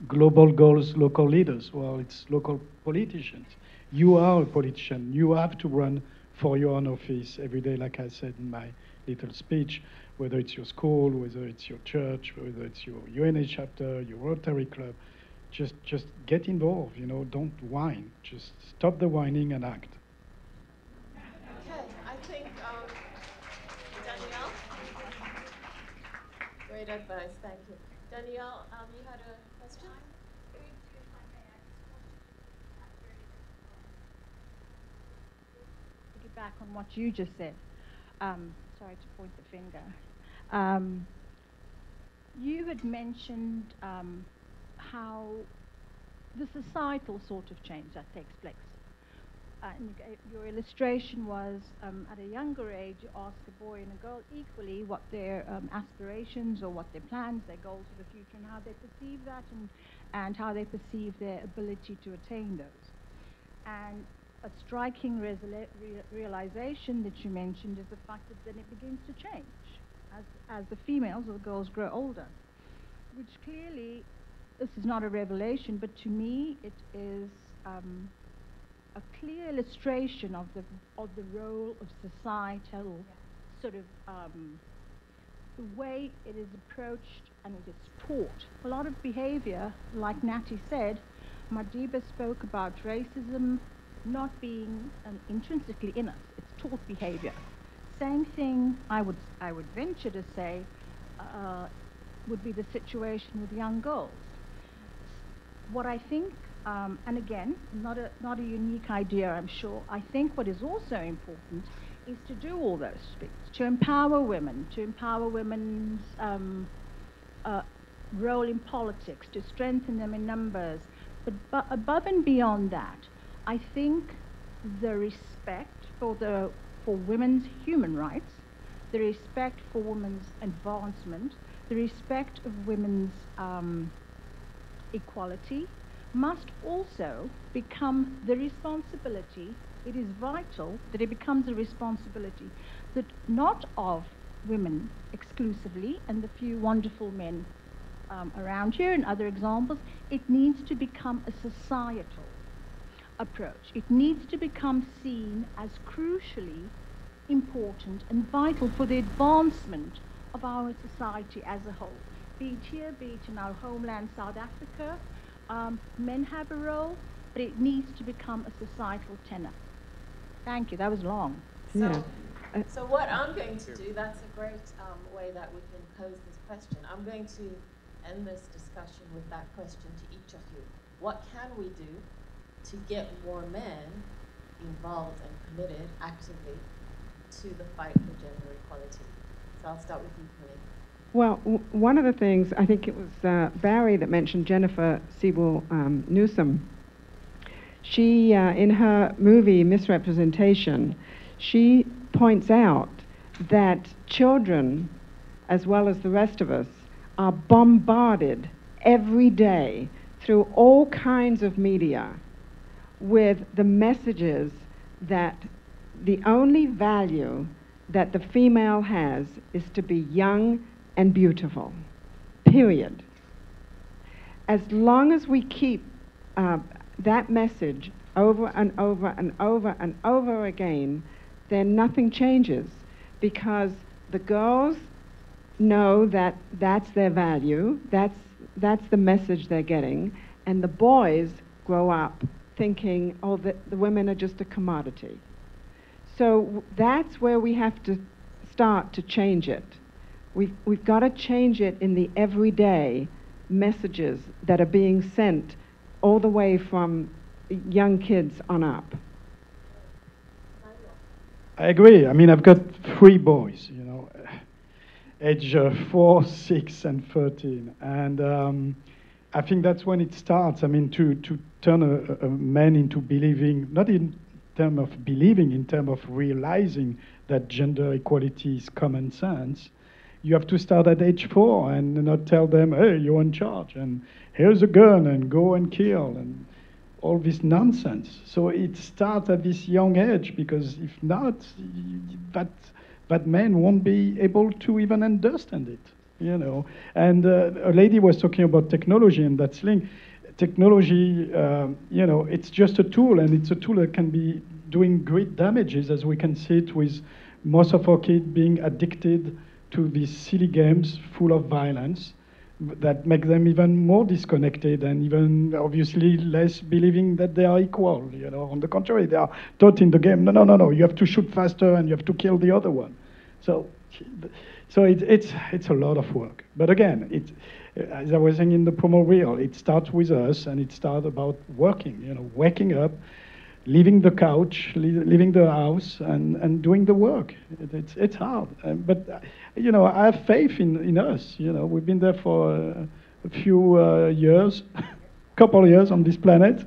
global goals, local leaders. Well, it's local politicians. You are a politician. You have to run for your own office every day, like I said in my little speech, whether it's your school, whether it's your church, whether it's your UNA chapter, your Rotary club. Just get involved, don't whine. Just stop the whining and act. Okay, I think, Danielle? Great advice, thank you. Danielle, you had a question? Back on what you just said. Sorry to point the finger. You had mentioned how the societal sort of change that takes place. your illustration was at a younger age, you ask a boy and a girl equally what their aspirations or what their plans, their goals for the future, and how they perceive that, and how they perceive their ability to attain those. And a striking realization that you mentioned is the fact that then it begins to change as the females or the girls grow older, which clearly, this is not a revelation, but to me it is a clear illustration of the role of societal sort of the way it is approached and it is taught. A lot of behavior, like Natty said, Madiba spoke about racism not being intrinsically in us. It's taught behavior. Same thing I would venture to say would be the situation with young girls. What I think, and again, not a unique idea, I'm sure. I think what is also important is to do all those things, to empower women's role in politics, to strengthen them in numbers. But above and beyond that, I think the respect for women's human rights, the respect for women's advancement, the respect of women's equality must also become the responsibility. It is vital that it becomes a responsibility that not of women exclusively and the few wonderful men around here and other examples. It needs to become a societal approach. It needs to become seen as crucially important and vital for the advancement of our society as a whole. Be it here, be it in our homeland, South Africa, men have a role, but it needs to become a societal tenor. Thank you, that was long. So what I'm going to do, that's a great way that we can pose this question. I'm going to end this discussion with that question to each of you. What can we do to get more men involved and committed actively to the fight for gender equality? So I'll start with you, Pauline. Well, one of the things, I think it was Barry that mentioned Jennifer Sewell Newsom. She, in her movie Misrepresentation, she points out that children, as well as the rest of us, are bombarded every day through all kinds of media with the messages that the only value that the female has is to be young and beautiful, period. As long as we keep that message over and over and over and over again, then nothing changes, because the girls know that that's their value, that's the message they're getting, and the boys grow up thinking, oh, the women are just a commodity. So that's where we have to start to change it. We've got to change it in the everyday messages that are being sent all the way from young kids on up. I agree. I mean, I've got 3 boys, you know, age 4, 6, and 13. And I think that's when it starts. I mean, to turn a man into believing, not in terms of believing, in terms of realizing that gender equality is common sense, you have to start at age 4 and not tell them, hey, you're in charge, and here's a gun, and go and kill, and all this nonsense. So it starts at this young age, because if not, that man won't be able to even understand it, you know. And a lady was talking about technology, and that's linked. Technology, you know, it's just a tool, and it's a tool that can be doing great damages, as we can see it with most of our kids being addicted to these silly games full of violence that make them even more disconnected and even obviously less believing that they are equal. You know, on the contrary, they are taught in the game, no, you have to shoot faster and you have to kill the other one. So it's a lot of work. But again, as I was saying in the promo reel, it starts with us, and it starts about working, you know, waking up, leaving the couch, leaving the house, and doing the work. It's hard, but you know, I have faith in us. You know, we've been there for a few years, couple of years on this planet.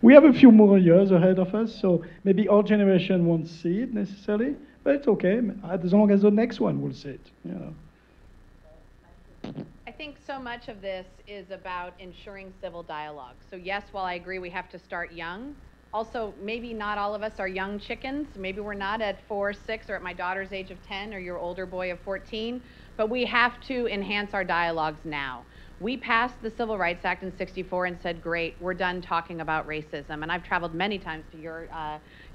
We have a few more years ahead of us, so maybe our generation won't see it necessarily, but it's okay, as long as the next one will see it. You know. I think so much of this is about ensuring civil dialogue. So yes, while I agree we have to start young, also maybe not all of us are young chickens. Maybe we're not at 4, 6, or at my daughter's age of 10, or your older boy of 14, but we have to enhance our dialogues now. We passed the Civil Rights Act in '64 and said, great, we're done talking about racism. And I've traveled many times to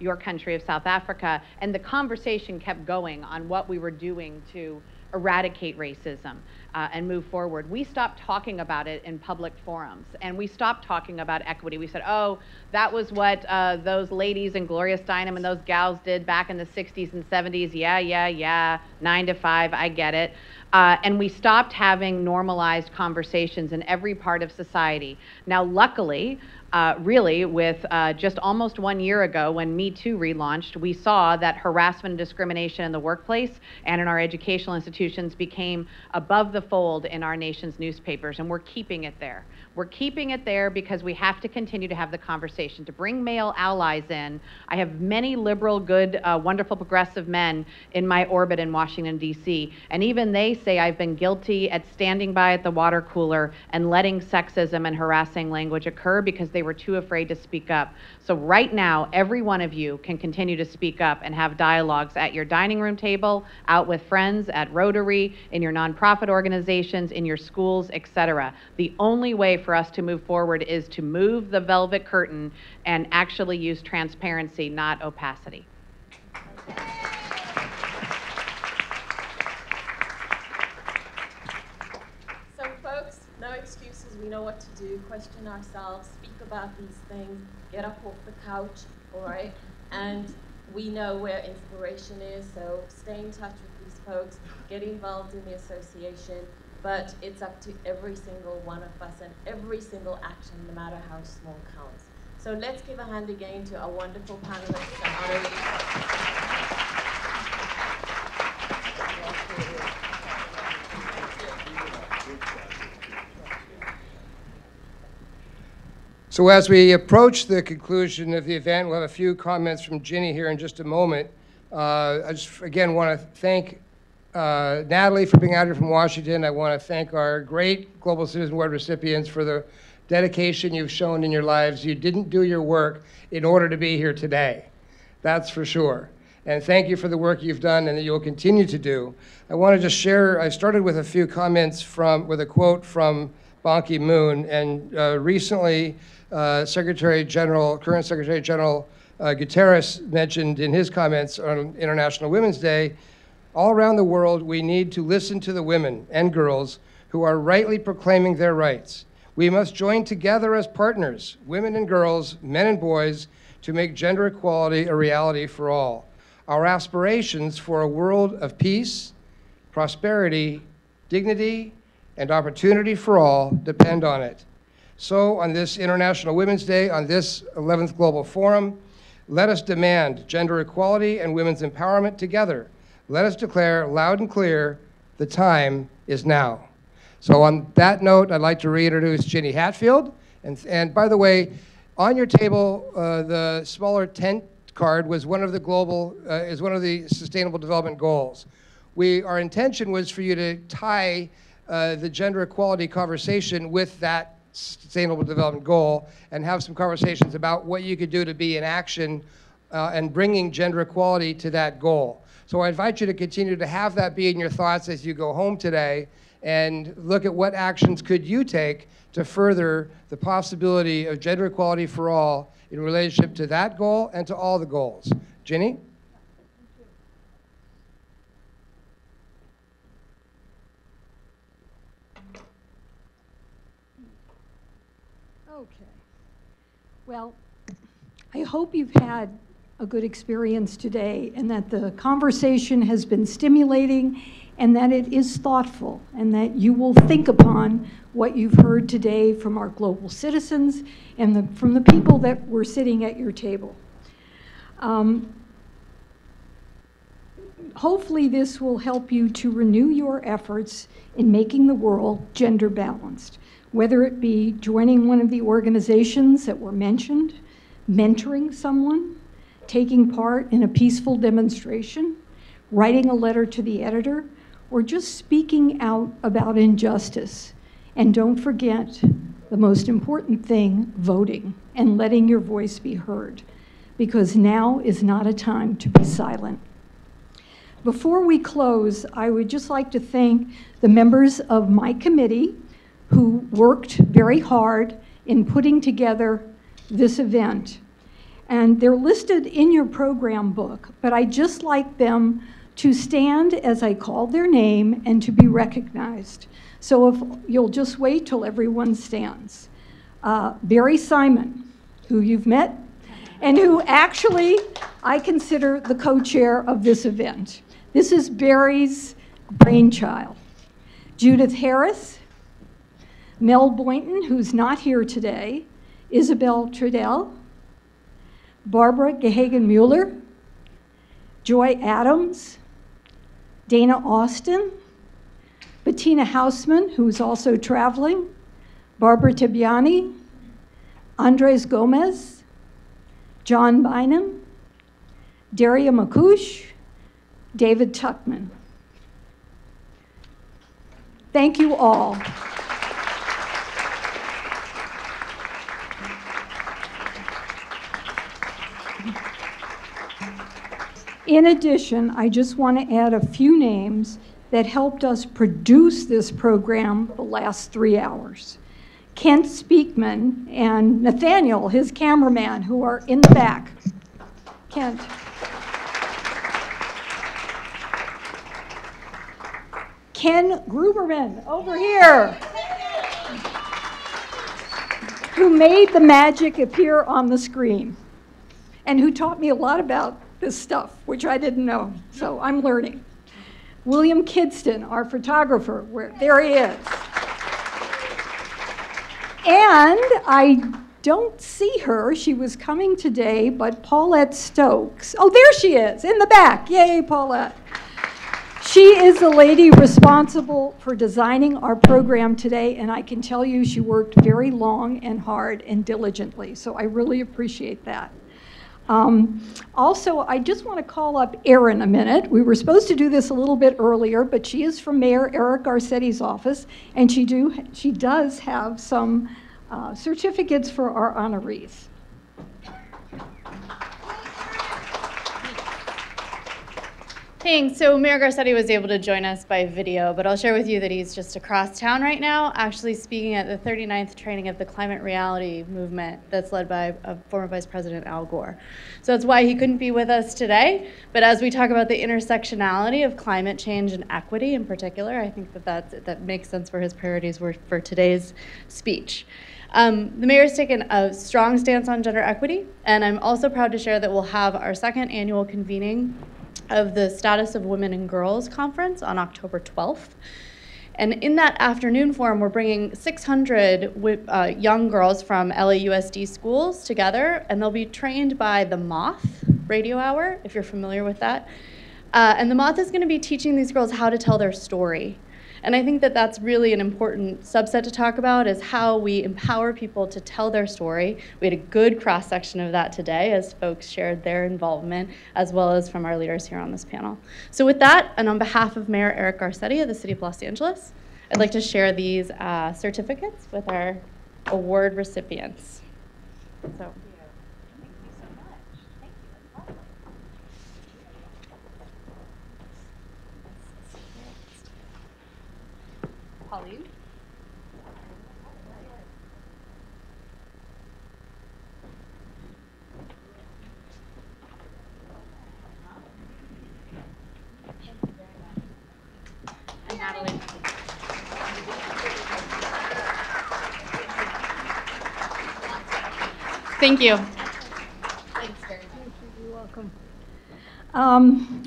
your country of South Africa, and the conversation kept going on what we were doing to eradicate racism and move forward. We stopped talking about it in public forums, and we stopped talking about equity. We said, oh, that was what those ladies in Gloria Steinem and those gals did back in the 60s and 70s. Yeah, 9 to 5, I get it. And we stopped having normalized conversations in every part of society. Now, luckily, really, with just almost 1 year ago when Me Too relaunched, we saw that harassment and discrimination in the workplace and in our educational institutions became above the fold in our nation's newspapers, and we're keeping it there. We're keeping it there because we have to continue to have the conversation, to bring male allies in. I have many liberal, good, wonderful, progressive men in my orbit in Washington, D.C., and even they say I've been guilty at standing by at the water cooler and letting sexism and harassing language occur because they were too afraid to speak up. So right now, every one of you can continue to speak up and have dialogues at your dining room table, out with friends, at Rotary, in your nonprofit organizations, in your schools, etc. The only way for us to move forward is to move the velvet curtain and actually use transparency, not opacity. So folks, no excuses. We know what to do. Question ourselves, speak about these things, get up off the couch, all right? And we know where inspiration is, so stay in touch with these folks, get involved in the association, but it's up to every single one of us, and every single action, no matter how small, counts. So let's give a hand again to our wonderful panelists and honorees. So as we approach the conclusion of the event, we'll have a few comments from Ginny here in just a moment. I just, again, want to thank Natalie for being out here from Washington. I want to thank our great Global Citizen Award recipients for the dedication you've shown in your lives. You didn't do your work in order to be here today. That's for sure. And thank you for the work you've done and that you'll continue to do. I want to just share, I started with a few comments with a quote from Ban Ki-moon, and recently current Secretary General Guterres mentioned in his comments on International Women's Day, all around the world, we need to listen to the women and girls who are rightly proclaiming their rights. We must join together as partners, women and girls, men and boys, to make gender equality a reality for all. Our aspirations for a world of peace, prosperity, dignity, and opportunity for all depend on it. So on this International Women's Day, on this 11th Global Forum, let us demand gender equality and women's empowerment together. Let us declare loud and clear, the time is now. So on that note, I'd like to reintroduce Ginny Hatfield. And by the way, on your table, the smaller tent card was one of the is one of the Sustainable Development Goals. Our intention was for you to tie the gender equality conversation with that Sustainable Development Goal and have some conversations about what you could do to be in action and bringing gender equality to that goal. So I invite you to continue to have that be in your thoughts as you go home today and look at what actions could you take to further the possibility of gender equality for all in relationship to that goal and to all the goals. Ginny? Okay. Well, I hope you've had a good experience today and that the conversation has been stimulating and that it is thoughtful and that you will think upon what you've heard today from our global citizens and from the people that were sitting at your table. Hopefully this will help you to renew your efforts in making the world gender balanced. whether it be joining one of the organizations that were mentioned, mentoring someone, taking part in a peaceful demonstration, writing a letter to the editor, or just speaking out about injustice. And don't forget the most important thing, voting and letting your voice be heard, because now is not a time to be silent. Before we close, I would just like to thank the members of my committee who worked very hard in putting together this event. And they're listed in your program book, but I'd just like them to stand as I call their name and to be recognized. So if you'll just wait till everyone stands. Barry Simon, who you've met, and who actually I consider the co-chair of this event. This is Barry's brainchild. Judith Harris, Mel Boynton, who's not here today, Isabel Trudell, Barbara Gehagen-Mueller, Joy Adams, Dana Austin, Bettina Hausman, who's also traveling, Barbara Tibiani, Andres Gomez, John Bynum, Daria Makush, David Tuckman. Thank you all. In addition, I just want to add a few names that helped us produce this program the last 3 hours. Kent Speakman and Nathaniel, his cameraman, who are in the back. Kent. Ken Gruberman, over here, who made the magic appear on the screen and who taught me a lot about this stuff, which I didn't know, so I'm learning. William Kidston, our photographer, there he is. And I don't see her, she was coming today, but Paulette Stokes, oh, there she is, in the back, yay, Paulette. She is the lady responsible for designing our program today, and I can tell you she worked very long and hard and diligently, so I really appreciate that. Also, I just want to call up Erin a minute. We were supposed to do this a little bit earlier, but she is from Mayor Eric Garcetti's office, and she does have some certificates for our honorees. Thanks. So Mayor Garcetti was able to join us by video, but I'll share with you that he's just across town right now, actually speaking at the 39th training of the Climate Reality Movement that's led by former Vice President Al Gore. So that's why he couldn't be with us today. But as we talk about the intersectionality of climate change and equity in particular, I think that makes sense for his priorities for today's speech. The mayor's taken a strong stance on gender equity, and I'm also proud to share that we'll have our second annual convening of the Status of Women and Girls Conference on October 12th. And in that afternoon forum, we're bringing 600 young girls from LAUSD schools together, and they'll be trained by the Moth Radio Hour, if you're familiar with that. And the Moth is going to be teaching these girls how to tell their story. And I think that that's really an important subset to talk about, is how we empower people to tell their story. We had a good cross-section of that today as folks shared their involvement, as well as from our leaders here on this panel. So with that, and on behalf of Mayor Eric Garcetti of the City of Los Angeles, I'd like to share these certificates with our award recipients. So. Pauline. And Natalie. Thank you. Thanks, Gary. You're welcome.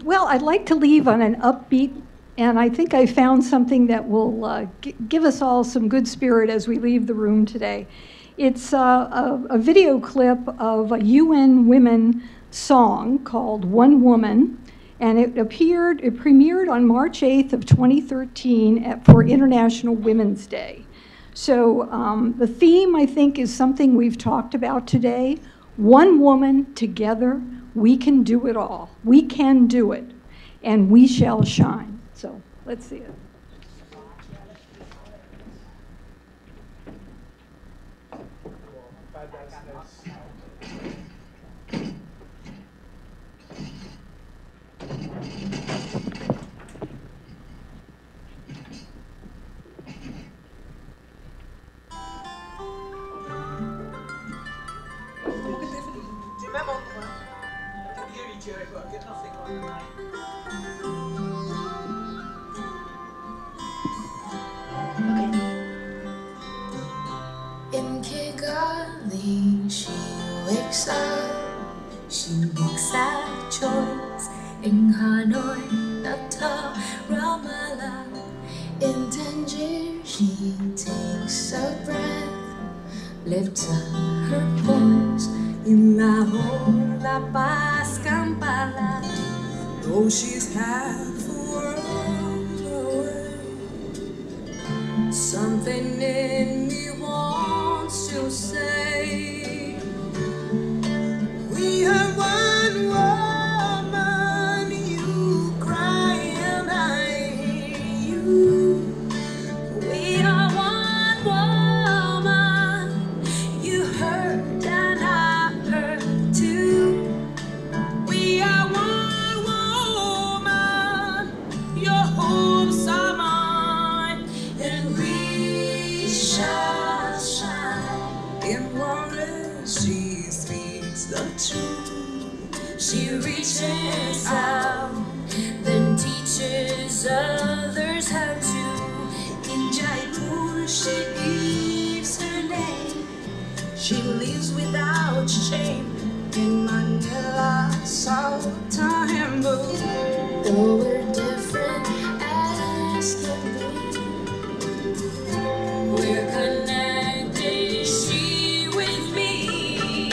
Well, I'd like to leave on an upbeat, and I think I found something that will give us all some good spirit as we leave the room today. It's a video clip of a UN Women song called One Woman, and it premiered on March 8th of 2013 for International Women's Day. So the theme, I think, is something we've talked about today. One woman, together, we can do it all. We can do it, and we shall shine. So let's see it. In Kigali, she wakes up, she makes that choice. In Hanoi, Natal, Ramallah, in Tangier, she takes a breath, lifts up her voice. In Lahore, La Paz, Kampala, though she's half a world away, something in me wants to say, we are one woman. You cry and I hear you. We are one woman. You hurt and I hurt too. We are one woman. Your hopes are mine, and we shall shine. In Wallace, she speaks the truth. She reaches out, then teaches others how to. In Jaipur, she gives her name. She lives without shame. In Manila, South Tambo, though we're different as can be, we're connected, she with me.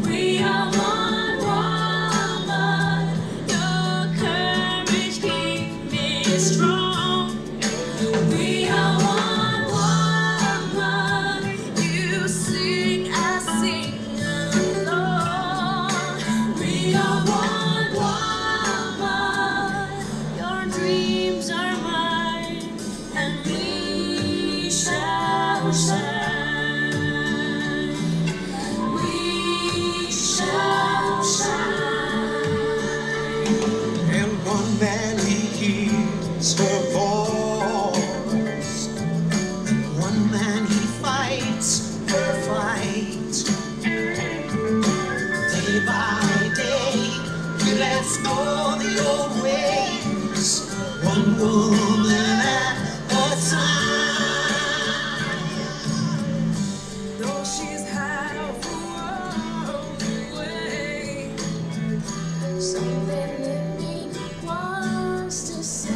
We are one woman. Your courage keeps me strong. We are one woman. You sing, I sing along. We are one woman. Your dreams are mine, and we shall shine. We shall shine. And one man, he hears her voice. One man, he fights her fight. Day by day, he lets go the old ways. One woman at a time. Though she's half a world away, something in me wants to say,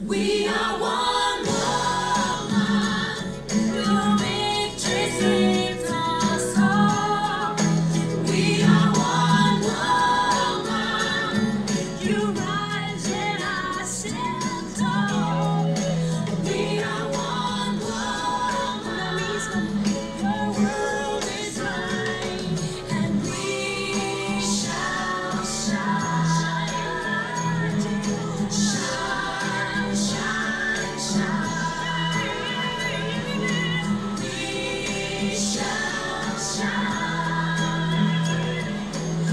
we are one woman. Your victory sings us all. We are one woman. You rise when I stand tall. We are one woman. Your world is mine, and we shall shine. Shine, shine, shine. We shall shine.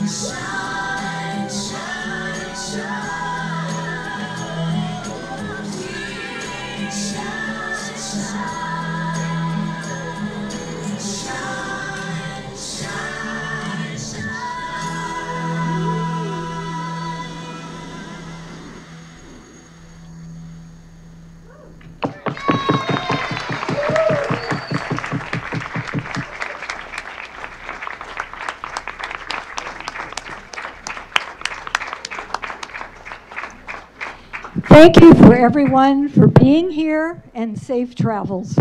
Shine, shine, shine. We shall shine. Shine, shine, Thank you for everyone for being here, and safe travels.